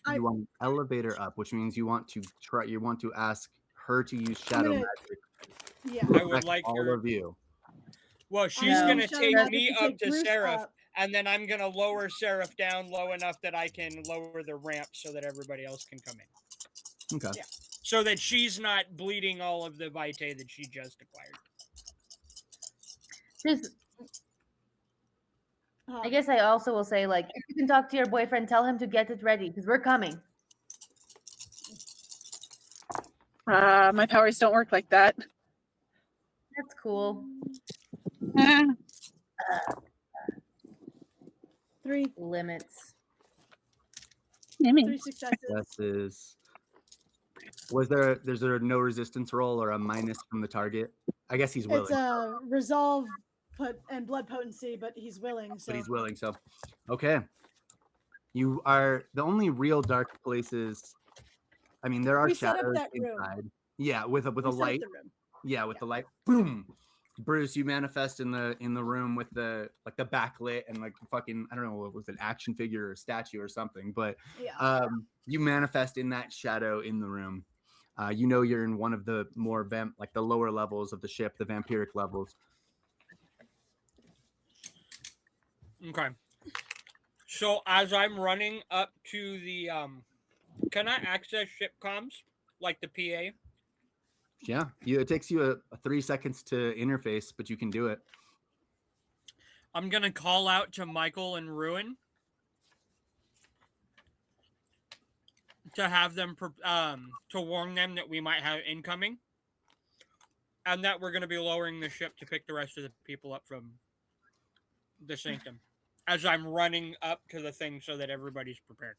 Speaker 1: You want an elevator up, which means you want to ask her to use shadow
Speaker 4: gonna-
Speaker 1: magic.
Speaker 4: Yeah.
Speaker 5: I would
Speaker 1: Protect
Speaker 5: like
Speaker 1: all
Speaker 5: her.
Speaker 1: of you.
Speaker 5: Well, she's
Speaker 2: No.
Speaker 5: gonna
Speaker 4: Shadow
Speaker 5: take
Speaker 4: magic
Speaker 5: me
Speaker 4: to
Speaker 5: up
Speaker 4: take
Speaker 5: to
Speaker 4: Bruce
Speaker 5: Seraph,
Speaker 4: up.
Speaker 5: and then I'm gonna lower Seraph down low enough that I can lower the ramp so that everybody else can come in.
Speaker 1: Okay.
Speaker 4: Yeah.
Speaker 5: So that she's not bleeding all of the vitae that she just acquired.
Speaker 2: Just, I guess I also will say, like, if you can talk to your boyfriend, tell him to get it ready because we're coming.
Speaker 3: My powers don't work like that.
Speaker 2: That's cool.
Speaker 3: Eh.
Speaker 4: 3
Speaker 2: Limits.
Speaker 4: 3 successes.
Speaker 1: This is. There's there no resistance roll or a minus from the target? I guess he's willing.
Speaker 4: It's a resolve and blood potency, but he's willing. So
Speaker 1: But he's willing. So, okay. You are the only real dark places. I mean, there are
Speaker 4: We set up
Speaker 1: shadows
Speaker 4: that room.
Speaker 1: inside. Yeah, with a
Speaker 4: We set up
Speaker 1: light.
Speaker 4: the room.
Speaker 1: Yeah, with the light. Boom. Bruce, you manifest in the room with the backlit and like fucking, I don't know, what was it, action figure or a statue or something, but
Speaker 4: Yeah.
Speaker 1: you manifest in that shadow in the room. You know you're in one of the more like the lower levels of the ship, the vampiric levels.
Speaker 5: Okay. So as I'm running up to the can I access ship comms like the PA?
Speaker 1: Yeah, it takes you a 3 seconds to interface, but you can do it.
Speaker 5: I'm gonna call out to Michael and Ruin to have them to warn them that we might have incoming, and that we're gonna be lowering the ship to pick the rest of the people up from the sanctum. As I'm running up to the thing, so that everybody's prepared,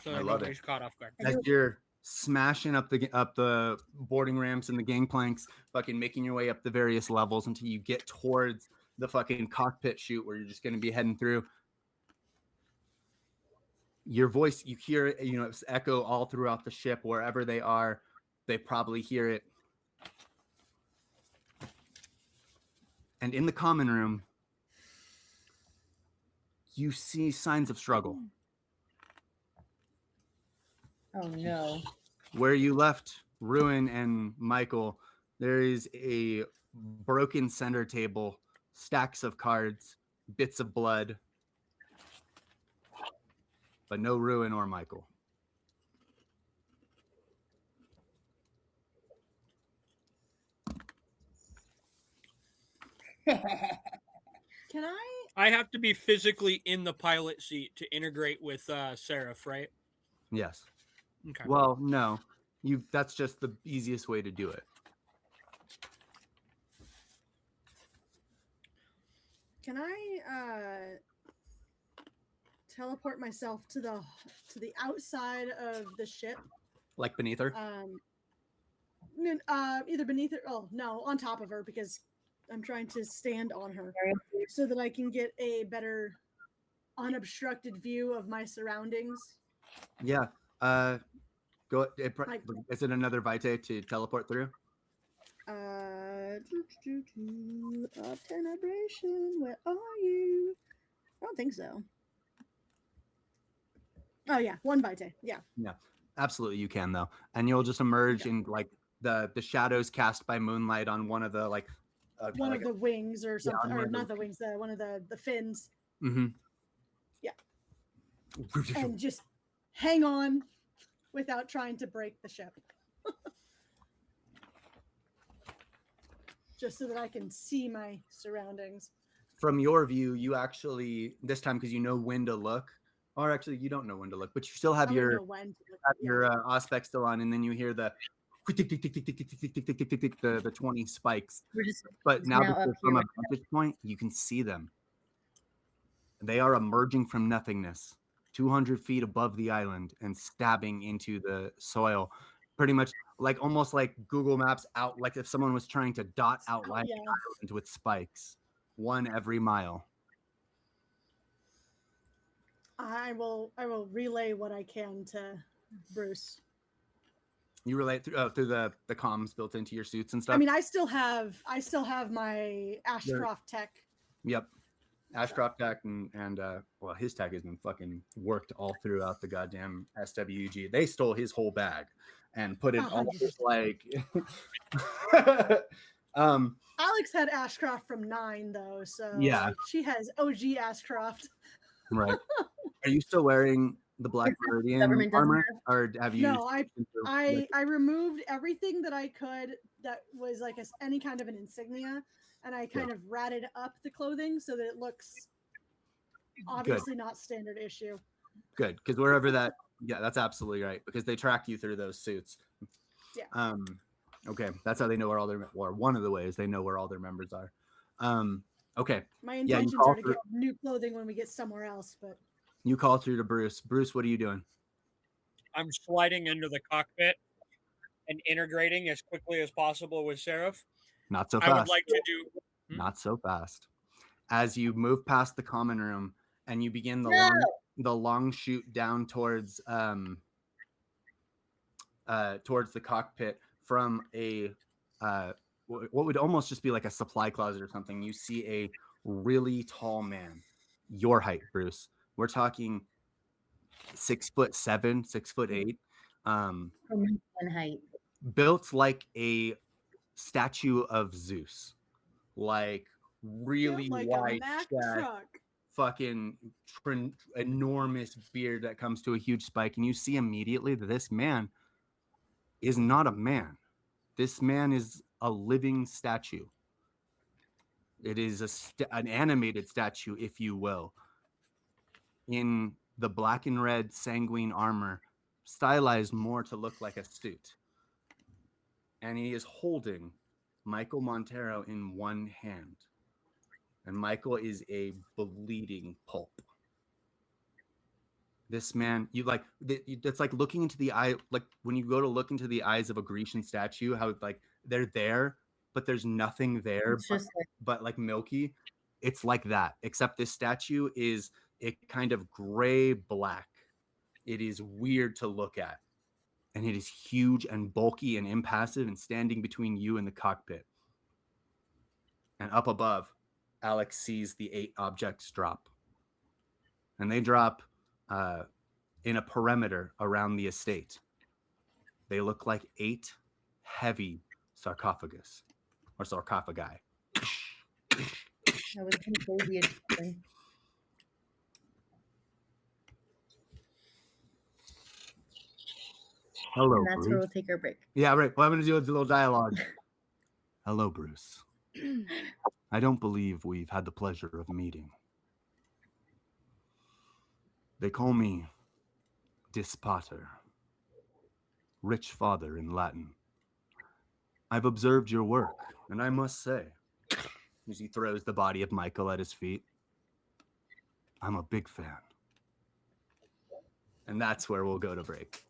Speaker 5: so that nobody's caught off guard.
Speaker 1: As you're smashing up the boarding ramps and the gangplanks, fucking making your way up the various levels until you get towards the fucking cockpit chute where you're just going to be heading through. Your voice, you hear it, it's echo all throughout the ship. Wherever they are, they probably hear it. And in the common room, you see signs of struggle.
Speaker 2: Oh no.
Speaker 1: Where you left Ruin and Michael, there is a broken center table, stacks of cards, bits of blood, but no Ruin or Michael.
Speaker 4: Can
Speaker 5: I have to be physically in the pilot seat to integrate with Seraph, right?
Speaker 1: Yes.
Speaker 5: Okay.
Speaker 1: Well, no. That's just the easiest way to do it.
Speaker 4: Can I teleport myself to the outside of the ship?
Speaker 1: Like beneath her?
Speaker 4: Either beneath her. Oh no, on top of her, because I'm trying to stand on her so that I can get a better unobstructed view of my surroundings.
Speaker 1: Yeah. Go. Is it another vitae to teleport through?
Speaker 4: Tenebration, where are you? I don't think so. Oh yeah, one vitae. Yeah.
Speaker 1: Yeah, absolutely you can though, and you'll just emerge in like the shadows cast by moonlight on one of the
Speaker 4: one of the wings or something, or not
Speaker 1: the
Speaker 4: the wings, one of the fins.
Speaker 1: Mm-hmm.
Speaker 4: Yeah. And just hang on without trying to break the ship. Just so that I can see my surroundings.
Speaker 1: From your view, you actually, this time, because you know when to look, or actually you don't know when to look, but you still have your aspect still on, and then you hear the the 20 spikes.
Speaker 2: We're just
Speaker 1: But now
Speaker 2: now
Speaker 1: that
Speaker 2: up
Speaker 1: you're
Speaker 2: here
Speaker 1: from a
Speaker 2: with
Speaker 1: vantage point, you can see them. They are emerging from nothingness, 200 feet above the island and stabbing into the soil, pretty much like almost like Google Maps out, like if someone was trying to dot outline the island with spikes, one every mile.
Speaker 4: I will relay what I can to Bruce.
Speaker 1: You relate through the comms built into your suits and stuff.
Speaker 4: I mean, I still have my Ashcroft tech.
Speaker 1: Yep. Ashcroft tech and well, his tech has been fucking worked all throughout the goddamn SWG. They stole his whole bag and put it all like
Speaker 4: Alex had Ashcroft from 9 though, so
Speaker 1: yeah,
Speaker 4: like, she has OG Ashcroft.
Speaker 1: Right. Are you still wearing the Black Meridian armor, or have you?
Speaker 4: No, I removed everything that I could that was like any kind of an insignia, and I kind of ratted up the clothing so that it looks obviously not standard issue.
Speaker 1: Good, because wherever that, yeah, that's absolutely right, because they track you through those suits.
Speaker 4: Yeah.
Speaker 1: Okay, that's how they know where all their, or one of the ways they know where all their members are. Okay.
Speaker 4: My intentions are to get new clothing when we get somewhere else, but
Speaker 1: you call through to Bruce. Bruce, what are you doing?
Speaker 5: I'm sliding into the cockpit and integrating as quickly as possible with Seraph.
Speaker 1: Not so fast.
Speaker 5: I would like to do.
Speaker 1: Not so fast. As you move past the common room and you begin the long shoot down towards the cockpit from a what would almost just be like a supply closet or something, you see a really tall man, your height, Bruce. We're talking 6'7", 6'8",
Speaker 2: in height,
Speaker 1: built like a statue of Zeus, like really
Speaker 4: like
Speaker 1: white,
Speaker 4: truck.
Speaker 1: fucking enormous beard that comes to a huge spike, and you see immediately that this man is not a man. This man is a living statue. It is an animated statue, if you will, in the black and red sanguine armor, stylized more to look like a suit. And he is holding Michael Montero in one hand. And Michael is a bleeding pulp. This man, it's like looking into the eye, like when you go to look into the eyes of a Grecian statue, how like they're there, but there's nothing there, but like milky. It's like that, except this statue is a kind of gray black. It is weird to look at. And it is huge and bulky and impassive and standing between you and the cockpit. And up above, Alex sees the 8 objects drop. And they drop in a perimeter around the estate. They look like 8 heavy sarcophagus or sarcophagi.
Speaker 2: That was crazy.
Speaker 1: Hello,
Speaker 2: and that's
Speaker 1: Bruce.
Speaker 2: where we'll take our break.
Speaker 1: Yeah, right. Well, I'm going to do a little dialogue. Hello, Bruce. I don't believe we've had the pleasure of meeting. They call me Dispater, rich father in Latin. I've observed your work, and I must say, as he throws the body of Michael at his feet, I'm a big fan. And that's where we'll go to break.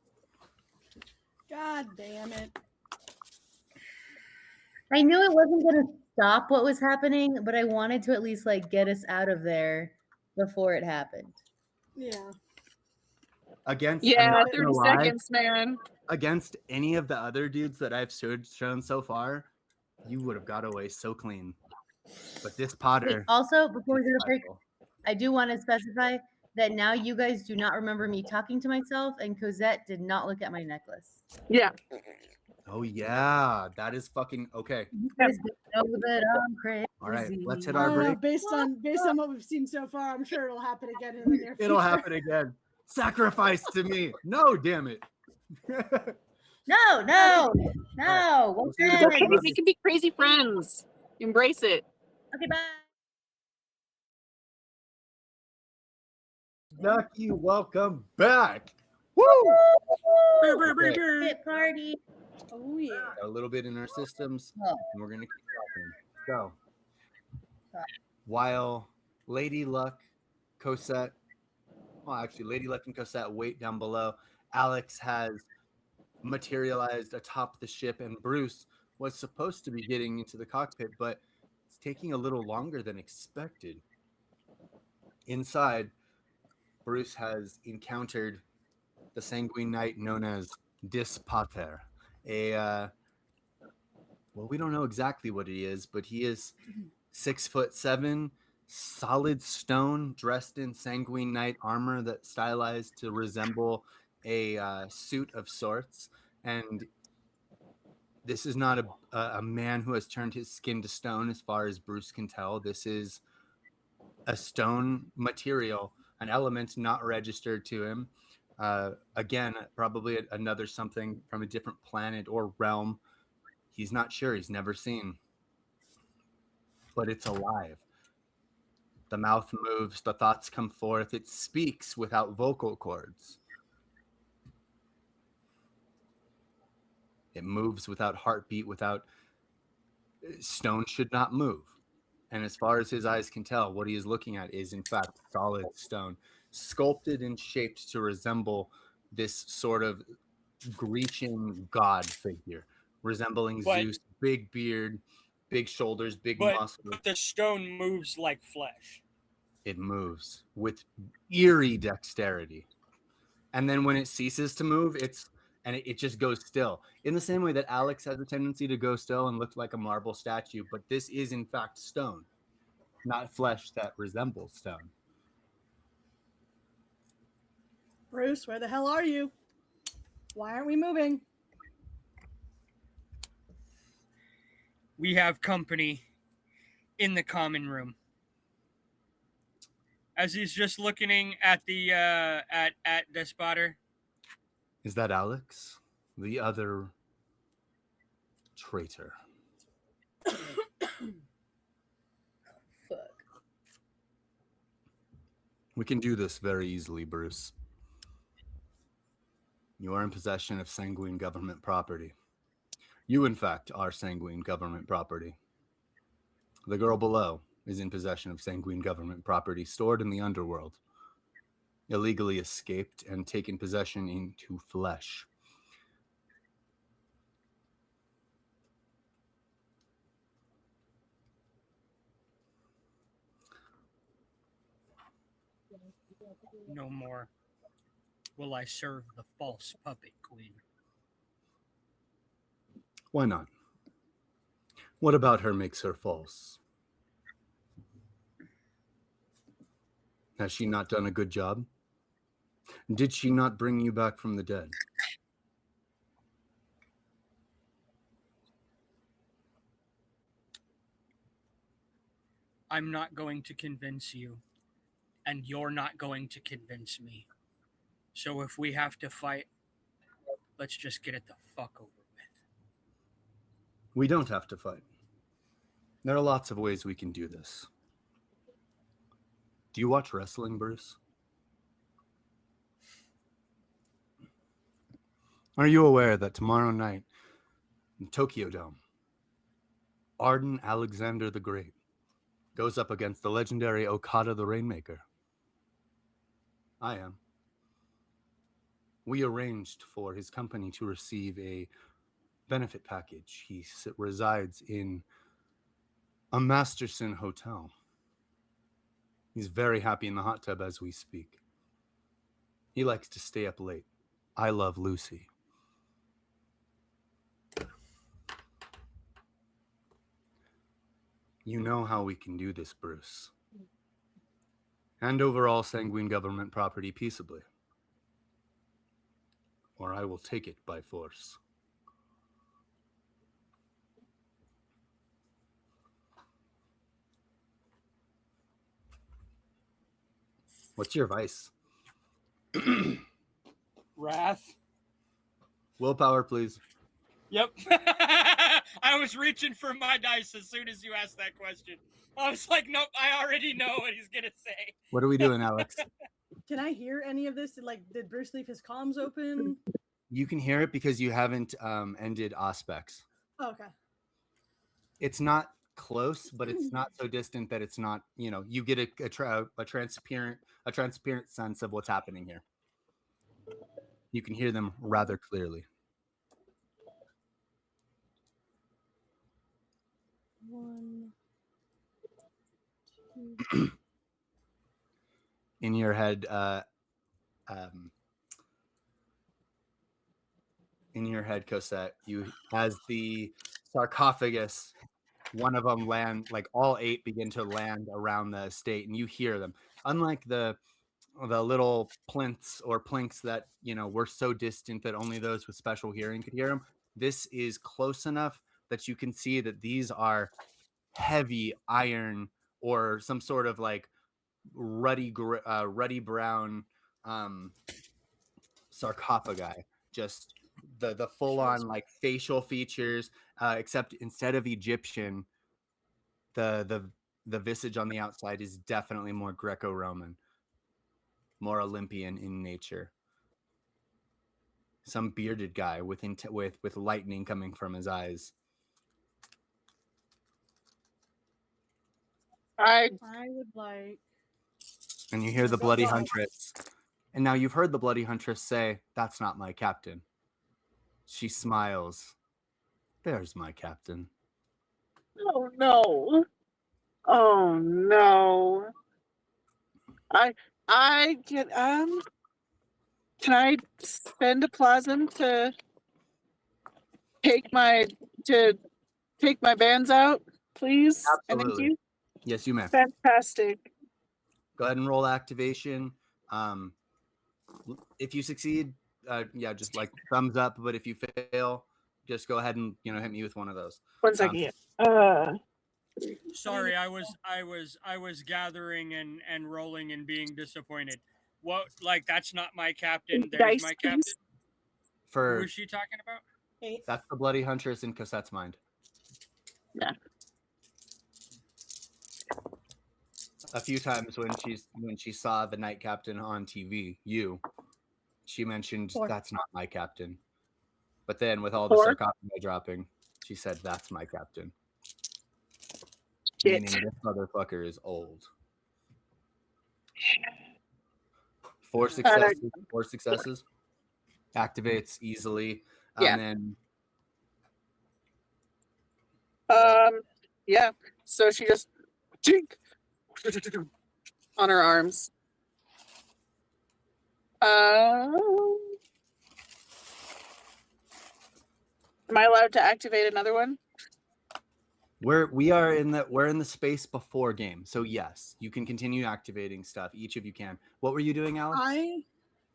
Speaker 4: God damn it.
Speaker 2: I knew it wasn't going to stop what was happening, but I wanted to at least like get us out of there before it happened.
Speaker 4: Yeah.
Speaker 1: Against
Speaker 3: 30 seconds, man.
Speaker 1: Against any of the other dudes that I've shown so far, you would have got away so clean. But this Potter.
Speaker 2: Wait, also, before we go to break, I do want to specify that now you guys do not remember me talking to myself, and Cosette did not look at my necklace.
Speaker 3: Yeah.
Speaker 1: Oh yeah, that is fucking okay.
Speaker 2: You guys know that I'm crazy.
Speaker 1: All right, let's hit our break.
Speaker 4: Based on what we've seen so far, I'm sure it'll happen again in the near future.
Speaker 1: It'll happen again. Sacrifice to me. No, damn it.
Speaker 2: No.
Speaker 3: Okay, we can be crazy friends. Embrace it.
Speaker 2: Okay, bye.
Speaker 1: Nucky, welcome back.
Speaker 2: Woo! Party.
Speaker 4: Oh yeah.
Speaker 1: Got a little bit in our systems,
Speaker 2: Oh.
Speaker 1: and we're gonna keep talking. So, while Lady Luck, Cosette, well, actually, Lady Luck and Cosette wait down below, Alex has materialized atop the ship, and Bruce was supposed to be getting into the cockpit, but it's taking a little longer than expected. Inside, Bruce has encountered the Sanguine Knight known as Dispater, a well, we don't know exactly what he is, but he is 6'7", solid stone, dressed in Sanguine Knight armor that stylized to resemble a suit of sorts. And this is not a man who has turned his skin to stone, as far as Bruce can tell. This is a stone material, an element not registered to him. Again, probably another something from a different planet or realm. He's not sure. He's never seen. But it's alive. The mouth moves, the thoughts come forth. It speaks without vocal cords. It moves without heartbeat, without... Stone should not move. And as far as his eyes can tell, what he is looking at is, in fact, solid stone, sculpted and shaped to resemble this sort of Grecian god figure, resembling Zeus, big beard, big shoulders, big muscles.
Speaker 5: But the stone moves like flesh.
Speaker 1: It moves with eerie dexterity. And then when it ceases to move, it just goes still. In the same way that Alex has a tendency to go still and look like a marble statue, but this is in fact stone, not flesh that resembles stone.
Speaker 4: Bruce, where the hell are you? Why aren't we moving?
Speaker 5: We have company in the common room. As he's just looking at the at the spotter.
Speaker 1: Is that Alex? The other traitor.
Speaker 2: Fuck.
Speaker 1: We can do this very easily, Bruce. You are in possession of Sanguine government property. You, in fact, are Sanguine government property. The girl below is in possession of Sanguine government property stored in the underworld, illegally escaped and taken possession into flesh.
Speaker 5: No more will I serve the false puppet queen.
Speaker 1: Why not? What about her makes her false? Has she not done a good job? Did she not bring you back from the dead?
Speaker 5: I'm not going to convince you, and you're not going to convince me. So if we have to fight, let's just get it the fuck over with.
Speaker 1: We don't have to fight. There are lots of ways we can do this. Do you watch wrestling, Bruce? Are you aware that tomorrow night in Tokyo Dome, Arden Alexander the Great goes up against the legendary Okada the Rainmaker? I am. We arranged for his company to receive a benefit package. He resides in a Masterson hotel. He's very happy in the hot tub as we speak. He likes to stay up late. I love Lucy. You know how we can do this, Bruce. Hand over all Sanguine government property peaceably, or I will take it by force. What's your vice?
Speaker 5: Wrath?
Speaker 1: Willpower, please.
Speaker 5: Yep. I was reaching for my dice as soon as you asked that question. I was like, nope, I already know what he's going to say.
Speaker 1: What are we doing, Alex?
Speaker 4: Can I hear any of this? Did Bruce leave his comms open?
Speaker 1: You can hear it because you haven't ended Auspex.
Speaker 4: Oh, okay.
Speaker 1: It's not close, but it's not so distant that it's not. You get a transparent sense of what's happening here. You can hear them rather clearly.
Speaker 4: One, two.
Speaker 1: In your head, Cosette, as the sarcophagus, one of them land, like all 8 begin to land around the estate, and you hear them. Unlike the little plinths or plinks that were so distant that only those with special hearing could hear them, this is close enough that you can see that these are heavy iron or some sort of like ruddy brown sarcophagi. Just the full on like facial features, except instead of Egyptian, the visage on the outside is definitely more Greco-Roman, more Olympian in nature. Some bearded guy with lightning coming from his eyes.
Speaker 3: I
Speaker 4: would like.
Speaker 1: And you hear the bloody huntress. And now you've heard the bloody huntress say, "That's not my captain." She smiles. "There's my captain."
Speaker 3: Oh no. Oh no. I can I spend a plasm to take my bands out, please? And thank
Speaker 1: Absolutely.
Speaker 3: you.
Speaker 1: Yes, you may.
Speaker 3: Fantastic.
Speaker 1: Go ahead and roll activation. If you succeed, just like thumbs up. But if you fail, just go ahead and hit me with one of those.
Speaker 3: 1 second.
Speaker 5: Sorry, I was gathering and rolling and being disappointed. What? Like that's not my captain. There's
Speaker 3: Dice,
Speaker 5: my captain.
Speaker 3: please.
Speaker 5: Who is she talking about?
Speaker 4: 8.
Speaker 1: That's the bloody huntress in Cosette's mind.
Speaker 3: Yeah.
Speaker 1: A few times when she saw the night captain on TV, she mentioned
Speaker 4: 4.
Speaker 1: That's not my captain. But then with all the
Speaker 3: 4.
Speaker 1: sarcophagi dropping, she said, "That's my captain."
Speaker 3: Shit.
Speaker 1: Meaning this motherfucker is old. 4 successes. 4 successes. Activates easily.
Speaker 3: Yeah.
Speaker 1: And
Speaker 3: then yeah. So she just tink on her arms. Am I allowed to activate another one?
Speaker 1: we're in the space before game. So yes, you can continue activating stuff. Each of you can. What were you doing, Alex?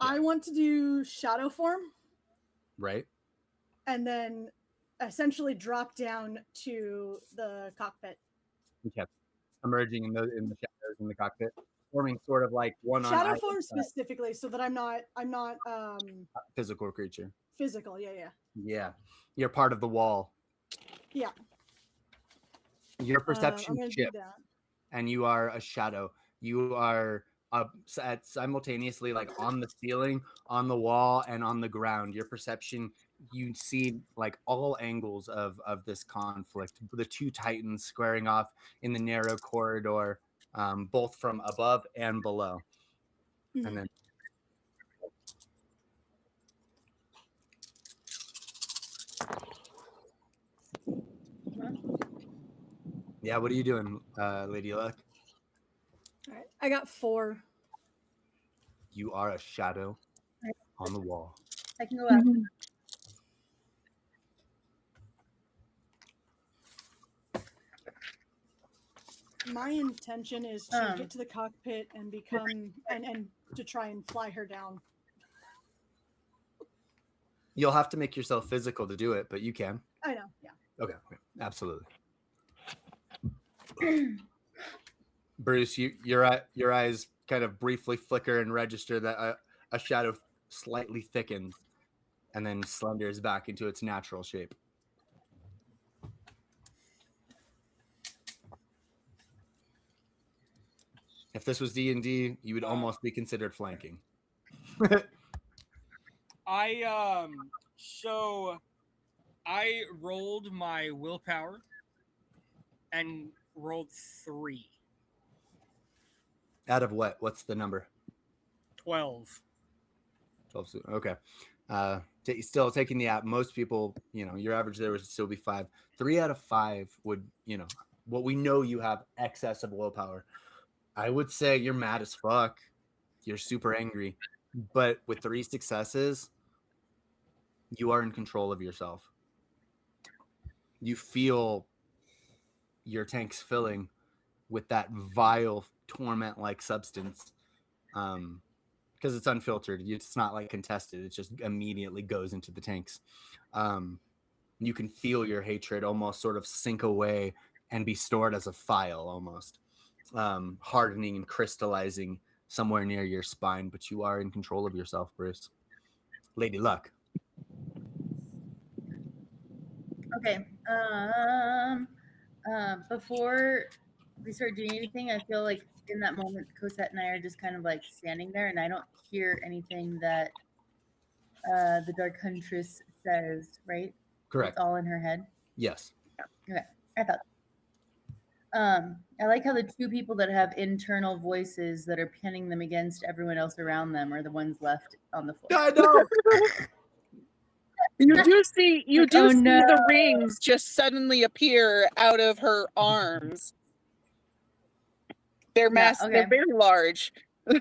Speaker 4: I want to do shadow form.
Speaker 1: Right.
Speaker 4: And then essentially drop down to the cockpit.
Speaker 1: Okay. Emerging in the shadows in the cockpit, forming sort of like one on
Speaker 4: shadow form specifically, so that I'm not
Speaker 1: physical creature.
Speaker 4: Physical, yeah.
Speaker 1: Yeah, you're part of the wall.
Speaker 4: Yeah.
Speaker 1: Your perception shifts, and you are a shadow. You are simultaneously like on the ceiling, on the wall, and on the ground. Your perception, you see like all angles of this conflict. The 2 titans squaring off in the narrow corridor, both from above and below. Mm-hmm. And then yeah, what are you doing, Lady Luck?
Speaker 4: All right, I got 4.
Speaker 1: You are a shadow on the wall.
Speaker 2: I can go up.
Speaker 4: My intention is to get to the cockpit and become and to try and fly her down.
Speaker 1: You'll have to make yourself physical to do it, but you can.
Speaker 4: I know, yeah.
Speaker 1: Okay, absolutely. Bruce, your eyes kind of briefly flicker and register that a shadow slightly thickens and then slenders back into its natural shape. If this was D&D, you would almost be considered flanking.
Speaker 5: So I rolled my willpower and rolled 3.
Speaker 1: Out of what? What's the number?
Speaker 5: 12.
Speaker 1: 12. Okay. Still taking the app. Most people, your average there would still be 5. 3 out of 5 would, what we know you have excess of willpower. I would say you're mad as fuck. You're super angry. But with 3 successes, you are in control of yourself. You feel your tanks filling with that vile torment-like substance. Because it's unfiltered. It's not like contested. It just immediately goes into the tanks. You can feel your hatred almost sort of sink away and be stored as a file almost, hardening and crystallizing somewhere near your spine. But you are in control of yourself, Bruce. Lady Luck.
Speaker 2: Okay. Before we start doing anything, I feel like in that moment, Cosette and I are just kind of like standing there, and I don't hear anything that the Dark Huntress says, right?
Speaker 1: Correct.
Speaker 2: It's all in her head.
Speaker 1: Yes.
Speaker 2: Okay, I thought. I like how the 2 people that have internal voices that are pinning them against everyone else around them are the ones left on the floor.
Speaker 1: I know.
Speaker 3: You do see
Speaker 2: Oh,
Speaker 3: see
Speaker 2: no.
Speaker 3: the rings just suddenly appear out of her arms. They're massive.
Speaker 2: okay.
Speaker 3: They're very large. They're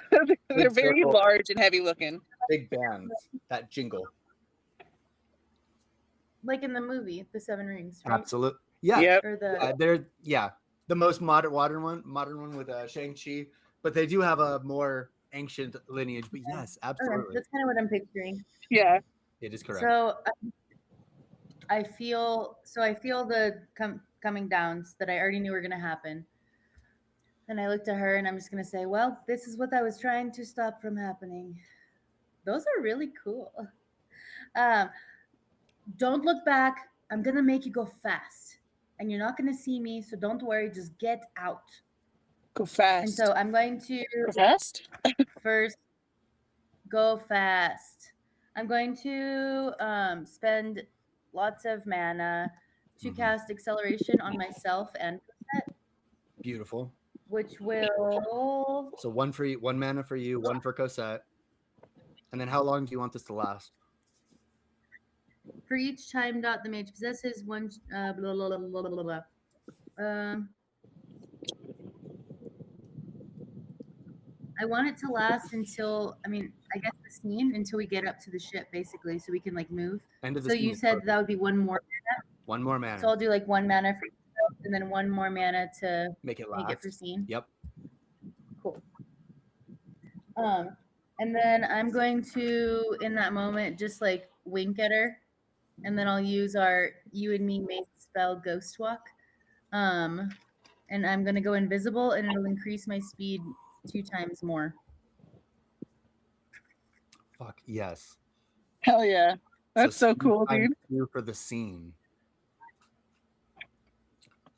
Speaker 1: Big
Speaker 3: very
Speaker 1: circle.
Speaker 3: large and heavy looking.
Speaker 1: Big bands. That jingle.
Speaker 2: Like in the movie, The Seven Rings, right?
Speaker 1: Absolutely. Yeah.
Speaker 3: Yep.
Speaker 2: Or the
Speaker 1: They're the most modern one with Shang-Chi, but they do have a more ancient lineage. But yes,
Speaker 2: okay,
Speaker 1: absolutely,
Speaker 2: that's kind of what I'm picturing.
Speaker 3: Yeah.
Speaker 1: it is correct.
Speaker 2: So I feel the coming downs that I already knew were going to happen. And I looked at her and I'm just going to say, well, this is what I was trying to stop from happening. Those are really cool. Don't look back. I'm going to make you go fast. And you're not going to see me, so don't worry. Just get out.
Speaker 3: Go fast.
Speaker 2: And so I'm going to
Speaker 3: Go fast?
Speaker 2: first go fast. I'm going to spend lots of mana to cast acceleration on myself and Cosette,
Speaker 1: Beautiful.
Speaker 2: which will
Speaker 1: So one mana for you, 1 for Cosette. And then how long do you want this to last?
Speaker 2: for each time dot the mage possesses one blah blah blah blah blah blah. I want it to last until I guess the scene until we get up to the ship basically, so we can like move.
Speaker 1: End of the
Speaker 2: So
Speaker 1: scene.
Speaker 2: you said that would be 1 more.
Speaker 1: 1 more mana.
Speaker 2: So I'll do like 1 mana for yourself, and then 1 more mana to
Speaker 1: make it
Speaker 2: make
Speaker 1: last.
Speaker 2: it for scene.
Speaker 1: Yep.
Speaker 2: Cool. And then I'm going to, in that moment, just like wink at her, and then I'll use our you and me mate spell Ghost Walk. And I'm gonna go invisible, and it'll increase my speed 2 times more.
Speaker 1: Fuck yes.
Speaker 3: Hell yeah. That's so cool, dude.
Speaker 1: You for the scene.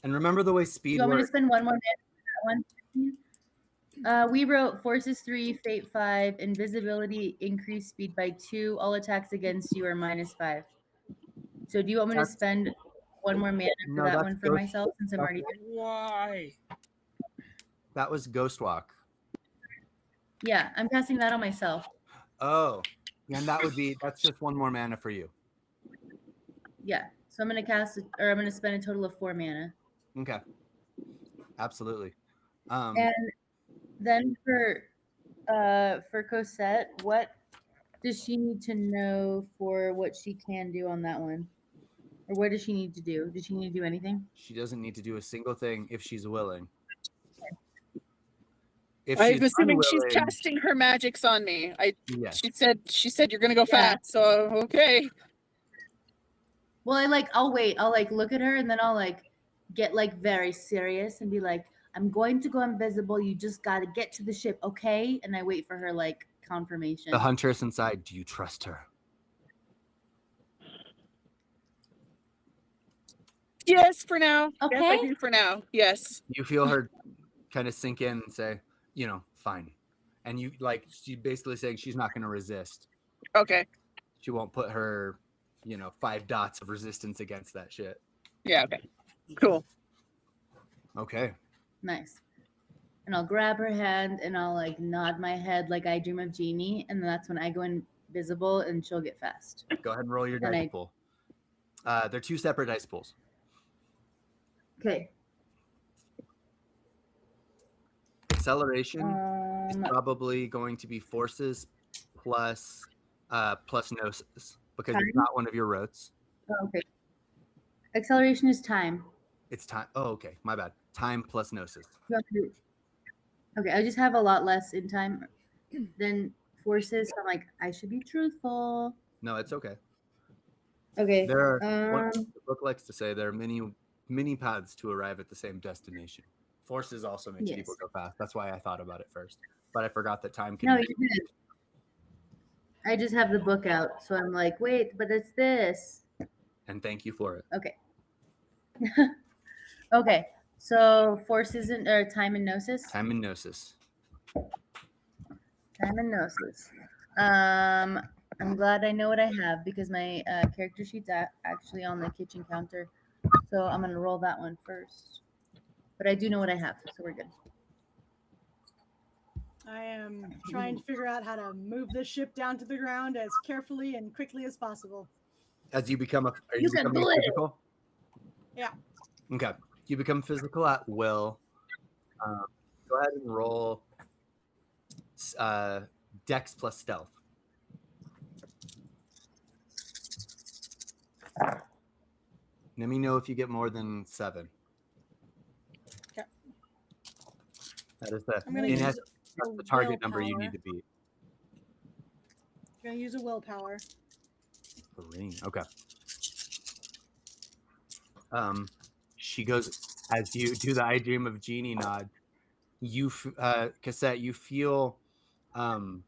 Speaker 1: And remember the way
Speaker 2: Do
Speaker 1: speed
Speaker 2: you want me to
Speaker 1: works.
Speaker 2: spend 1 more minute for that one? We wrote Forces 3, Fate 5, Invisibility, increased speed by 2. All attacks against you are -5. So do you want me to spend 1 more mana for
Speaker 1: No,
Speaker 2: that
Speaker 1: that's
Speaker 2: one for
Speaker 1: Ghost-
Speaker 2: myself since I'm already
Speaker 5: Why?
Speaker 1: That was Ghost Walk.
Speaker 2: Yeah, I'm casting that on myself.
Speaker 1: Oh, yeah, and that's just 1 more mana for you.
Speaker 2: Yeah. So I'm gonna cast it, or I'm gonna spend a total of 4 mana.
Speaker 1: Okay. Absolutely.
Speaker 2: And then for Cosette, what does she need to know for what she can do on that one? Or what does she need to do? Does she need to do anything?
Speaker 1: She doesn't need to do a single thing if she's willing. If
Speaker 3: I'm
Speaker 1: she's
Speaker 3: assuming she's
Speaker 1: unwilling-
Speaker 3: casting her magics on me.
Speaker 1: Yes.
Speaker 3: She said you're gonna go
Speaker 2: Yeah.
Speaker 3: fast, so okay.
Speaker 2: Well, I'll wait. I'll like look at her and then I'll like get like very serious and be like, I'm going to go invisible. You just gotta get to the ship, okay? And I wait for her like confirmation.
Speaker 1: The huntress inside, do you trust her?
Speaker 3: Yes, for now. Yes, I
Speaker 2: Okay.
Speaker 3: do for now. Yes.
Speaker 1: You feel her kind of sink in and say, fine. And you like, she basically saying she's not going to resist.
Speaker 3: Okay.
Speaker 1: She won't put her, 5 dots of resistance against that shit.
Speaker 3: Yeah, okay. Cool.
Speaker 1: Okay.
Speaker 2: Nice. And I'll grab her hand and I'll like nod my head like I dream of Genie, and then that's when I go invisible and she'll get fast.
Speaker 1: Go ahead and roll your
Speaker 2: And
Speaker 1: dice pool. They're 2 separate dice pools.
Speaker 2: Okay.
Speaker 1: Acceleration is
Speaker 2: Um,
Speaker 1: probably going to be forces plus gnosis, because it's
Speaker 2: Time?
Speaker 1: not one of your rotes.
Speaker 2: okay. Acceleration is time.
Speaker 1: It's time. Oh, okay. My bad. Time plus gnosis.
Speaker 2: You have to- Okay, I just have a lot less in time than forces. So I'm like, I should be truthful.
Speaker 1: No, it's okay.
Speaker 2: Okay.
Speaker 1: There are what the book likes to say. There are many paths to arrive at the same destination. Forces also makes
Speaker 2: Yes.
Speaker 1: people go fast. That's why I thought about it first, but I forgot that time can.
Speaker 2: No,
Speaker 1: make-
Speaker 2: you did. I just have the book out, so I'm like, wait, but it's this.
Speaker 1: And thank you for it.
Speaker 2: Okay. Okay. So forces or time and gnosis.
Speaker 1: Time and gnosis.
Speaker 2: Time and gnosis. I'm glad I know what I have because my character sheet's actually on the kitchen counter. So I'm gonna roll that one first. But I do know what I have, so we're good.
Speaker 4: I am trying to figure out how to move this ship down to the ground as carefully and quickly as possible.
Speaker 1: As you become are
Speaker 2: You can
Speaker 1: becoming
Speaker 2: do it.
Speaker 1: physical?
Speaker 4: Yeah.
Speaker 1: Okay. You become physical at will. Go ahead and roll Dex plus stealth. Let me know if you get more than 7.
Speaker 4: Okay.
Speaker 1: That is the
Speaker 4: I'm gonna
Speaker 1: in
Speaker 4: use
Speaker 1: essence, that's
Speaker 4: a
Speaker 1: the target number you
Speaker 4: willpower.
Speaker 1: need to beat.
Speaker 4: I'm gonna use a willpower.
Speaker 1: 3. Okay. She goes as you do the I Dream of Genie nod. You, Cassette, you feel time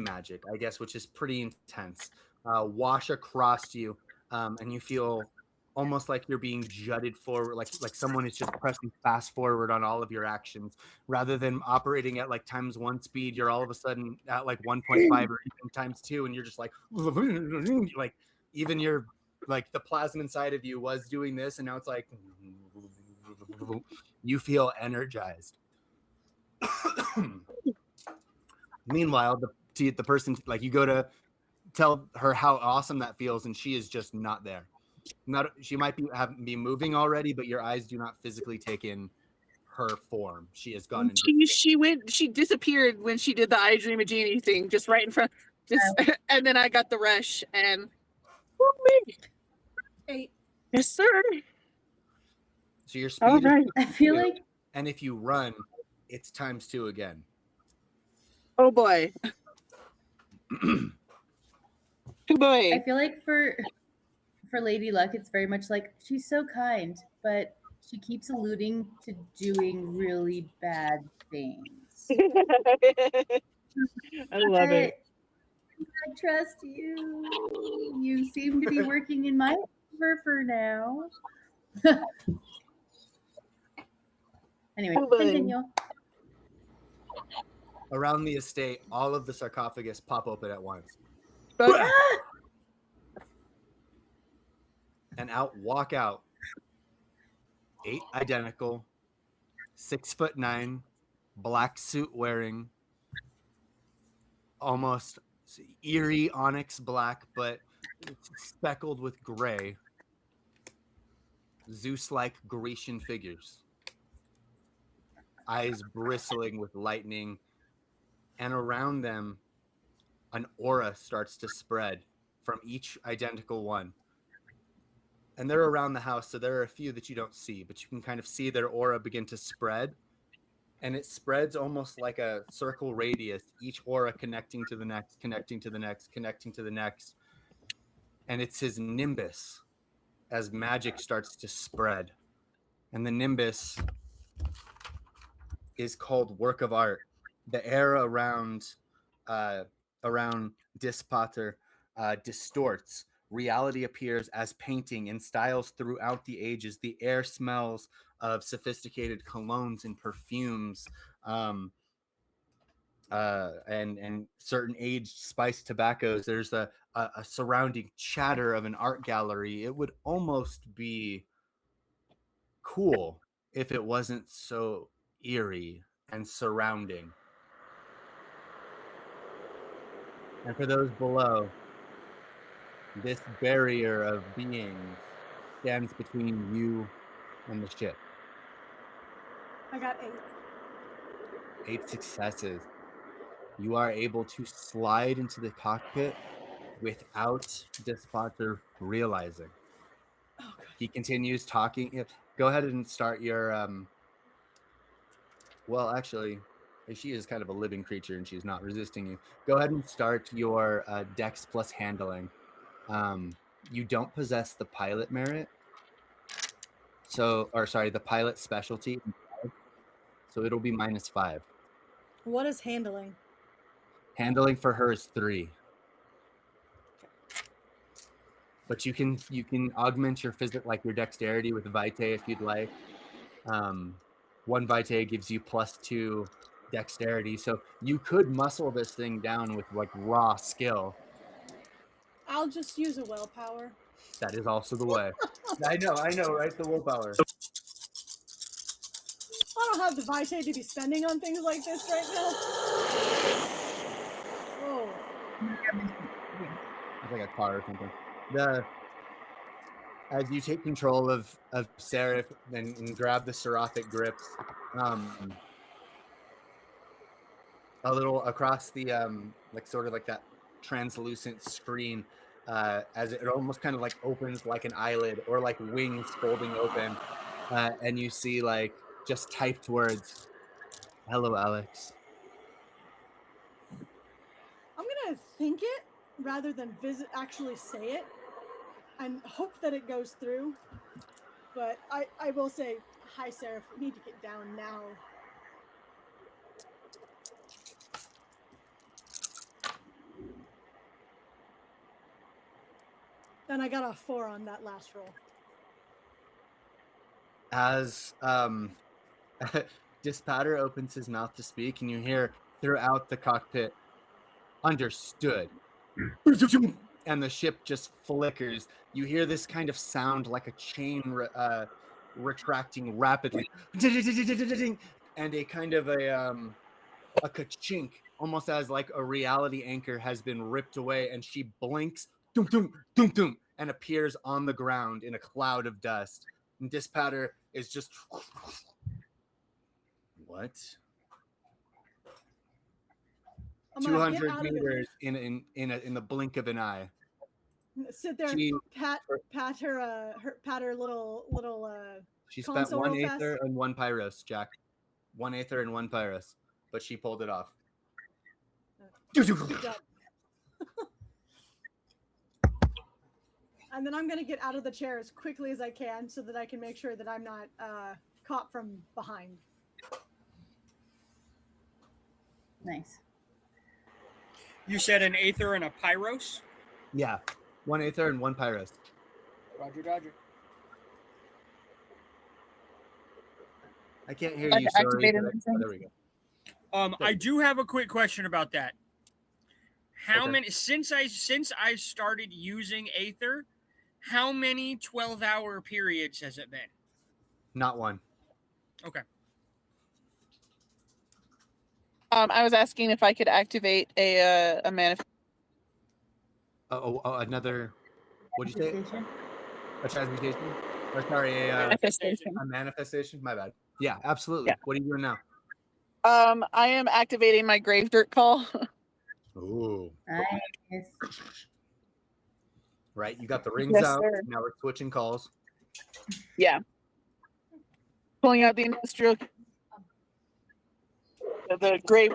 Speaker 1: magic, I guess, which is pretty intense. Wash across you, and you feel almost like you're being jutted forward, like someone is just pressing fast forward on all of your actions, rather than operating at like times 1 speed. You're all of a sudden at like 1.5 or even times 2, and you're just like even your like the plasma inside of you was doing this, and now it's like you feel energized. Meanwhile, the person, like, you go to tell her how awesome that feels, and she is just not there. She might be moving already, but your eyes do not physically take in her form. She has gone into
Speaker 3: She disappeared when she did the I Dream of Genie thing, just right in front. And then I got the rush and whoop me.
Speaker 4: 8.
Speaker 3: Yes, sir.
Speaker 1: so your speed
Speaker 3: All
Speaker 1: is
Speaker 3: right.
Speaker 2: I feel
Speaker 1: two,
Speaker 2: like
Speaker 1: and if you run, it's times 2 again.
Speaker 3: Oh boy. Oh boy.
Speaker 2: I feel like for Lady Luck, it's very much like she's so kind, but she keeps alluding to doing really bad things.
Speaker 3: I love it.
Speaker 2: But I trust you. You seem to be working in my favor for now. Anyway,
Speaker 3: Oh, boy.
Speaker 2: continue.
Speaker 1: Around the estate, all of the sarcophagus pop open at once,
Speaker 3: But
Speaker 1: and walk out 8 identical 6'9" black suit wearing, almost eerie onyx black, but speckled with gray, Zeus-like Grecian figures, eyes bristling with lightning, and around them an aura starts to spread from each identical one. And they're around the house, so there are a few that you don't see, but you can kind of see their aura begin to spread. And it spreads almost like a circle radius, each aura connecting to the next, connecting to the next, connecting to the next. And it's his nimbus as magic starts to spread. And the nimbus is called Work of Art. The air around Dispater distorts. Reality appears as painting in styles throughout the ages. The air smells of sophisticated colognes and perfumes. and certain aged spiced tobaccos. There's a surrounding chatter of an art gallery. It would almost be cool if it wasn't so eerie and surrounding. And for those below, this barrier of beings stands between you and the ship.
Speaker 4: I got 8.
Speaker 1: 8 successes. You are able to slide into the cockpit without Despotter realizing.
Speaker 4: Oh, good.
Speaker 1: He continues talking. Go ahead and start your well, actually, she is kind of a living creature and she's not resisting you. Go ahead and start your dex plus handling. You don't possess the pilot merit, the pilot specialty, so it'll be -5.
Speaker 4: What is handling?
Speaker 1: Handling for her is 3. But you can augment your like your dexterity with Vitae if you'd like. 1 Vitae gives you +2 dexterity, so you could muscle this thing down with like raw skill.
Speaker 4: I'll just use a willpower.
Speaker 1: That is also the way. I know, right? The willpower.
Speaker 4: I don't have the Vitae to be spending on things like this right now. Oh.
Speaker 1: It's like a car or something. As you take control of Seraph and grab the seraphic grips, a little across the like sort of like that translucent screen, as it almost kind of like opens like an eyelid or like wings folding open, and you see like just typed words. Hello, Alex.
Speaker 4: I'm gonna think it rather than actually say it and hope that it goes through. But I will say, hi, Seraph. We need to get down now. Then I got a 4 on that last roll.
Speaker 1: As Dispatter opens his mouth to speak, and you hear throughout the cockpit, understood. And the ship just flickers. You hear this kind of sound like a chain retracting rapidly, and a kind of a ka-chink, almost as like a reality anchor has been ripped away, and she blinks, doom, doom, doom, doom, and appears on the ground in a cloud of dust. And Dispatter is just what?
Speaker 4: I'm gonna get
Speaker 1: 200
Speaker 4: out of it.
Speaker 1: meters in the blink of an eye.
Speaker 4: Sit there, pat her little.
Speaker 1: She spent
Speaker 4: console
Speaker 1: 1
Speaker 4: real fast.
Speaker 1: Aether and 1 Pyros, Jack. 1 Aether and 1 Pyros, but she pulled it off.
Speaker 4: Good job. And then I'm gonna get out of the chair as quickly as I can so that I can make sure that I'm not caught from behind.
Speaker 2: Nice.
Speaker 5: You said an Aether and a Pyros?
Speaker 1: Yeah, 1 Aether and 1 Pyros.
Speaker 5: Roger, Dodger.
Speaker 1: I can't hear
Speaker 3: Like
Speaker 1: you, sorry.
Speaker 3: activated
Speaker 1: There we go.
Speaker 5: I do have a quick question about that. How
Speaker 1: Okay.
Speaker 5: many since I started using Aether, how many 12-hour periods has it been?
Speaker 1: Not one.
Speaker 5: Okay.
Speaker 3: I was asking if I could activate a manifest.
Speaker 1: Another. What'd you say?
Speaker 2: Manifestation.
Speaker 1: A transmutation? Or sorry,
Speaker 3: Manifestation.
Speaker 1: a manifestation. My bad. Yeah, absolutely.
Speaker 3: Yeah.
Speaker 1: What are you doing now?
Speaker 3: I am activating my grave dirt call.
Speaker 1: Ooh.
Speaker 2: Nice.
Speaker 1: Right, you got the rings
Speaker 3: Yes,
Speaker 1: out.
Speaker 3: sir.
Speaker 1: Now we're switching calls.
Speaker 3: Yeah. Pulling out the industrial. The grave.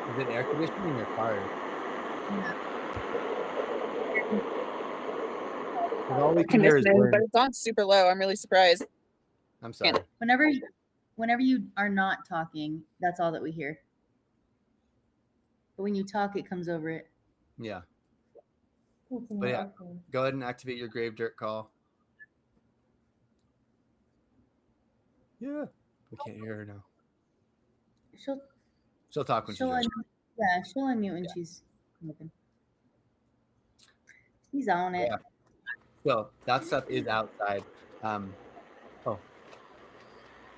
Speaker 1: Is it air conditioning or fire? All we can hear is
Speaker 3: Conditioning,
Speaker 1: wind.
Speaker 3: but it's on super low. I'm really surprised.
Speaker 1: I'm sorry.
Speaker 2: Whenever you are not talking, that's all that we hear. but when you talk, it comes over it.
Speaker 1: Yeah.
Speaker 2: Oh, it's in
Speaker 1: But
Speaker 2: your
Speaker 1: yeah.
Speaker 2: arcane.
Speaker 1: Go ahead and activate your grave dirt call. Yeah. We can't hear her now. She'll talk when she's
Speaker 2: She'll
Speaker 1: ready.
Speaker 2: she'll unmute when she's open. She's on it.
Speaker 1: Yeah. So that stuff is outside. Oh,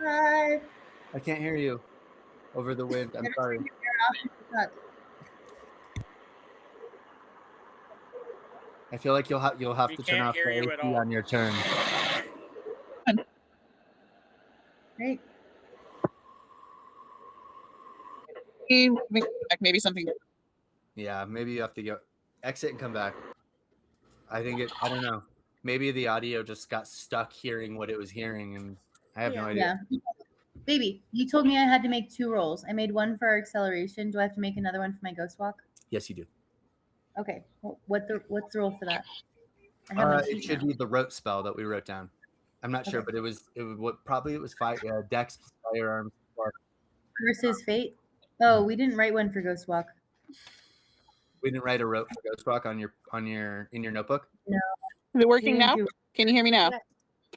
Speaker 2: Hi.
Speaker 1: I can't hear you over the wind. I'm sorry. I feel like you'll have
Speaker 5: We
Speaker 1: to turn
Speaker 5: can't
Speaker 1: off
Speaker 5: hear
Speaker 1: the
Speaker 5: you
Speaker 1: AC
Speaker 5: at all.
Speaker 1: on your turn.
Speaker 2: Great.
Speaker 3: Maybe something.
Speaker 1: Yeah, maybe you have to go exit and come back. I don't know. Maybe the audio just got stuck hearing what it was hearing, and I have no idea.
Speaker 2: Yeah. Baby, you told me I had to make 2 rolls. I made one for our acceleration. Do I have to make another one for my ghost walk?
Speaker 1: Yes, you do.
Speaker 2: Okay. What's the roll for that? I have my
Speaker 1: It
Speaker 2: sheet
Speaker 1: should
Speaker 2: now.
Speaker 1: be the rote spell that we wrote down. I'm not sure,
Speaker 2: Okay.
Speaker 1: but it was Dex plus firearms.
Speaker 2: Versus fate. Oh, we didn't write one for ghost walk.
Speaker 1: We didn't write a rote for Ghost Walk in your notebook.
Speaker 2: No.
Speaker 3: Is it working
Speaker 2: We didn't
Speaker 3: now?
Speaker 2: do-
Speaker 3: Can you hear me now?
Speaker 4: Yes,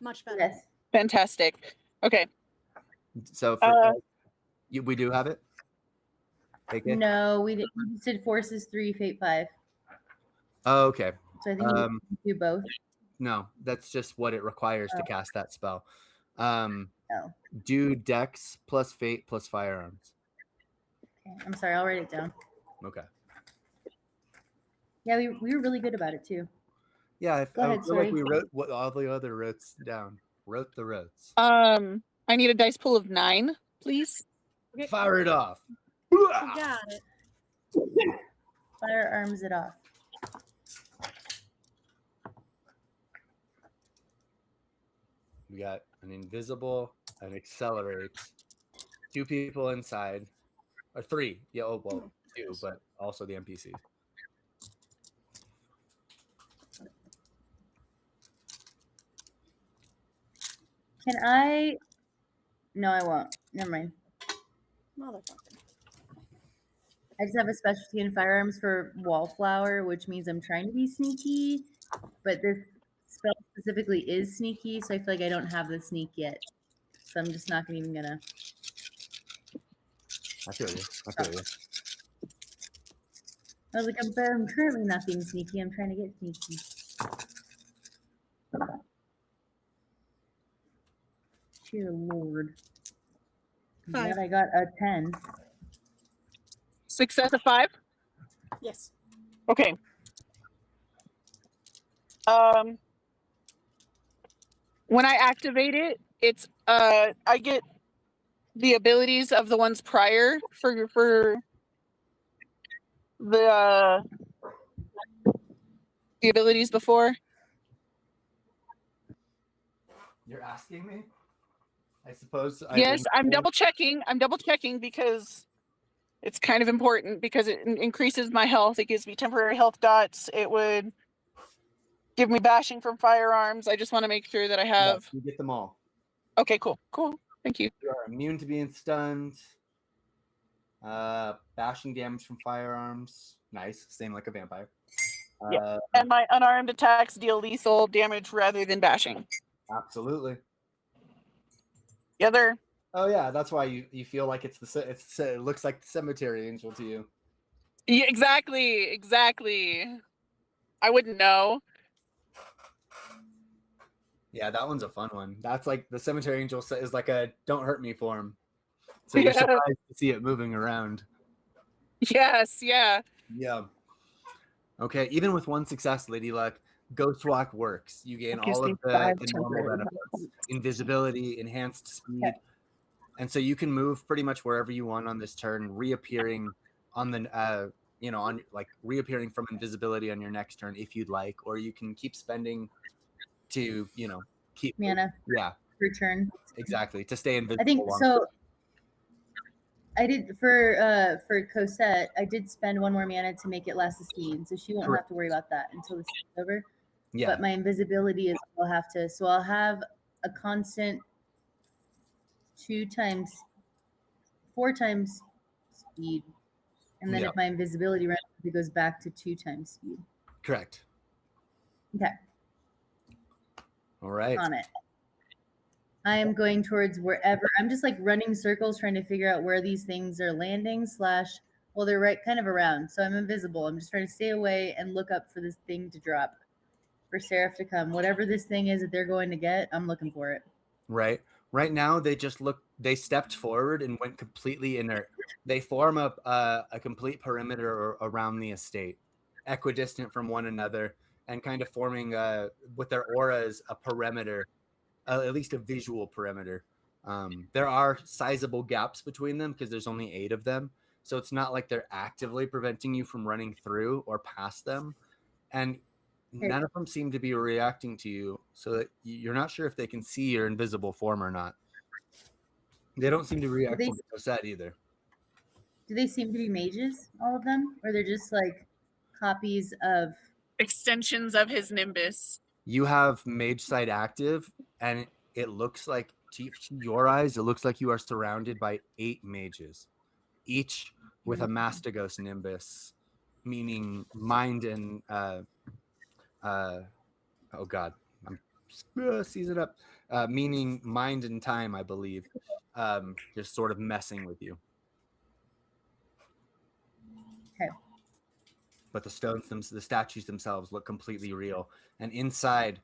Speaker 4: much better.
Speaker 2: Yes.
Speaker 3: Fantastic. Okay.
Speaker 1: So we do have it. Take it.
Speaker 2: No, we didn't. We just did forces 3, fate 5.
Speaker 1: Oh, okay.
Speaker 2: So I think we do both.
Speaker 1: No, that's just what it requires to cast that spell.
Speaker 2: Oh.
Speaker 1: Do Dex plus Fate plus firearms.
Speaker 2: Okay. I'm sorry. I'll write it down.
Speaker 1: Okay.
Speaker 2: Yeah, we were really good about it too.
Speaker 1: Yeah, I
Speaker 2: Go ahead,
Speaker 1: feel like
Speaker 2: sorry.
Speaker 1: we wrote what all the other rotes down. Wrote the rotes.
Speaker 3: I need a dice pool of 9, please.
Speaker 4: Okay.
Speaker 1: Fire it off.
Speaker 4: You got it.
Speaker 2: Firearms it off.
Speaker 1: We got an invisible, an accelerate, 2 people inside, or 3. Yeah, oh well, 2, but also the NPCs.
Speaker 2: Can I? No, I won't. Never mind.
Speaker 4: Motherfucker.
Speaker 2: I just have a specialty in firearms for wallflower, which means I'm trying to be sneaky, but this spell specifically is sneaky, so I feel like I don't have the sneak yet. So I'm just not even gonna.
Speaker 1: I feel you.
Speaker 2: I was like, I'm currently not being sneaky. I'm trying to get sneaky. Dear Lord.
Speaker 4: Five.
Speaker 2: Glad I got a 10.
Speaker 3: Success of 5?
Speaker 4: Yes.
Speaker 3: Okay. When I activate it, it's I get the abilities of the ones prior for the abilities before.
Speaker 1: You're asking me? I suppose.
Speaker 3: Yes, I'm double checking. I'm double checking because it's kind of important because it increases my health. It gives me temporary health dots. It would give me bashing from firearms. I just want to make sure that I have.
Speaker 1: You get them all.
Speaker 3: Okay, cool. Thank you.
Speaker 1: You are immune to being stunned. Bashing damage from firearms. Nice. Same like a vampire.
Speaker 3: Yeah. And my unarmed attacks deal lethal damage rather than bashing.
Speaker 1: Absolutely.
Speaker 3: The other.
Speaker 1: Oh yeah, that's why you feel like it looks like the cemetery angel to you.
Speaker 3: Yeah, exactly. I wouldn't know.
Speaker 1: Yeah, that one's a fun one. That's like the cemetery angel is like a "don't hurt me" form. So you're surprised to see it moving around.
Speaker 3: Yes, yeah.
Speaker 1: Yeah. Okay, even with 1 success, Lady Luck, Ghost Walk works. You gain all of the normal benefits: invisibility, enhanced speed, and so you can move pretty much wherever you want on this turn, reappearing on the reappearing from invisibility on your next turn if you'd like, or you can keep spending to keep
Speaker 2: mana.
Speaker 1: Yeah,
Speaker 2: Return.
Speaker 1: exactly, to stay invisible.
Speaker 2: I think so. I did for Cosette. I did spend 1 more mana to make it less esteemed, so she won't have to worry about that until this is over.
Speaker 1: Yeah.
Speaker 2: But my invisibility is I'll have a constant 4 times speed And then
Speaker 1: Yeah.
Speaker 2: if my invisibility runs, it goes back to 2 times speed.
Speaker 1: Correct.
Speaker 2: Okay,
Speaker 1: All right.
Speaker 2: on it. I am going towards wherever. I'm just like running circles trying to figure out where these things are landing / well, they're right kind of around. So I'm invisible. I'm just trying to stay away and look up for this thing to drop. For Seraph to come. Whatever this thing is that they're going to get, I'm looking for it.
Speaker 1: Right. Right now, they stepped forward and went completely inert. They form a complete perimeter around the estate, equidistant from one another, and kind of forming with their auras a perimeter, at least a visual perimeter. There are sizable gaps between them because there's only 8 of them. So it's not like they're actively preventing you from running through or past them. And none of them seem to be reacting to you, so that you're not sure if they can see your invisible form or not. They don't seem to react to that either.
Speaker 2: Do they seem to be mages, all of them? Or they're just like copies of
Speaker 3: Extensions of his nimbus.
Speaker 1: You have mage sight active, and it looks like, to your eyes, it looks like you are surrounded by 8 mages, each with a Mastigos nimbus, meaning mind and oh god, I'm season up. Meaning mind and time, I believe. Just sort of messing with you.
Speaker 2: Okay.
Speaker 1: But the statues themselves look completely real. And inside,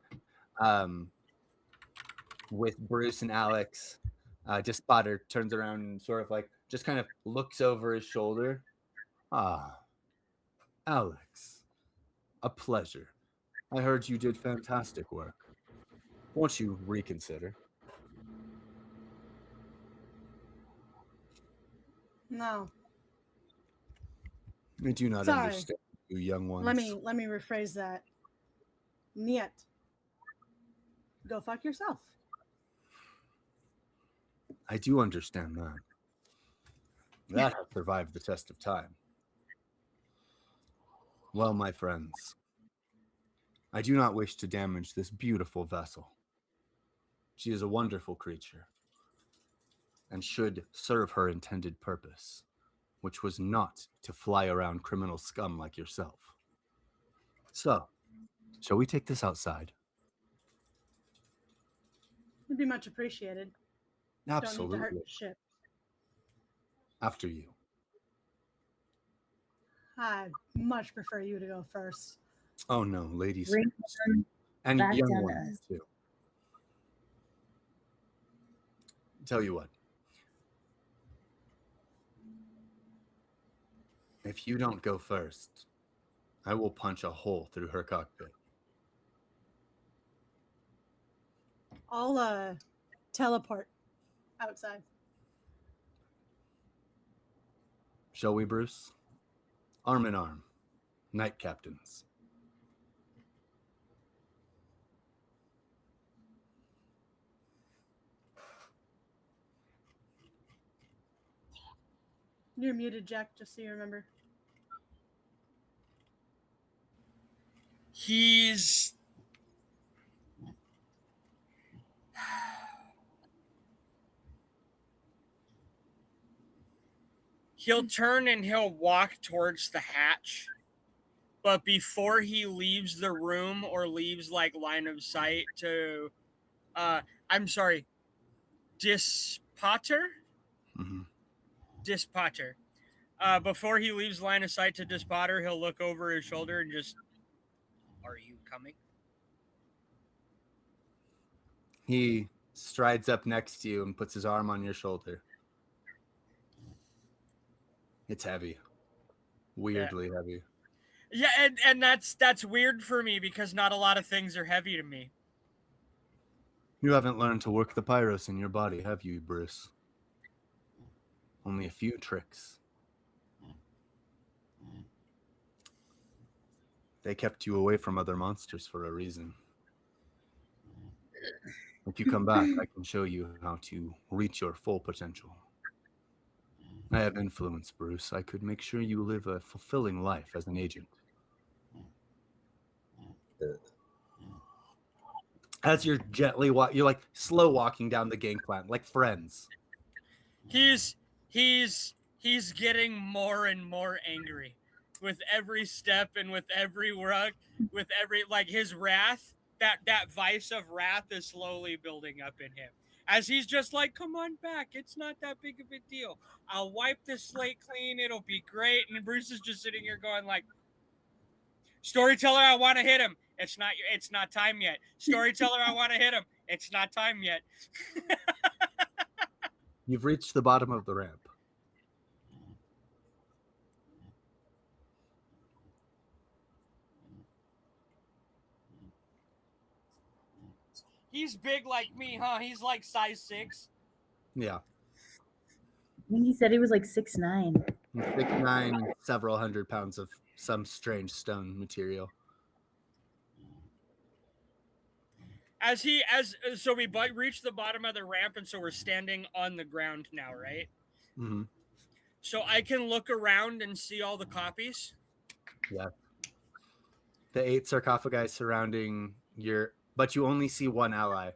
Speaker 1: with Bruce and Alex, Despotter turns around and sort of like just kind of looks over his shoulder. Ah, Alex, a pleasure. I heard you did fantastic work. Won't you reconsider?
Speaker 4: No.
Speaker 1: I do not
Speaker 4: Sorry.
Speaker 1: understand you young ones.
Speaker 4: Let me rephrase that. Niet. Go fuck yourself.
Speaker 1: I do understand that. That has survived the test of time. Well, my friends, I do not wish to damage this beautiful vessel. She is a wonderful creature and should serve her intended purpose, which was not to fly around criminal scum like yourself. So, shall we take this outside?
Speaker 4: Would be much appreciated.
Speaker 1: Absolutely.
Speaker 4: Don't need to hurt shit.
Speaker 1: After you.
Speaker 4: I'd much prefer you to go first.
Speaker 1: Oh no, ladies
Speaker 2: Bring
Speaker 1: first.
Speaker 2: them
Speaker 1: And
Speaker 2: back
Speaker 1: young
Speaker 2: down to
Speaker 1: ones
Speaker 2: us.
Speaker 1: too. Tell you what. If you don't go first, I will punch a hole through her cockpit.
Speaker 4: I'll teleport outside.
Speaker 1: Shall we, Bruce? Arm in arm. Knight captains.
Speaker 4: You're muted, Jack, just so you remember.
Speaker 5: He'll turn and he'll walk towards the hatch. But before he leaves the room or leaves like line of sight to I'm sorry, Dispotter?
Speaker 1: Mm-hmm.
Speaker 5: Dispotter. Before he leaves line of sight to Dispotter, he'll look over his shoulder and just, are you coming?
Speaker 1: He strides up next to you and puts his arm on your shoulder. It's heavy. Weirdly heavy.
Speaker 5: Yeah, and that's weird for me because not a lot of things are heavy to me.
Speaker 1: You haven't learned to work the pyros in your body, have you, Bruce? Only a few tricks. They kept you away from other monsters for a reason. If you come back, I can show you how to reach your full potential. I have influence, Bruce. I could make sure you live a fulfilling life as an agent. As you're gently you're like slow walking down the gangplank, like friends.
Speaker 5: He's he's getting more and more angry with every step and with every rug, with every like his wrath. That vice of wrath is slowly building up in him. As he's just like, come on back. It's not that big of a deal. I'll wipe this slate clean. It'll be great. And Bruce is just sitting here going like, storyteller, I want to hit him. It's not time yet. Storyteller, I want to hit him. It's not time yet.
Speaker 1: You've reached the bottom of the ramp.
Speaker 5: He's big like me, huh? He's like size 6.
Speaker 1: Yeah.
Speaker 2: I think he said he was like 6'9".
Speaker 1: 6'9", several hundred pounds of some strange stone material.
Speaker 5: So we reached the bottom of the ramp, and so we're standing on the ground now, right?
Speaker 1: Mm-hmm.
Speaker 5: So I can look around and see all the copies.
Speaker 1: Yeah. The 8 sarcophagi surrounding but you only see one ally.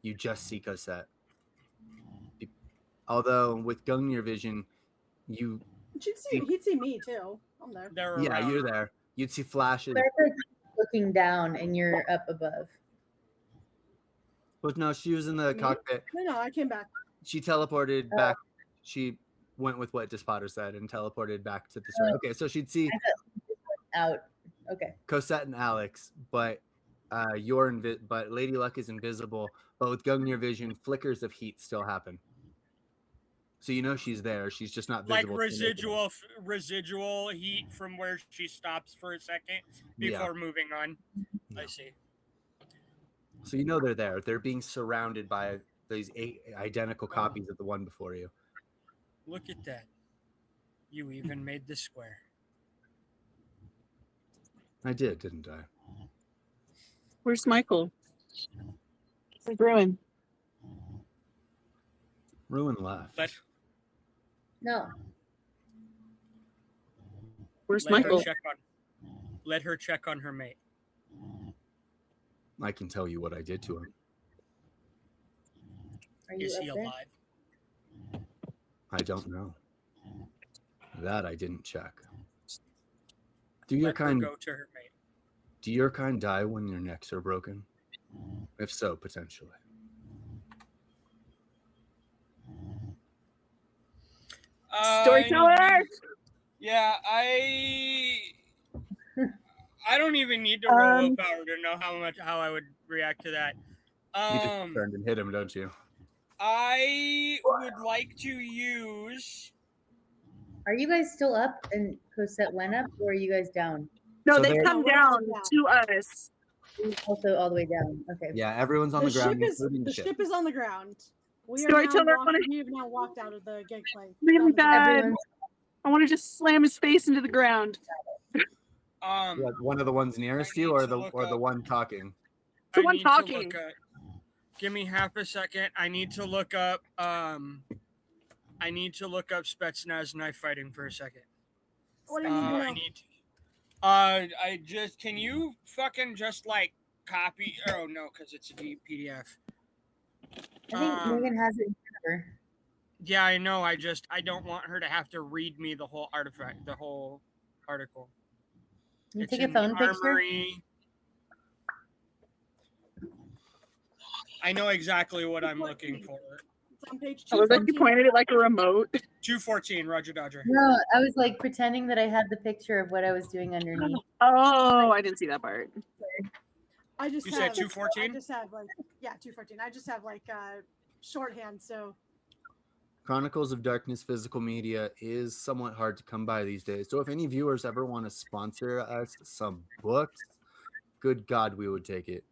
Speaker 1: You just see Cosette. Although with Gungnir vision,
Speaker 4: He'd see me too. I'm there.
Speaker 5: They're
Speaker 1: yeah,
Speaker 5: around.
Speaker 1: you're there. You'd see flashes.
Speaker 2: They're looking down, and you're up above.
Speaker 1: But no, she was in the cockpit.
Speaker 4: No, I came back.
Speaker 1: She teleported back. She went with what Despotter said and teleported back to the okay, so she'd see
Speaker 2: out. Okay.
Speaker 1: Cosette and Alex, but but Lady Luck is invisible. But with Gungnir vision, flickers of heat still happen. So you know she's there. She's just not visible.
Speaker 5: Like residual heat from where she stops for a second before moving on. Yeah. I see.
Speaker 1: So you know they're there. They're being surrounded by these 8 identical copies of the one before you.
Speaker 5: Look at that. You even made the square.
Speaker 1: I did, didn't I?
Speaker 3: Where's Michael? Where's Ruin?
Speaker 1: Ruin left.
Speaker 2: No.
Speaker 3: Where's Michael?
Speaker 5: Let her check on her mate.
Speaker 1: I can tell you what I did to him.
Speaker 5: Is he alive?
Speaker 1: I don't know. That I didn't check. Do your kind
Speaker 5: go to her mate.
Speaker 1: Do your kind die when your necks are broken? If so, potentially.
Speaker 3: Storyteller.
Speaker 5: Yeah, I don't even need to roll willpower to know how I would react to that.
Speaker 1: You just turned and hit him, don't you?
Speaker 5: I would like to use.
Speaker 2: Are you guys still up and Cosette went up, or are you guys down?
Speaker 3: No,
Speaker 1: So
Speaker 3: they've come down to us.
Speaker 2: Also all the way down. Okay.
Speaker 1: Yeah, everyone's on the ground, including
Speaker 4: the ship is on the ground. We have now walked out of the gangplank.
Speaker 3: Really bad. I want to just slam his face into the ground.
Speaker 1: One of the ones nearest you, or the one talking?
Speaker 3: The one talking.
Speaker 5: Give me half a second. I need to look up. Spetsnaz knife fighting for a second.
Speaker 4: What do you need?
Speaker 5: I just can you fucking just like copy? Oh no, because it's a PDF.
Speaker 2: I think Megan has it in her.
Speaker 5: Yeah, I know. I don't want her to have to read me the whole artifact, the whole article.
Speaker 2: Can you take a phone picture?
Speaker 5: I know exactly what I'm looking for.
Speaker 4: It's on page 214.
Speaker 3: I was like, you pointed it like a remote.
Speaker 5: 214, Roger Dodger.
Speaker 2: No, I was like pretending that I had the picture of what I was doing underneath.
Speaker 3: Oh, I didn't see that part.
Speaker 5: You said 214?
Speaker 4: I just have 214. I just have shorthand, so.
Speaker 1: Chronicles of Darkness physical media is somewhat hard to come by these days. So if any viewers ever want to sponsor us some books, good God, we would take it.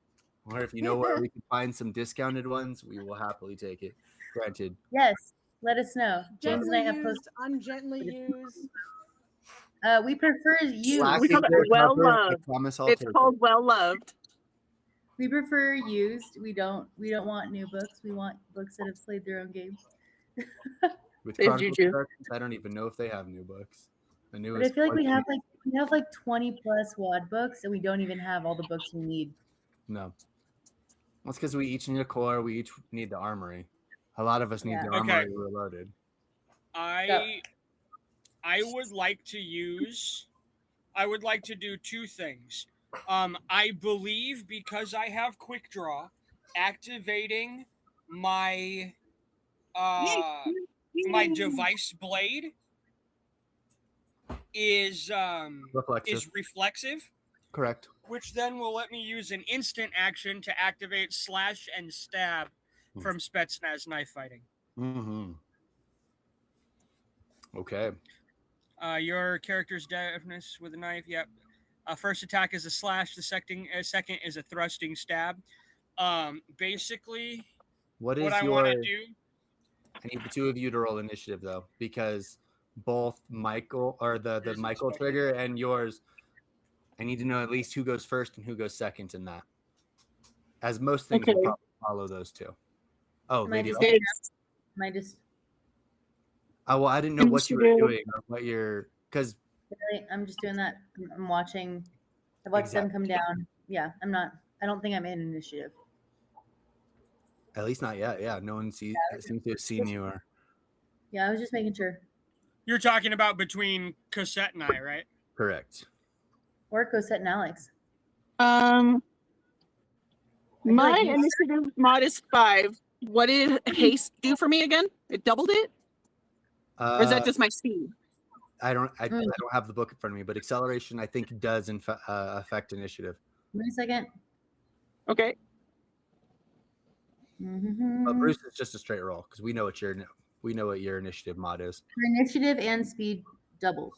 Speaker 1: Or if you know where we can find some discounted ones, we will happily take it. Granted.
Speaker 2: Yes, let us know. James and I have
Speaker 4: posted. Ungently used.
Speaker 2: We prefer used.
Speaker 3: We call it well loved. It's called well loved.
Speaker 2: We prefer used. We don't want new books. We want books that have played their own games.
Speaker 1: With Chronicles of Darkness, I don't even know if they have new books. The newest.
Speaker 2: But I feel like we have 20 plus WAD books, and we don't even have all the books we need.
Speaker 1: No. That's because we each need a core. We each need the armory. A lot of us need the armory reloaded.
Speaker 5: I would like to do two things. I believe because I have quick draw, activating my my device blade is
Speaker 1: Reflexive.
Speaker 5: reflexive,
Speaker 1: Correct.
Speaker 5: which then will let me use an instant action to activate slash and stab from Spetsnaz knife fighting.
Speaker 1: Mm-hmm. Okay.
Speaker 5: Your character's deafness with a knife. Yep. First attack is a slash. The second is a thrusting stab. Basically,
Speaker 1: What
Speaker 5: what
Speaker 1: is
Speaker 5: I
Speaker 1: your?
Speaker 5: want to do.
Speaker 1: I need the two of you to roll initiative though, because both Michael or the Michael trigger and yours, I need to know at least who goes first and who goes second in that. As most things will
Speaker 3: Okay.
Speaker 1: probably follow those two. Oh,
Speaker 2: Am I
Speaker 1: Lady
Speaker 2: just,
Speaker 1: Luck.
Speaker 2: am I just
Speaker 1: Oh, well, I didn't know what you were
Speaker 3: Initiative.
Speaker 1: doing or what you're because
Speaker 2: really, I'm just doing that. I'm watching. I watched them come down. Yeah, I'm not. I don't think I'm in initiative.
Speaker 1: at least not yet. Yeah, no one seems to have seen you or
Speaker 2: Yeah, I was just making sure.
Speaker 5: You're talking about between Cosette and I, right?
Speaker 1: correct.
Speaker 2: Or Cosette and Alex.
Speaker 3: My
Speaker 2: like you-
Speaker 3: initiative mod is 5. What did haste do for me again? It doubled it? Or is that just my speed?
Speaker 1: I don't have the book in front of me, but acceleration I think does affect initiative.
Speaker 2: Give me a second.
Speaker 3: Okay.
Speaker 2: Mm-hmm.
Speaker 1: But Bruce is just a straight roll because we know what your initiative mod is.
Speaker 2: Your initiative and speed doubles.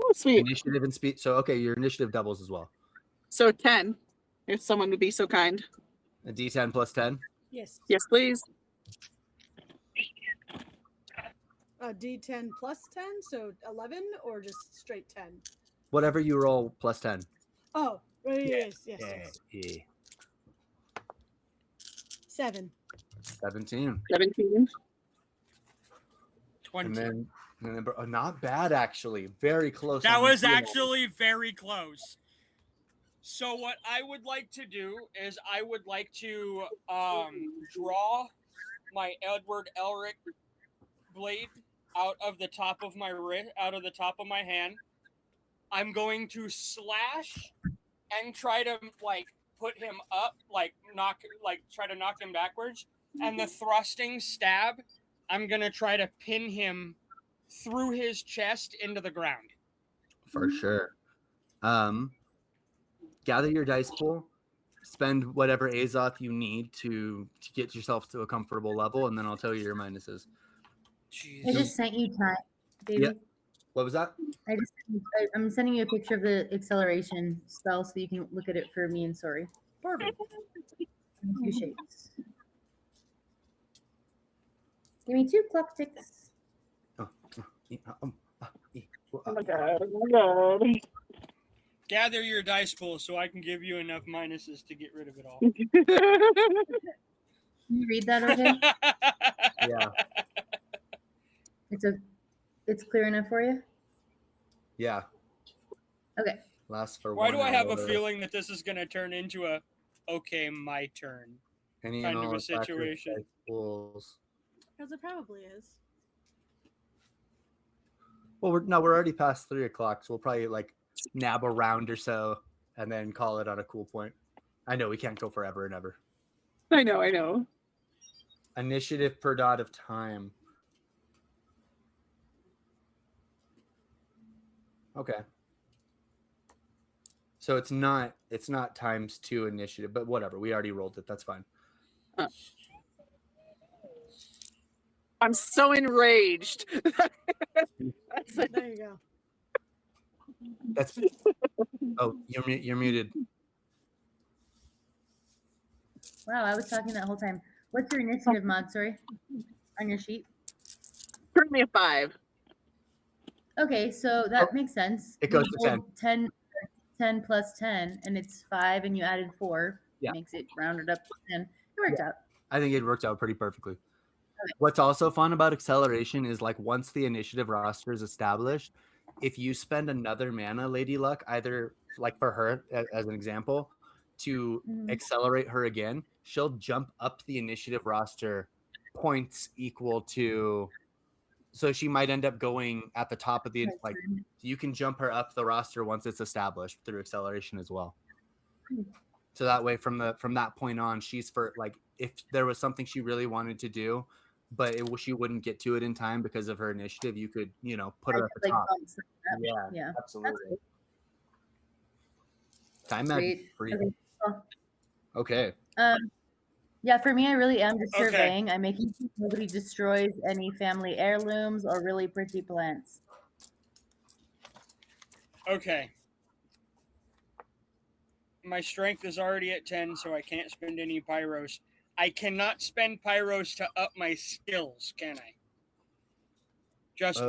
Speaker 3: Oh, sweet.
Speaker 1: Initiative and speed. So okay, your initiative doubles as well.
Speaker 3: So 10, if someone would be so kind.
Speaker 1: A D10 plus 10.
Speaker 4: Yes.
Speaker 3: Yes, please.
Speaker 4: A D10 plus 10, so 11, or just straight 10?
Speaker 1: Whatever you roll plus 10.
Speaker 4: Oh, right,
Speaker 1: Yeah.
Speaker 4: yes.
Speaker 1: Yeah.
Speaker 4: 7.
Speaker 1: 17.
Speaker 3: 17.
Speaker 5: 20.
Speaker 1: And then not bad actually. Very close.
Speaker 5: That
Speaker 1: on the
Speaker 5: was
Speaker 1: keyboard.
Speaker 5: actually very close. So what I would like to do is I would like to draw my Edward Elric blade out of the top of my hand. I'm going to slash and try to put him up, try to knock him backwards. And the thrusting stab, I'm gonna try to pin him through his chest into the ground.
Speaker 1: For sure. Gather your dice pool, spend whatever Azoth you need to get yourself to a comfortable level, and then I'll tell you your minuses.
Speaker 2: I just sent you time, baby.
Speaker 1: Yeah. What was that?
Speaker 2: I'm sending you a picture of the acceleration spell so you can look at it for me and sorry.
Speaker 4: Perfect.
Speaker 2: Two shapes. Give me 2 clock ticks.
Speaker 3: Oh my god. Oh my god.
Speaker 5: Gather your dice pool so I can give you enough minuses to get rid of it all.
Speaker 2: Can you read that okay?
Speaker 1: Yeah.
Speaker 2: It's clear enough for you?
Speaker 1: Yeah.
Speaker 2: Okay.
Speaker 1: Last for
Speaker 5: Why
Speaker 1: 1
Speaker 5: do I have a
Speaker 1: hour.
Speaker 5: feeling that this is going to turn into a okay, my turn
Speaker 1: Any
Speaker 5: kind
Speaker 1: and
Speaker 5: of
Speaker 1: all
Speaker 5: a situation?
Speaker 1: dice pools.
Speaker 4: Because it probably is.
Speaker 1: Well, we're already past 3 o'clock, so we'll probably nab a round or so and then call it on a cool point. I know we can't go forever and ever.
Speaker 3: I know.
Speaker 1: Initiative per dot of time. Okay. So it's not times 2 initiative, but whatever. We already rolled it. That's fine.
Speaker 3: I'm so enraged.
Speaker 4: There you go.
Speaker 1: That's Oh, you're muted.
Speaker 2: Wow, I was talking that whole time. What's your initiative mod, sorry? On your sheet?
Speaker 3: Currently a 5.
Speaker 2: Okay, so that makes sense.
Speaker 1: It goes
Speaker 2: You
Speaker 1: to
Speaker 2: rolled 10 plus 10, and it's 5, and you added 4.
Speaker 1: Yeah.
Speaker 2: Makes it rounded up to 10. It worked out.
Speaker 1: I think it worked out pretty perfectly. What's also fun about acceleration is once the initiative roster is established, if you spend another mana, Lady Luck, either for her as an example, to accelerate her again, she'll jump up the initiative roster points equal to So she might end up going at the top of the
Speaker 2: Right,
Speaker 1: like.
Speaker 2: right.
Speaker 1: You can jump her up the roster once it's established through acceleration as well.
Speaker 2: Hmm.
Speaker 1: So that way, from that point on, she's for like if there was something she really wanted to do, but she wouldn't get to it in time because of her initiative, you could put
Speaker 2: I
Speaker 1: her at
Speaker 2: could
Speaker 1: the
Speaker 2: like
Speaker 1: top.
Speaker 2: bump something up.
Speaker 1: Yeah,
Speaker 2: Yeah. That's
Speaker 1: absolutely.
Speaker 2: good.
Speaker 1: Time magic
Speaker 2: Sweet.
Speaker 1: free.
Speaker 2: Okay. Well,
Speaker 1: Okay.
Speaker 2: yeah, for me, I really am just
Speaker 5: Okay.
Speaker 2: surveying. I'm making sure nobody destroys any family heirlooms or really pretty plants.
Speaker 5: Okay. My strength is already at 10, so I can't spend any pyros. I cannot spend pyros to up my skills, can I? Just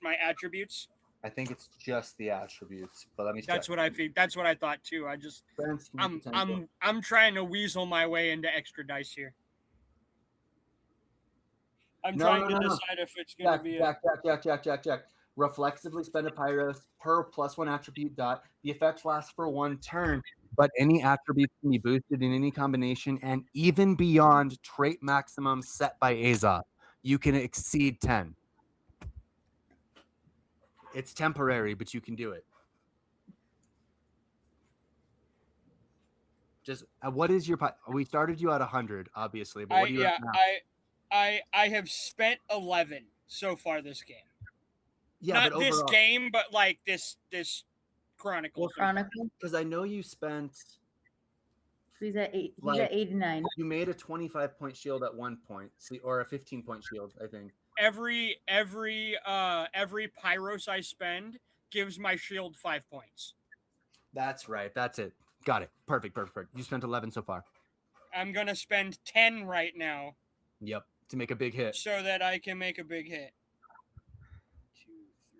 Speaker 5: my attributes.
Speaker 1: I think it's just the attributes, but let me
Speaker 5: That's
Speaker 1: check.
Speaker 5: what I think. That's what I thought too. I'm trying to weasel my way into extra dice here. I'm trying to decide if it's going to be
Speaker 1: Jack. Reflexively spend a pyros per +1 attribute dot. The effect lasts for 1 turn, but any attributes can be boosted in any combination and even beyond trait maximum set by Azoth. You can exceed 10. It's temporary, but you can do it. Just what is your? We started you at 100, obviously, but what do you?
Speaker 5: I have spent 11 so far this game.
Speaker 1: Yeah,
Speaker 5: not
Speaker 1: but
Speaker 5: this
Speaker 1: overall,
Speaker 5: game, but like this Chronicle.
Speaker 2: Chronicle.
Speaker 1: Because I know you spent.
Speaker 2: He's at 8. He's
Speaker 1: Like-
Speaker 2: at 89.
Speaker 1: You made a 25-point shield at one point, or a 15-point shield, I think.
Speaker 5: Every pyros I spend gives my shield 5 points.
Speaker 1: That's right. That's it. Got it. Perfect. You spent 11 so far.
Speaker 5: I'm gonna spend 10 right now.
Speaker 1: Yep. To make a big hit.
Speaker 5: So that I can make a big hit.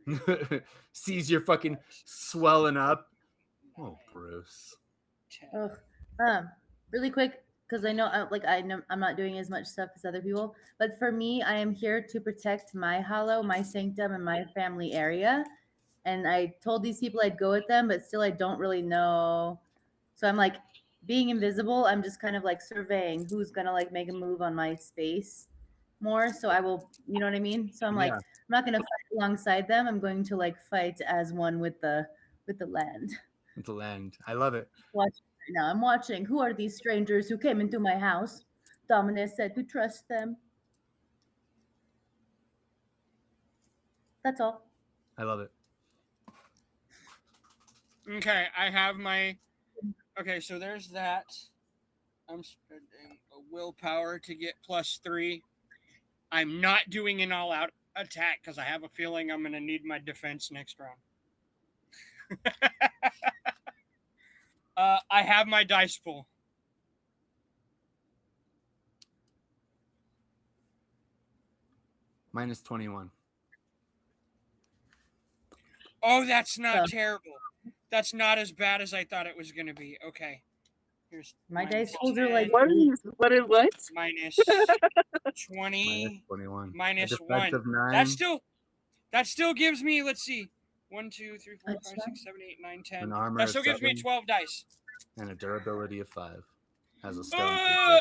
Speaker 5: 2, 3.
Speaker 1: Sees you're fucking swelling up. 9, oh, Bruce.
Speaker 5: 10.
Speaker 2: Ugh. Really quick, because I know, I'm not doing as much stuff as other people. But for me, I am here to protect my hollow, my sanctum, and my family area. And I told these people I'd go with them, but still, I don't really know. So I'm like being invisible. I'm just kind of like surveying who's gonna like make a move on my space more. So I will, you know what I mean? So I'm like, I'm not gonna fight alongside them. I'm going to like fight as one with the land.
Speaker 1: With the land. I love it.
Speaker 2: Watch right now. I'm watching. Who are these strangers who came into my house? Dominus said to trust them. That's all.
Speaker 1: I love it.
Speaker 5: Okay, I have my. Okay, so there's that. I'm spending a willpower to get +3. I'm not doing an all-out attack because I have a feeling I'm going to need my defense next round. I have my dice pool.
Speaker 1: Minus 21.
Speaker 5: Oh, that's not terrible. That's not as bad as I thought it was going to be. Okay. Here's
Speaker 2: my dice
Speaker 5: pools
Speaker 2: are like
Speaker 3: What?
Speaker 5: minus 20.
Speaker 1: Minus 21.
Speaker 5: Minus
Speaker 1: A defense
Speaker 5: 1.
Speaker 1: of 9.
Speaker 5: That still gives me, let's see, 1, 2, 3, 4, 5, 6, 7, 8, 9, 10.
Speaker 1: An armor
Speaker 5: That still
Speaker 1: of
Speaker 5: gives me
Speaker 1: 7.
Speaker 5: 12 dice.
Speaker 1: And a durability of 5. As a stone.
Speaker 5: No.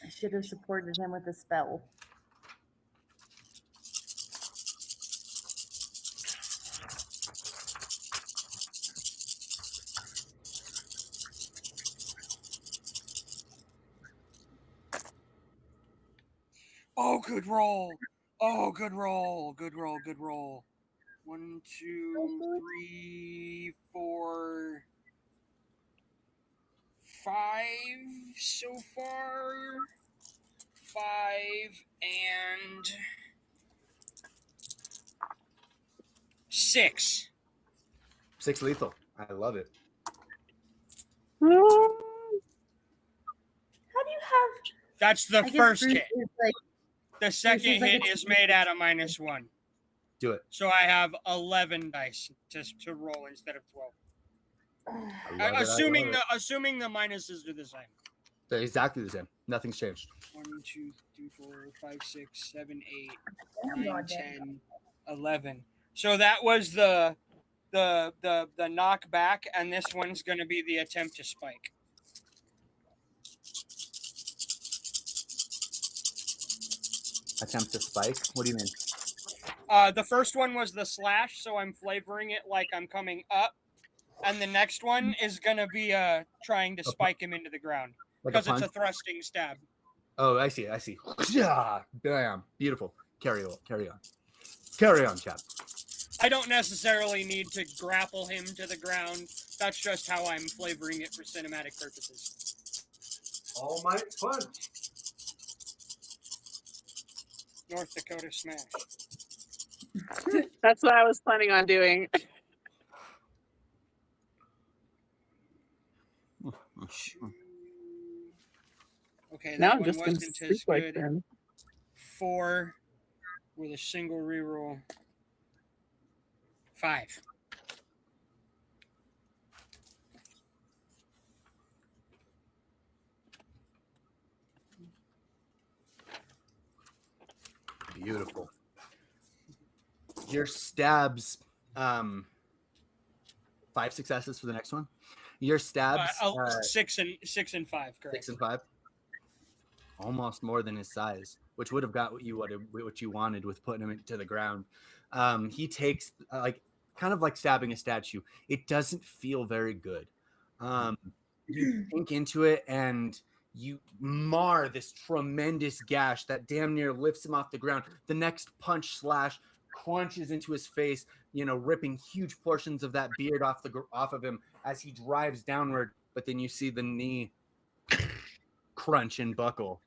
Speaker 2: I should have supported him with a spell.
Speaker 5: Oh, good roll. Oh, good roll. Good roll. Good roll. 1, 2, 3, 4, 5 so far. 5 and 6.
Speaker 1: 6 lethal. I love it.
Speaker 2: How do you have?
Speaker 5: That's the
Speaker 2: I guess
Speaker 5: first
Speaker 2: Bruce
Speaker 5: hit.
Speaker 2: is like,
Speaker 5: The second
Speaker 2: is like
Speaker 5: hit
Speaker 2: a-
Speaker 5: is made out of -1.
Speaker 1: Do it.
Speaker 5: So I have 11 dice to roll instead of 12.
Speaker 1: I love
Speaker 5: Assuming
Speaker 1: it.
Speaker 5: assuming the minuses are the same.
Speaker 1: They're exactly the same. Nothing's changed.
Speaker 5: 1, 2, 3, 4, 5, 6, 7, 8,
Speaker 2: Oh,
Speaker 5: 9,
Speaker 2: God,
Speaker 5: 10, 11. So that was the the knock back, and this one's going to be the attempt to spike.
Speaker 1: Attempt to spike? What do you mean?
Speaker 5: The first one was the slash, so I'm flavoring it like I'm coming up, and the next one is going to be trying to spike him into the ground
Speaker 1: Like
Speaker 5: because
Speaker 1: a
Speaker 5: it's a
Speaker 1: punch?
Speaker 5: thrusting stab.
Speaker 1: Oh, I see. Yeah, bam. Beautiful. Carry on. Carry on, chap.
Speaker 5: I don't necessarily need to grapple him to the ground. That's just how I'm flavoring it for cinematic purposes.
Speaker 1: All might punch.
Speaker 5: North Dakota smash.
Speaker 3: That's what I was planning on doing.
Speaker 5: Okay,
Speaker 3: Now
Speaker 5: that
Speaker 3: I'm
Speaker 5: one
Speaker 3: just gonna
Speaker 5: wasn't
Speaker 3: sleep
Speaker 5: as
Speaker 3: like
Speaker 5: good.
Speaker 3: them.
Speaker 5: 4 with a single reroll. 5.
Speaker 1: Beautiful. Your stabs, 5 successes for the next one. Your stabs,
Speaker 5: 6 and 5, correct.
Speaker 1: 6 and 5. Almost more than his size, which would have got what you wanted with putting him to the ground. He takes kind of like stabbing a statue. It doesn't feel very good. You sink into it and you mar this tremendous gash that damn near lifts him off the ground. The next punch slash crunches into his face, ripping huge portions of that beard off of him as he drives downward. But then you see the knee crunch and buckle.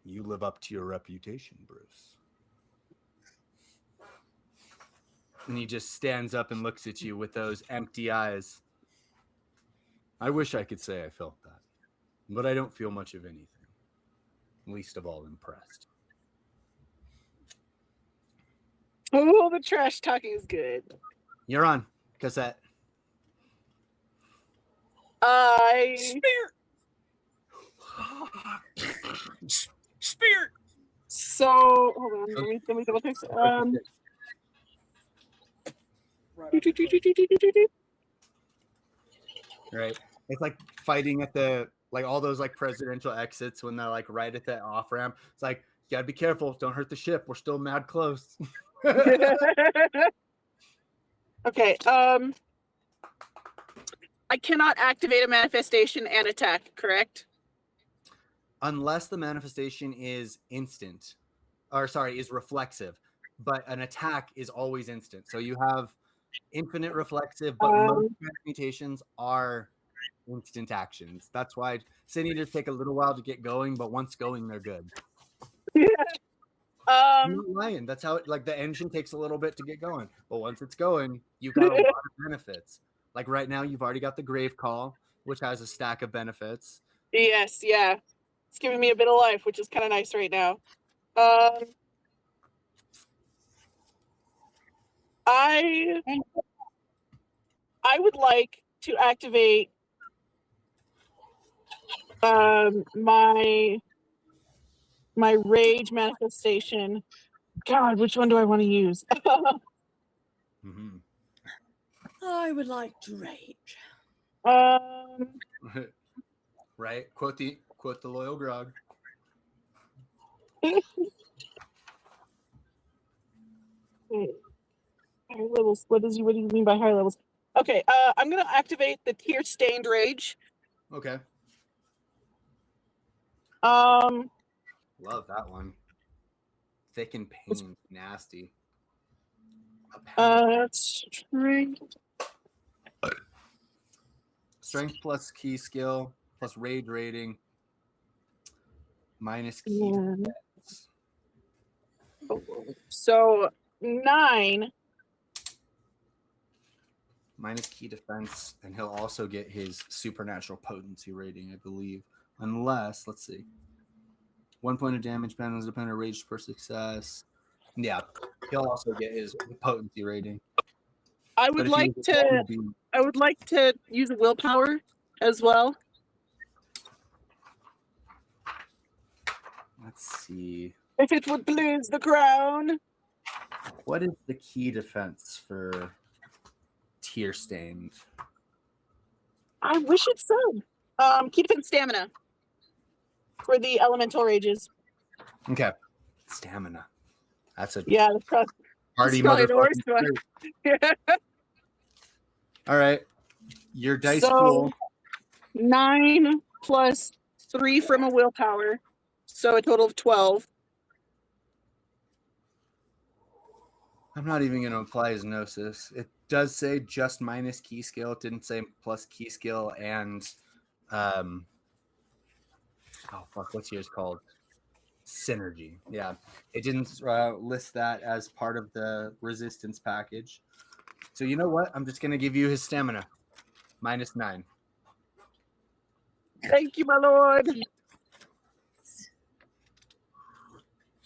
Speaker 1: You live up to your reputation, Bruce. And he just stands up and looks at you with those empty eyes. I wish I could say I felt that, but I don't feel much of anything. Least of all impressed.
Speaker 3: Oh, the trash talking is good.
Speaker 1: You're on, Cassette.
Speaker 5: Spear! Spear!
Speaker 3: So, hold on. Let me double check.
Speaker 1: Right. It's like fighting at all those presidential exits when they're right at that off ramp. It's like, you gotta be careful. Don't hurt the ship. We're still mad close.
Speaker 3: Okay. I cannot activate a manifestation and attack, correct?
Speaker 1: Unless the manifestation is instant, is reflexive, but an attack is always instant. So you have infinite reflexive, but most transmutations are instant actions. That's why Sin Eaters take a little while to get going, but once going, they're good. I'm not lying. That's how the engine takes a little bit to get going, but once it's going, you've got a lot of benefits. Like right now, you've already got the Grave Call, which has a stack of benefits.
Speaker 3: Yes, yeah. It's giving me a bit of life, which is kind of nice right now. I would like to activate my rage manifestation. God, which one do I want to use?
Speaker 1: Mm-hmm.
Speaker 4: I would like to rage.
Speaker 1: Right? Quote the loyal grog.
Speaker 3: Higher levels. What do you mean by higher levels? Okay, I'm gonna activate the tear stained rage.
Speaker 1: Okay. Love that one. Thick and pain, nasty. Strength plus key skill plus rage rating minus key defense.
Speaker 3: So 9
Speaker 1: minus key defense, and he'll also get his supernatural potency rating, I believe. Unless, let's see. 1 point of damage penalty dependent rage per success. Yeah, he'll also get his potency rating.
Speaker 3: I would like to use a willpower as well.
Speaker 1: Let's see.
Speaker 3: If it would please the crown.
Speaker 1: What is the key defense for tear stained?
Speaker 3: I wish it said. Key defense stamina for the elemental rages.
Speaker 1: Okay. Stamina. That's a
Speaker 3: Yeah, that's
Speaker 1: party
Speaker 3: probably the worst
Speaker 1: motherfucking
Speaker 3: one.
Speaker 1: trait. All right. Your dice
Speaker 3: So-
Speaker 1: pool.
Speaker 3: 9 plus 3 from a willpower, so a total of 12.
Speaker 1: I'm not even going to apply his gnosis. It does say just minus key skill. It didn't say plus key skill and oh fuck, what's yours called? Synergy. Yeah, it didn't list that as part of the resistance package. So you know what? I'm just going to give you his stamina. -9.
Speaker 3: Thank you, my lord.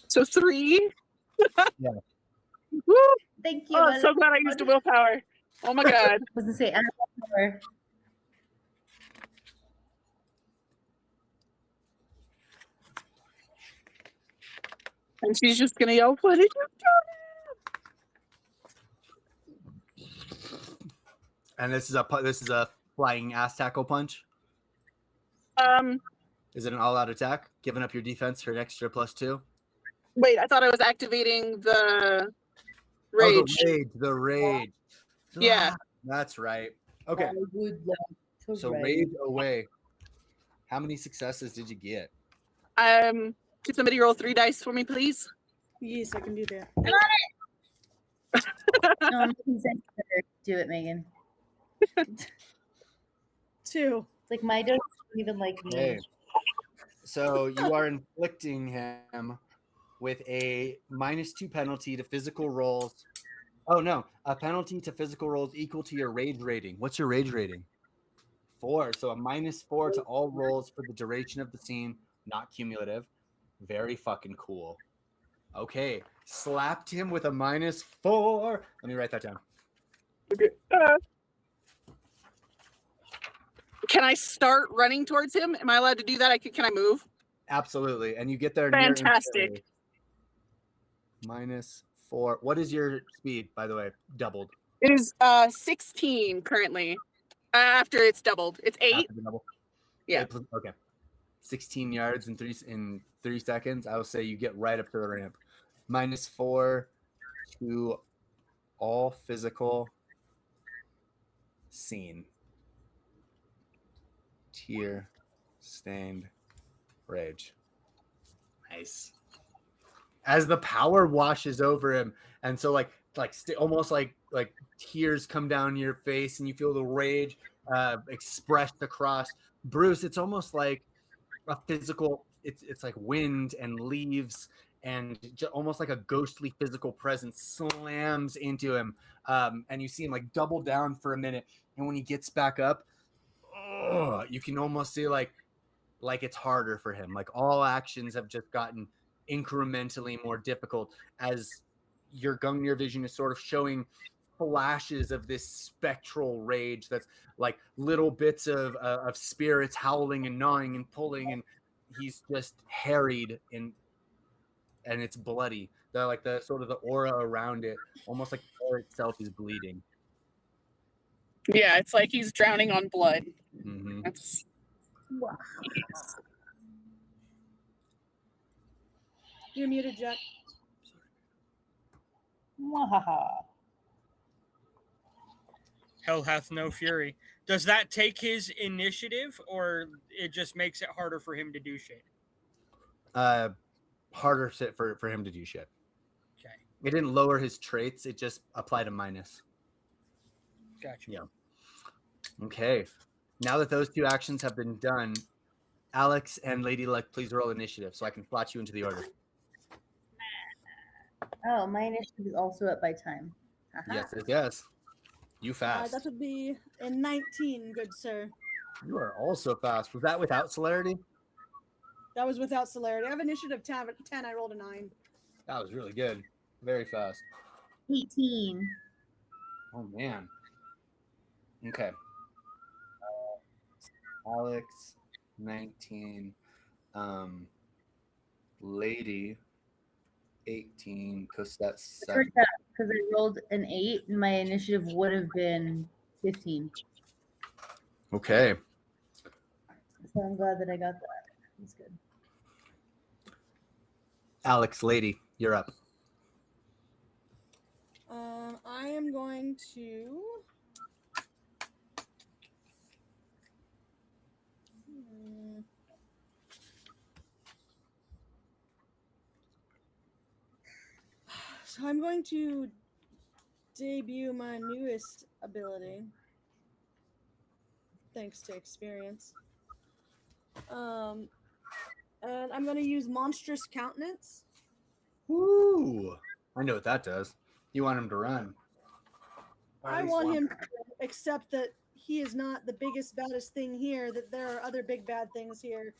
Speaker 3: So 3.
Speaker 1: Yeah.
Speaker 3: Woo!
Speaker 2: Thank you.
Speaker 3: Oh, I'm so glad I used a willpower. Oh my god.
Speaker 2: I was gonna say, I don't know.
Speaker 3: And she's just gonna yell, "What did you
Speaker 1: And this is a flying ass tackle punch.
Speaker 3: do?"
Speaker 1: Is it an all-out attack? Giving up your defense for an extra +2?
Speaker 3: Wait, I thought I was activating the rage.
Speaker 1: Oh, the rage.
Speaker 3: Yeah.
Speaker 1: Ah, that's right. Okay,
Speaker 2: I would like to
Speaker 1: so
Speaker 2: rage.
Speaker 1: rage away. How many successes did you get?
Speaker 3: Can somebody roll 3 dice for me, please?
Speaker 4: Yes, I can do that.
Speaker 2: No, Megan said better. Do it, Megan.
Speaker 4: 2.
Speaker 2: It's like my don't even like me.
Speaker 1: Okay. So you are inflicting him with a -2 penalty to physical rolls. Oh no, a penalty to physical rolls equal to your rage rating. What's your rage rating? 4. So a -4 to all rolls for the duration of the scene, not cumulative. Very fucking cool. Okay, slapped him with a -4. Let me write that down.
Speaker 3: Can I start running towards him? Am I allowed to do that? Can I move?
Speaker 1: Absolutely, and you get there near
Speaker 3: Fantastic.
Speaker 1: instantly. -4. What is your speed, by the way? Doubled.
Speaker 3: It is 16 currently. After it's doubled. It's 8.
Speaker 1: After the double.
Speaker 3: Yeah.
Speaker 1: Okay. 16 yards in 3 seconds. I will say you get right up to the ramp. -4 to all physical scene. Tear stained rage. Nice. As the power washes over him, and so almost like tears come down your face, and you feel the rage expressed across. Bruce, it's almost like a physical. It's like wind and leaves, and almost like a ghostly physical presence slams into him, and you see him like double down for a minute, and when he gets back up, you can almost see like it's harder for him. Like all actions have just gotten incrementally more difficult as your Gungnir vision is sort of showing flashes of this spectral rage that's like little bits of spirits howling and gnawing and pulling, and he's just harried and it's bloody. The sort of the aura around it, almost like the air itself is bleeding.
Speaker 3: Yeah, it's like he's drowning on blood.
Speaker 1: Mm-hmm.
Speaker 3: That's
Speaker 4: You're muted, Jack.
Speaker 2: Mwahaha.
Speaker 5: Hell hath no fury. Does that take his initiative, or it just makes it harder for him to do shit?
Speaker 1: Harder for him to do shit.
Speaker 5: Okay.
Speaker 1: It didn't lower his traits. It just applied a minus.
Speaker 5: Gotcha.
Speaker 1: Yeah. Okay. Now that those 2 actions have been done, Alex and Lady Luck, please roll initiative so I can slot you into the order.
Speaker 2: Oh, my initiative is also up by time. Haha.
Speaker 1: Yes. You fast.
Speaker 4: That would be a 19, good sir.
Speaker 1: You are also fast. Was that without celerity?
Speaker 4: That was without celerity. I have initiative 10. 10. I rolled a 9.
Speaker 1: That was really good. Very fast.
Speaker 2: 18.
Speaker 1: Oh, man. Okay. Alex, 19. Lady, 18, because that's
Speaker 2: It worked out because I rolled an 8 and my initiative would have been 15.
Speaker 1: Okay.
Speaker 2: So I'm glad that I got that. That's good.
Speaker 1: Alex, lady, you're up.
Speaker 4: I am going to. So I'm going to debut my newest ability, thanks to experience. And I'm going to use Monstrous Countenance.
Speaker 1: Woo! I know what that does. You want him to run.
Speaker 4: I want him to accept that he is not the biggest, baddest thing here, that there are other big, bad things here.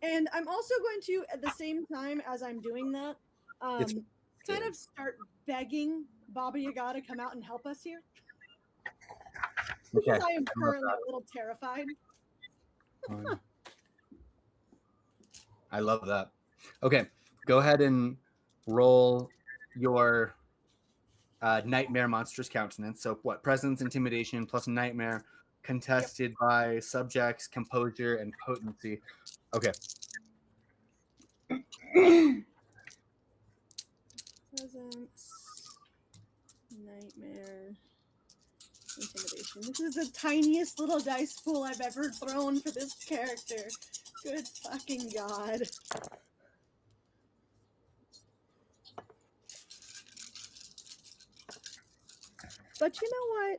Speaker 4: And I'm also going to, at the same time as I'm doing that, kind of start begging Baba Yaga to come out and help us here. Because I am currently a little terrified.
Speaker 1: I love that. Okay, go ahead and roll your nightmare monstrous countenance. So what? Presence, intimidation, plus nightmare, contested by subjects, composure, and potency. Okay.
Speaker 4: Presence, nightmare, intimidation. This is the tiniest little dice pool I've ever thrown for this character. Good fucking god. But you know what?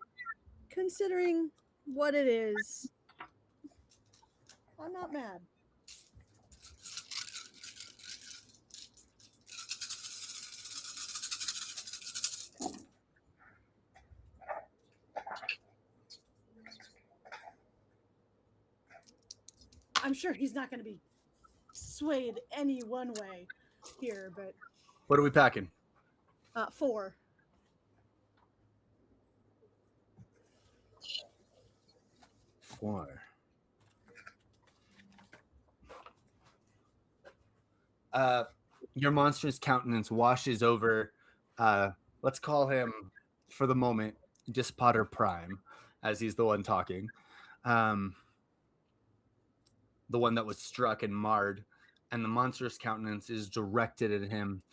Speaker 4: Considering what it is, I'm not mad. I'm sure he's not going to be swayed any one way here, but...
Speaker 1: What are we packing?
Speaker 4: 4.
Speaker 1: Your monstrous countenance washes over, let's call him, for the moment, Dispotter Prime, as he's the one talking. The one that was struck and marred, and the monstrous countenance is directed at him.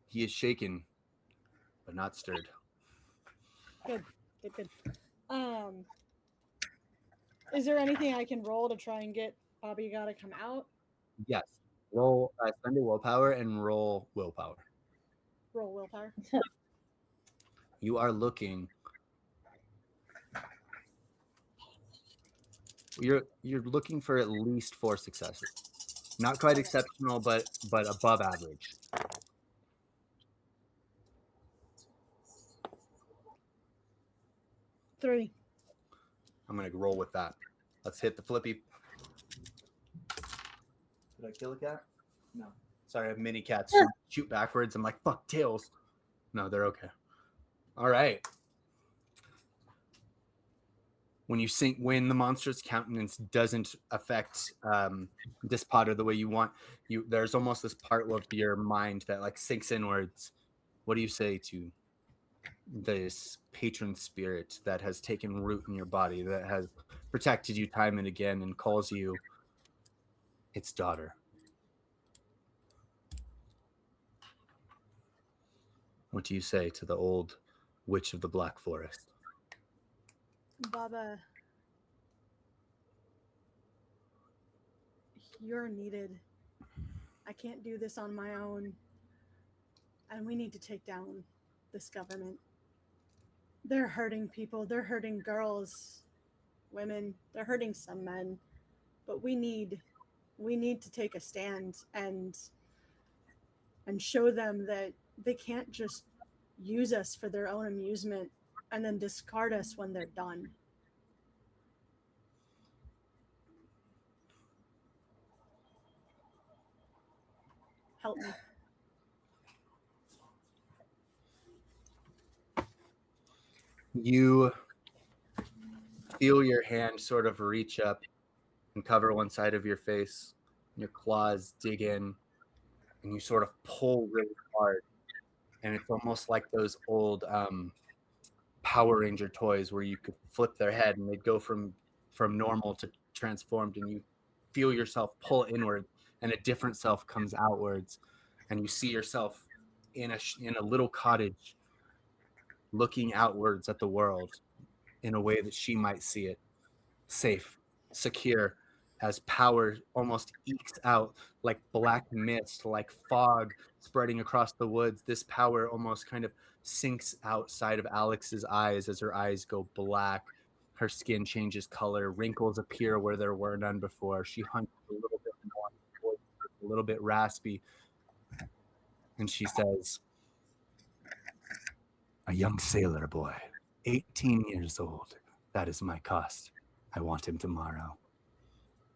Speaker 1: He is shaken, but not stirred.
Speaker 4: Good. Is there anything I can roll to try and get Bobby Yaga to come out?
Speaker 1: Yes. Roll spend your willpower and roll willpower.
Speaker 4: Roll willpower.
Speaker 1: You are looking. You're looking for at least 4 successes. Not quite exceptional, but above average.
Speaker 4: Three.
Speaker 1: I'm gonna roll with that. Let's hit the flippy. Did I kill a cat? No. Sorry, I have mini cats shoot backwards. I'm like, fuck, tails. No, they're okay. All right. When the monstrous countenance doesn't affect Dispotter the way you want, there's almost this part of your mind that like sinks inwards. What do you say to this patron spirit that has taken root in your body, that has protected you time and again and calls you its daughter? What do you say to the old witch of the Black Forest?
Speaker 4: Baba, you're needed. I can't do this on my own. And we need to take down this government. They're hurting people. They're hurting girls, women. They're hurting some men. But we need to take a stand and show them that they can't just use us for their own amusement and then discard us when they're done. Help me.
Speaker 1: You feel your hand sort of reach up and cover one side of your face. Your claws dig in, and you sort of pull really hard. And it's almost like those old Power Ranger toys where you could flip their head and they'd go from normal to transformed, and you feel yourself pull inward, and a different self comes outwards, and you see yourself in a little cottage, looking outwards at the world in a way that she might see it, safe, secure, as power almost ekes out like black mist, like fog spreading across the woods. This power almost kind of sinks outside of Alex's eyes as her eyes go black. Her skin changes color, wrinkles appear where there were none before. She hunches a little bit more, a little bit raspy, and she says, "A young sailor boy, 18 years old. That is my cost. I want him tomorrow."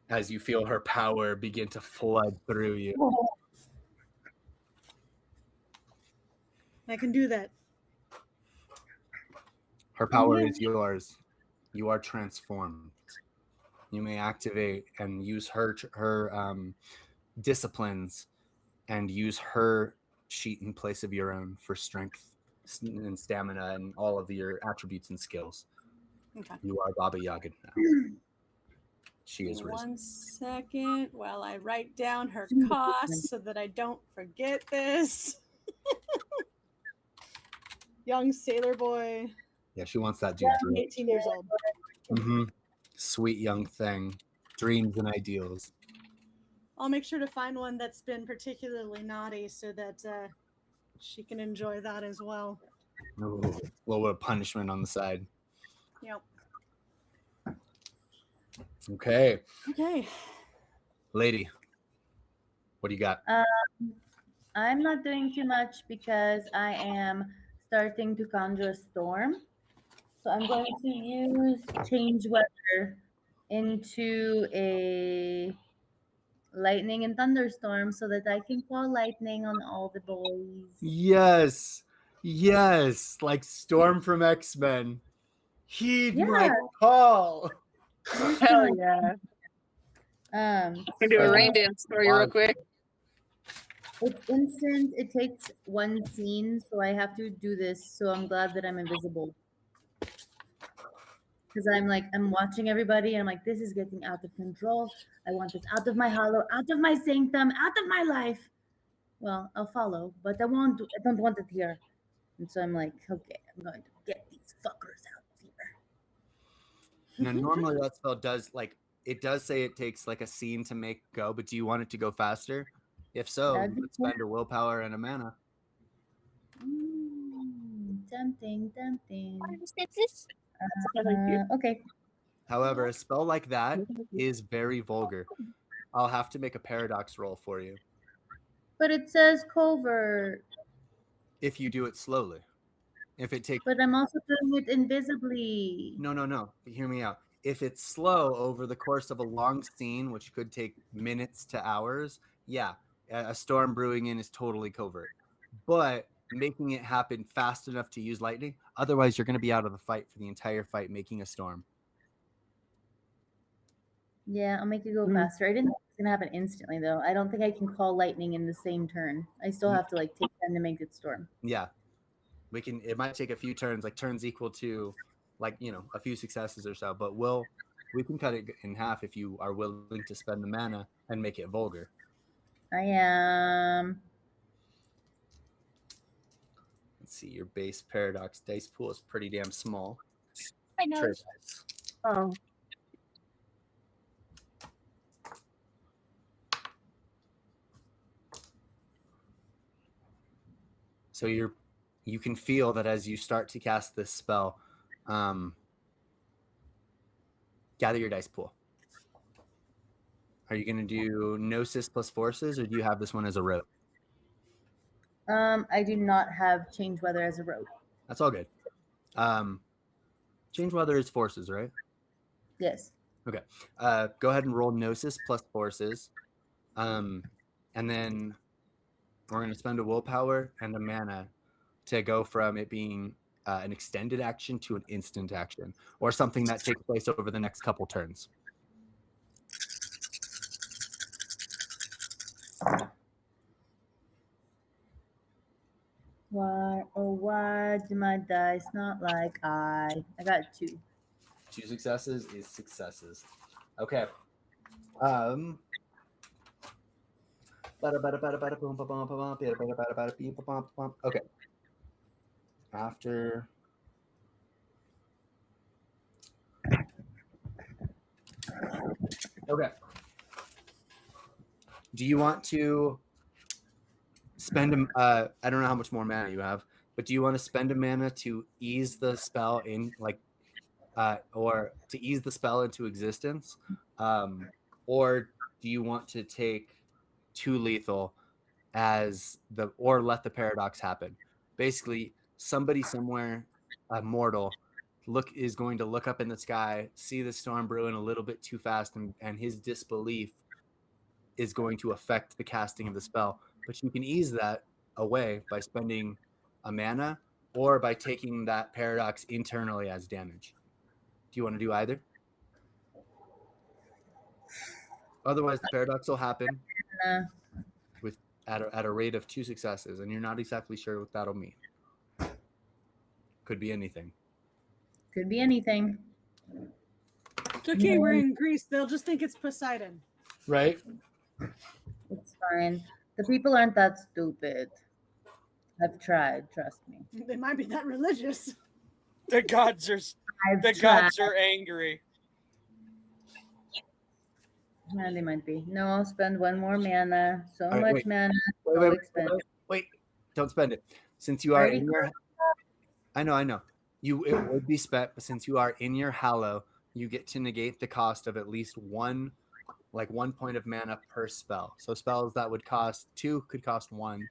Speaker 1: As you feel her power begin to flood through you.
Speaker 4: I can do that.
Speaker 1: Her power is yours. You are transformed. You may activate and use her disciplines and use her sheet in place of your own for strength and stamina and all of your attributes and skills.
Speaker 4: Okay.
Speaker 1: You are Baba Yaga now. She is risen.
Speaker 4: 1 second while I write down her costs so that I don't forget this. Young sailor boy,
Speaker 1: Yeah, she wants that dude.
Speaker 4: 18 years old.
Speaker 1: Mm-hmm. Sweet young thing. Dreams and ideals.
Speaker 4: I'll make sure to find one that's been particularly naughty so that she can enjoy that as well.
Speaker 1: Ooh, a little bit of punishment on the side.
Speaker 4: Yep.
Speaker 1: Okay.
Speaker 4: Okay.
Speaker 1: Lady, what do you got?
Speaker 2: I'm not doing too much because I am starting to conjure a storm. So I'm going to use change weather into a lightning and thunderstorm so that I can call lightning on all the boys.
Speaker 1: Yes. Yes. Like Storm from X-Men. Heed my
Speaker 2: Yeah.
Speaker 1: call.
Speaker 3: Hell yeah.
Speaker 2: Um,
Speaker 3: Can do a
Speaker 2: so
Speaker 3: rain dance for you real quick.
Speaker 2: it's instant. It takes one scene, so I have to do this. So I'm glad that I'm invisible. Because I'm watching everybody, and I'm like, this is getting out of control. I want this out of my hollow, out of my sanctum, out of my life. Well, I'll follow, but I don't want it here. And so I'm like, okay, I'm going to get these fuckers out of here.
Speaker 1: Now, normally that spell does it does say it takes like a scene to make go, but do you want it to go faster? If so,
Speaker 2: That'd
Speaker 1: you
Speaker 2: be
Speaker 1: could spend a willpower and a mana.
Speaker 2: Tempting.
Speaker 3: you.
Speaker 2: Okay.
Speaker 1: However, a spell like that is very vulgar. I'll have to make a paradox roll for you
Speaker 2: But it says covert.
Speaker 1: if you do it slowly. If it takes
Speaker 2: But I'm also doing it invisibly.
Speaker 1: No. Hear me out. If it's slow over the course of a long scene, which could take minutes to hours, yeah, a storm brewing in is totally covert. But making it happen fast enough to use lightning, otherwise you're going to be out of the fight for the entire fight making a storm.
Speaker 2: Yeah, I'll make it go faster. I didn't think it's gonna happen instantly though. I don't think I can call lightning in the same turn. I still have to take time to make it storm.
Speaker 1: Yeah. It might take a few turns, like turns equal to a few successes or so, but we can cut it in half if you are willing to spend the mana and make it vulgar.
Speaker 2: I am.
Speaker 1: Let's see, your base paradox dice pool is pretty damn small.
Speaker 3: I know.
Speaker 1: Sure.
Speaker 3: Oh.
Speaker 1: So you can feel that as you start to cast this spell, gather your dice pool. Are you going to do Gnosis plus Forces, or do you have this one as a rote?
Speaker 2: I do not have change weather as a rote.
Speaker 1: That's all good. Change weather is Forces, right?
Speaker 2: Yes.
Speaker 1: Okay. Go ahead and roll Gnosis plus Forces. And then we're going to spend a willpower and a mana to go from it being an extended action to an instant action, or something that takes place over the next couple turns.
Speaker 2: Why, oh, why do my dice not like I got 2.
Speaker 1: 2 successes is successes. Okay. Okay. After. Okay. Do you want to spend I don't know how much more mana you have, but do you want to spend a mana to ease the spell in, like, or to ease the spell into existence, or do you want to take 2 lethal or let the paradox happen? Basically, somebody somewhere, a mortal, is going to look up in the sky, see the storm brewing a little bit too fast, and his disbelief is going to affect the casting of the spell. But you can ease that away by spending a mana or by taking that paradox internally as damage. Do you want to do either? Otherwise, the paradox will happen
Speaker 2: Uh,
Speaker 1: with at a rate of 2 successes, and you're not exactly sure what that'll mean. Could be anything.
Speaker 2: could be anything.
Speaker 4: It's okay, we're in Greece. They'll just think it's Poseidon.
Speaker 1: Right?
Speaker 2: It's fine. The people aren't that stupid. I've tried, trust me.
Speaker 4: They might be that religious.
Speaker 5: The gods are
Speaker 2: I've
Speaker 5: the
Speaker 2: tried.
Speaker 5: gods are angry.
Speaker 2: Yeah, they might be. No, I'll spend 1 more mana. So
Speaker 1: All right,
Speaker 2: much
Speaker 1: wait.
Speaker 2: mana.
Speaker 1: Wait, don't spend it. Since you are
Speaker 2: Already
Speaker 1: in your, I know. It would be spent, but since you are in your hallow, you get to negate the cost of at least 1 point of mana per spell. So spells that would cost 2 could cost 1.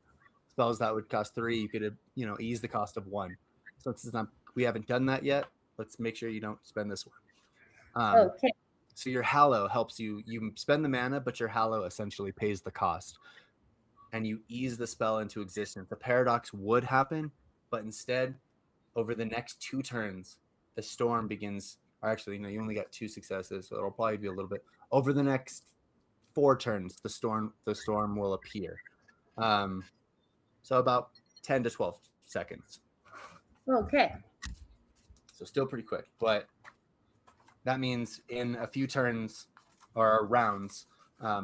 Speaker 1: Spells that would cost 3, you could ease the cost of 1. So since we haven't done that yet, let's make sure you don't spend this one.
Speaker 2: Okay.
Speaker 1: So your hallow helps you. You spend the mana, but your hallow essentially pays the cost, and you ease the spell into existence. The paradox would happen, but instead, over the next 2 turns, the storm begins. Or actually, no, you only got 2 successes, so it'll probably be a little bit. Over the next 4 turns, the storm will appear. So about 10 to 12 seconds.
Speaker 2: Okay.
Speaker 1: So still pretty quick, but that means in a few turns or rounds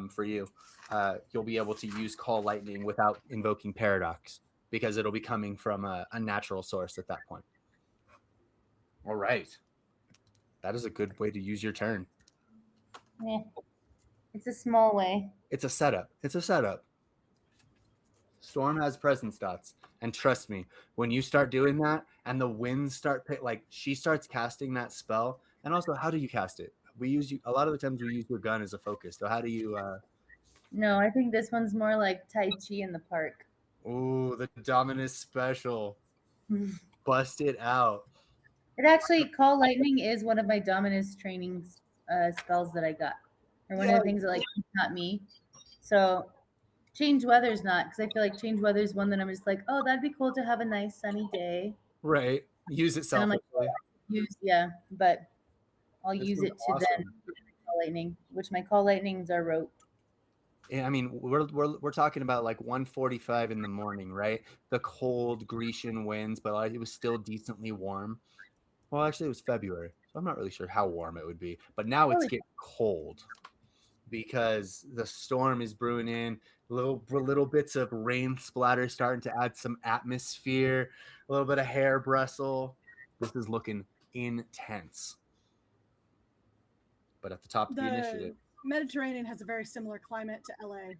Speaker 1: for you, you'll be able to use Call Lightning without invoking Paradox because it'll be coming from a natural source at that point. All right. That is a good way to use your turn.
Speaker 2: Yeah. It's a small way.
Speaker 1: It's a setup. Storm has presence dots. And trust me, when you start doing that and the winds start, she starts casting that spell. And also, how do you cast it? A lot of the times we use your gun as a focus. So how do you...
Speaker 2: No, I think this one's more like Tai Chi in the park.
Speaker 1: Oh, the Dominus special. Bust it out.
Speaker 2: It actually, Call Lightning is one of my Dominus training spells that I got. Or one of the things that not me. So Change Weather's not, because I feel like Change Weather's one that I'm just like, oh, that'd be cool to have a nice sunny day.
Speaker 1: Right. Use it selfishly.
Speaker 2: But I'll
Speaker 1: This
Speaker 2: use
Speaker 1: was
Speaker 2: it to
Speaker 1: awesome.
Speaker 2: then Call Lightning, which my Call Lightnings are rote.
Speaker 1: Yeah, I mean, we're talking about like 1:45 in the morning, right? The cold Grecian winds, but it was still decently warm. Well, actually, it was February, so I'm not really sure how warm it would be. But now it's getting cold because the storm is brewing in. Little bits of rain splatter starting to add some atmosphere. A little bit of hair bristle. This is looking intense. But at the top of the initiative,
Speaker 4: Mediterranean has a very similar climate to LA,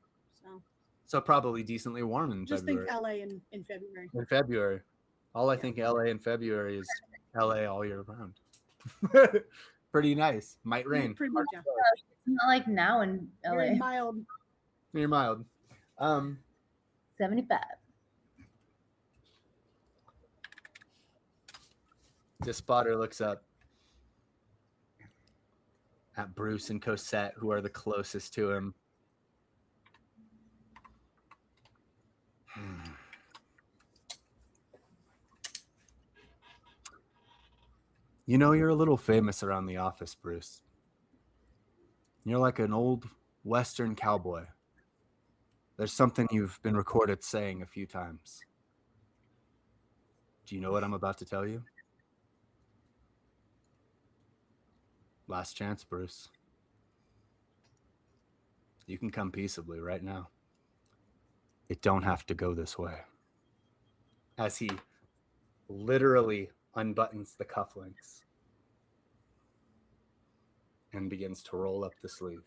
Speaker 1: so probably decently warm in
Speaker 4: just
Speaker 1: February.
Speaker 4: think LA in February.
Speaker 1: In February, I think LA in February is LA all year round. Pretty nice. Might rain.
Speaker 4: Pretty much. Yeah.
Speaker 2: It's not like now in LA.
Speaker 4: Very mild.
Speaker 1: You're mild.
Speaker 2: 75.
Speaker 1: The spotter looks up at Bruce and Cosette, who are the closest to him. You know, you're a little famous around the office, Bruce. You're like an old Western cowboy. There's something you've been recorded saying a few times. Do you know what I'm about to tell you? Last chance, Bruce. You can come peaceably right now. It don't have to go this way. As he literally unbuttons the cufflinks and begins to roll up the sleeve.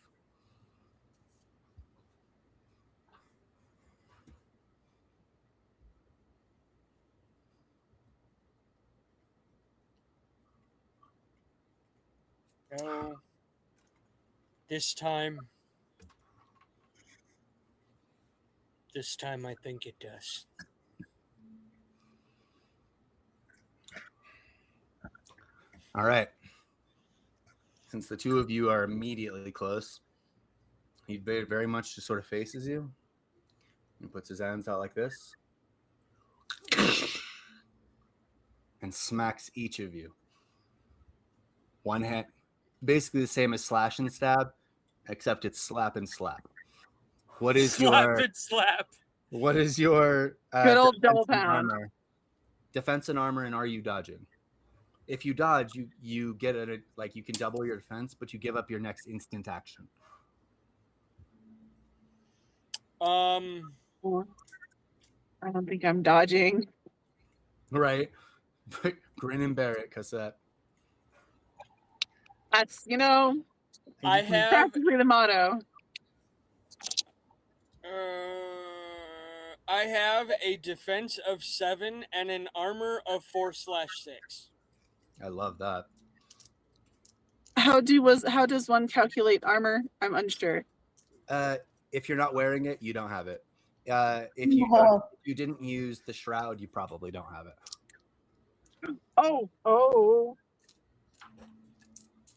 Speaker 5: No. This time I think it does.
Speaker 1: All right. Since the two of you are immediately close, he very much just sort of faces you and puts his hands out like this and smacks each of you. One hand, basically the same as slash and stab, except it's slap and slap. What is
Speaker 5: Slap and slap.
Speaker 1: What is your
Speaker 3: Good old double
Speaker 1: defense and
Speaker 3: pound.
Speaker 1: armor? Defense and armor, and are you dodging? If you dodge, you get it like you can double your defense, but you give up your next instant action.
Speaker 3: I don't think I'm dodging.
Speaker 1: Right? Grin and bear it, Cassette.
Speaker 3: That's,
Speaker 5: I have
Speaker 3: practically the motto.
Speaker 5: I have a defense of 7 and an armor of 4/6.
Speaker 1: I love that.
Speaker 3: How does one calculate armor? I'm unsure.
Speaker 1: If you're not wearing it, you don't have it. If you didn't use the shroud, you probably don't have it.
Speaker 3: Oh.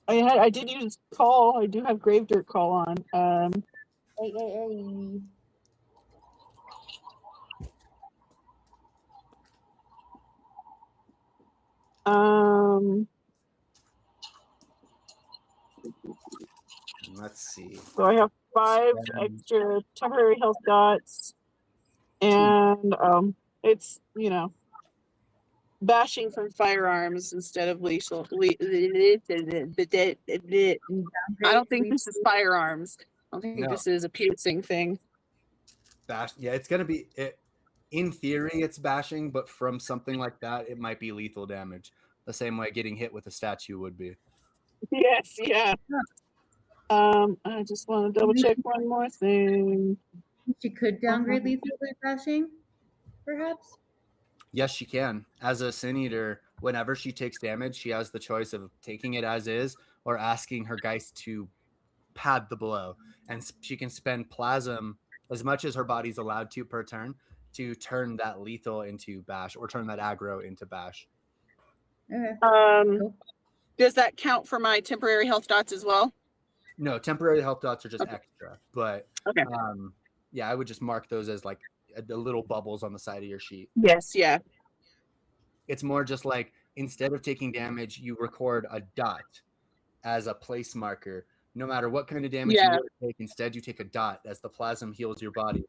Speaker 3: I did use call. I do have grave dirt call on.
Speaker 2: Hey.
Speaker 1: Let's see.
Speaker 3: So I have 5 extra temporary health dots, and it's bashing from firearms instead of lethal. I don't think this is firearms. I don't think this is a piercing thing.
Speaker 1: Bash. Yeah, it's gonna be it. In theory, it's bashing, but from something like that, it might be lethal damage. The same way getting hit with a statue would be.
Speaker 3: Yes, yeah. I just want to double check one more thing.
Speaker 2: She could downgrade lethal by bashing, perhaps.
Speaker 1: Yes, she can. As a Sin Eater, whenever she takes damage, she has the choice of taking it as is or asking her Geist to pad the blow. And she can spend Plasm as much as her body's allowed to per turn to turn that lethal into bash or turn that aggro into bash.
Speaker 2: Okay.
Speaker 3: Cool. Does that count for my temporary health dots as well?
Speaker 1: No, temporary health dots are just extra. But
Speaker 3: okay.
Speaker 1: Yeah, I would just mark those as like the little bubbles on the side of your sheet.
Speaker 3: Yes, yeah.
Speaker 1: It's more just like instead of taking damage, you record a dot as a place marker. No matter what kind of damage you take, instead you take a dot as the plasm heals your body.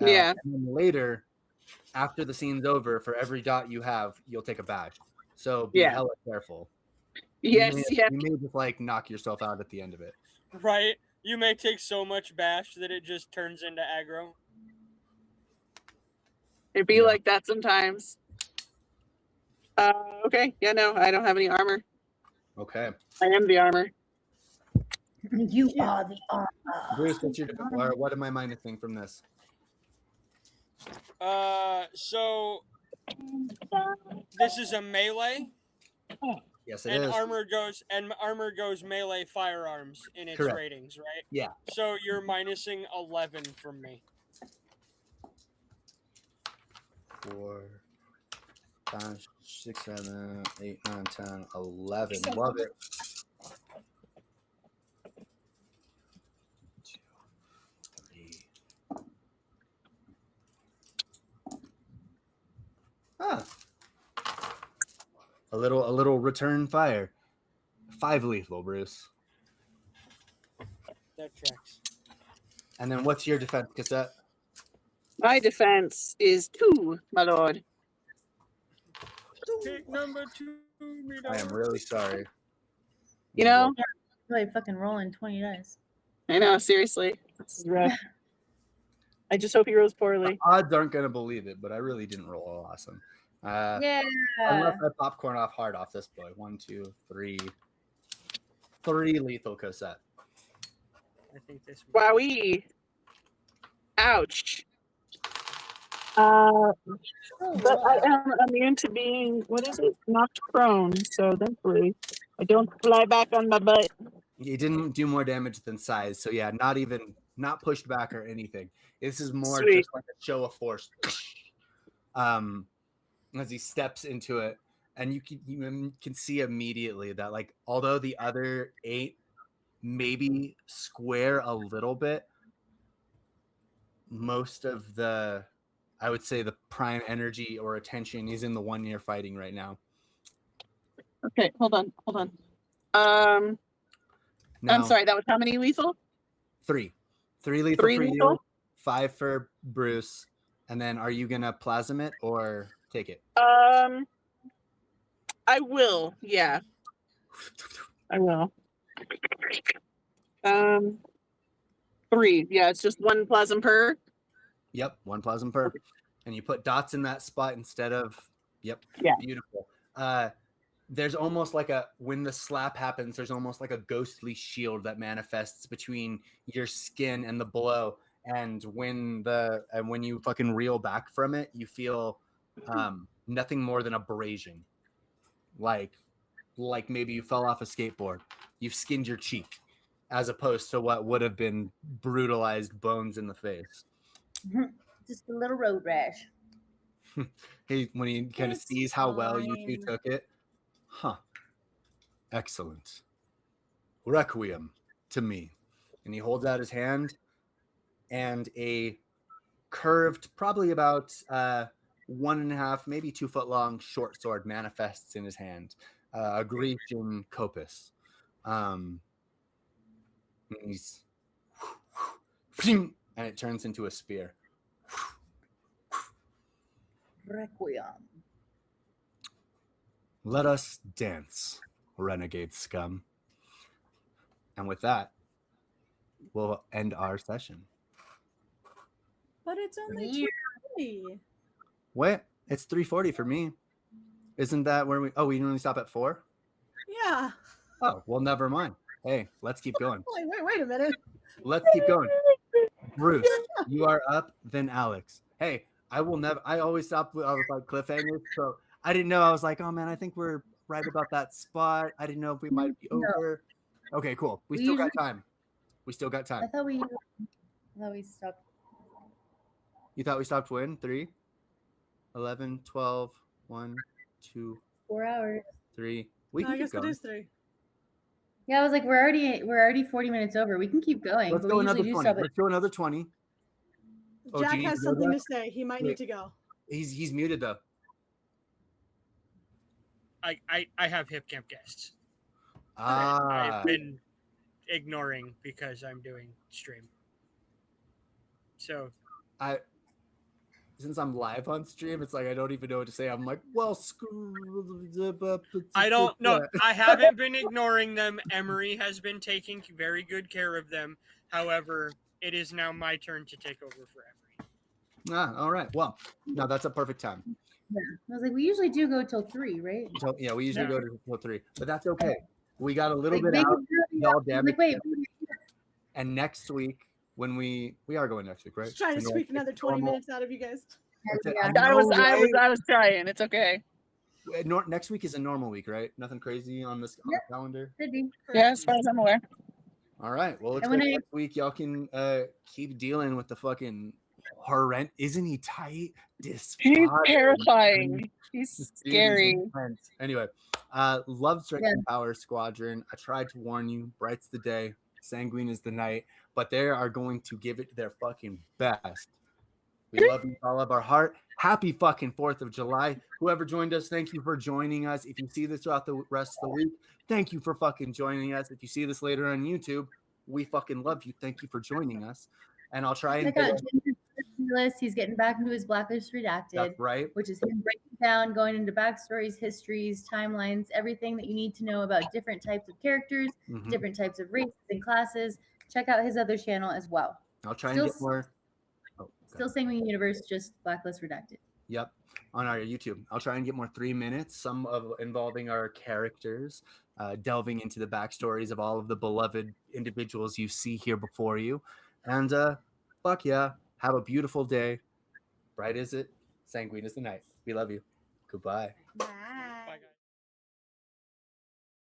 Speaker 1: And then later, after the scene's over, for every dot you have, you'll take a badge. So be hella careful.
Speaker 3: Yes,
Speaker 1: you may just like knock yourself out at the end of it.
Speaker 5: Right? You may take so much bash that it just turns into aggro.
Speaker 3: It'd be like that sometimes. Okay. Yeah, no, I don't have any armor.
Speaker 1: Okay.
Speaker 3: I am the armor.
Speaker 2: You are the armor.
Speaker 1: Bruce, what am I minusing from this?
Speaker 5: So this is a melee.
Speaker 1: Yes, it
Speaker 5: and
Speaker 1: is.
Speaker 5: Armor goes melee firearms in its ratings, right?
Speaker 1: Yeah.
Speaker 5: So you're minusing 11 from me.
Speaker 1: 4, 5, 6, 7, 8, 9, 10, 11. Love it. 2, 3. A little return fire. 5 lethal, Bruce.
Speaker 5: That tracks.
Speaker 1: And then what's your defense, Cassette?
Speaker 3: My defense is 2, my lord.
Speaker 5: Take number 2, me
Speaker 1: I am really sorry.
Speaker 3: You know?
Speaker 2: Like fucking rolling 20 dice.
Speaker 3: I know, seriously. This is rough. I just hope he rolls poorly.
Speaker 1: Odds aren't gonna believe it, but I really didn't roll awesome.
Speaker 2: Yeah.
Speaker 1: Unless I popcorn off hard off this boy. 1, 2, 3. 3 lethal Cosette.
Speaker 5: I think this.
Speaker 3: Wowee. Ouch.
Speaker 2: Oh,
Speaker 3: But I am immune to being, what is it? Knocked prone. So thankfully, I don't fly back on my butt.
Speaker 1: He didn't do more damage than size, so yeah, not pushed back or anything. This is more
Speaker 3: Sweet.
Speaker 1: just like a show of force. As he steps into it, and you can see immediately that, like, although the other 8 maybe square a little bit, most of the, I would say, the prime energy or attention is in the one you're fighting right now.
Speaker 3: Okay, hold on.
Speaker 1: Now,
Speaker 3: I'm sorry, that was how many lethal?
Speaker 1: 3 lethal
Speaker 3: 3
Speaker 1: for
Speaker 3: lethal?
Speaker 1: you, 5 for Bruce, and then are you gonna plasm it or take it?
Speaker 3: I will, yeah. I will. 3, yeah, it's just 1 plasm per.
Speaker 1: Yep, 1 plasm per, and you put dots in that spot instead of. Yep,
Speaker 3: Yeah.
Speaker 1: Beautiful. There's almost like when the slap happens, there's almost like a ghostly shield that manifests between your skin and the blow. And when you fucking reel back from it, you feel nothing more than abrasion. Like maybe you fell off a skateboard. You've skinned your cheek, as opposed to what would have been brutalized bones in the face.
Speaker 2: Just a little road rash.
Speaker 1: When he kind of
Speaker 4: It's
Speaker 1: sees how well you two
Speaker 4: fine.
Speaker 1: took it. Huh. Excellent. Requiem to me. And he holds out his hand, and a curved, probably about 1.5, maybe 2 foot long short sword manifests in his hand. A Grecian copus. And he's and it turns into a spear.
Speaker 2: Requiem.
Speaker 1: Let us dance, renegade scum. And with that, we'll end our session.
Speaker 4: But it's only
Speaker 2: Yeah.
Speaker 4: 2:40.
Speaker 1: Wait, it's 3:40 for me. Isn't that where we? Oh, we normally stop at 4.
Speaker 4: Yeah.
Speaker 1: Oh, well, never mind. Hey, let's keep going.
Speaker 4: Wait a minute.
Speaker 1: Let's keep going. Bruce, you are up, then Alex. Hey, I will never. I always stop with like cliffhangers, so I didn't know. I was like, oh man, I think we're right about that spot. I didn't know if we might be over. Okay, cool. We still got time. We still got
Speaker 2: I
Speaker 1: time.
Speaker 2: thought we stopped.
Speaker 1: You thought we stopped when? 3, 11, 12, 1, 2,
Speaker 2: 4 hours.
Speaker 1: 3. We
Speaker 4: No,
Speaker 1: can
Speaker 4: I
Speaker 1: keep
Speaker 4: guess it
Speaker 1: going.
Speaker 4: is 3.
Speaker 2: Yeah, I was like, we're already 40 minutes over. We can keep going.
Speaker 1: Let's
Speaker 2: but
Speaker 1: go
Speaker 2: we
Speaker 1: another
Speaker 2: usually do
Speaker 1: 20.
Speaker 2: stop at
Speaker 1: Let's go another 20. Oh, do
Speaker 4: Jack
Speaker 1: you need
Speaker 4: has
Speaker 1: to go,
Speaker 4: something
Speaker 1: Jack?
Speaker 4: to say. He might
Speaker 1: Wait.
Speaker 4: need to go.
Speaker 1: He's muted though.
Speaker 5: I have hip camp guests.
Speaker 1: Ah,
Speaker 5: I've been ignoring because I'm doing stream. So
Speaker 1: since I'm live on stream, it's like I don't even know what to say. I'm like, well, screw.
Speaker 5: I don't know. I haven't been ignoring them. Emery has been taking very good care of them. However, it is now my turn to take over for Emery.
Speaker 1: All right. Well, no, that's a perfect time.
Speaker 2: Yeah. I was like, we usually do go till 3, right?
Speaker 1: So, yeah, we usually
Speaker 5: Yeah.
Speaker 1: go to 3, but that's okay. We got a little
Speaker 2: Like,
Speaker 1: bit out. Y'all
Speaker 2: I was
Speaker 1: damage.
Speaker 2: like, wait.
Speaker 1: And next week, when we are going next week, right?
Speaker 4: Just trying to
Speaker 1: You know,
Speaker 4: squeak another 20
Speaker 1: normal-
Speaker 4: minutes out of you guys.
Speaker 1: That's it.
Speaker 2: Yeah.
Speaker 1: I know, right?
Speaker 3: I was trying. It's okay.
Speaker 1: Next week is a normal week, right? Nothing crazy on this on the calendar.
Speaker 2: Should be.
Speaker 3: Yeah, as far as I'm aware.
Speaker 1: All right. Well, looks
Speaker 2: And when
Speaker 1: like
Speaker 2: I-
Speaker 1: next week y'all can keep dealing with the fucking horrendous. Isn't he tight?
Speaker 3: He's
Speaker 1: Despot.
Speaker 3: terrifying. He's
Speaker 1: Dude, he's
Speaker 3: scary.
Speaker 1: intense. Anyway, love Strength and Power Squadron. I tried to warn you. Bright's the day, Sanguine is the night, but they are going to give it their fucking best. We love you with all of our heart. Happy fucking 4th of July. Whoever joined us, thank you for joining us. If you see this throughout the rest of the week, thank you for fucking joining us. If you see this later on YouTube, we fucking love you. Thank you for joining us. And I'll try and
Speaker 2: Check out Ginger Fabulous. He's getting back into his Blacklist Redacted,
Speaker 1: That's right.
Speaker 2: which is him breaking down, going into backstories, histories, timelines, everything that you need to know about different types of characters,
Speaker 1: Mhm.
Speaker 2: different types of races and classes. Check out his other channel as well.
Speaker 1: I'll try and
Speaker 2: Still,
Speaker 1: get more. Oh,
Speaker 2: still Sanguine Universe, just Blacklist Redacted.
Speaker 1: Yep, on our YouTube. I'll try and get more 3 minutes, some of involving our characters, delving into the backstories of all of the beloved individuals you see here before you. And fuck yeah, have a beautiful day. Bright is it, sanguine is the night. We love you. Goodbye.
Speaker 4: Bye.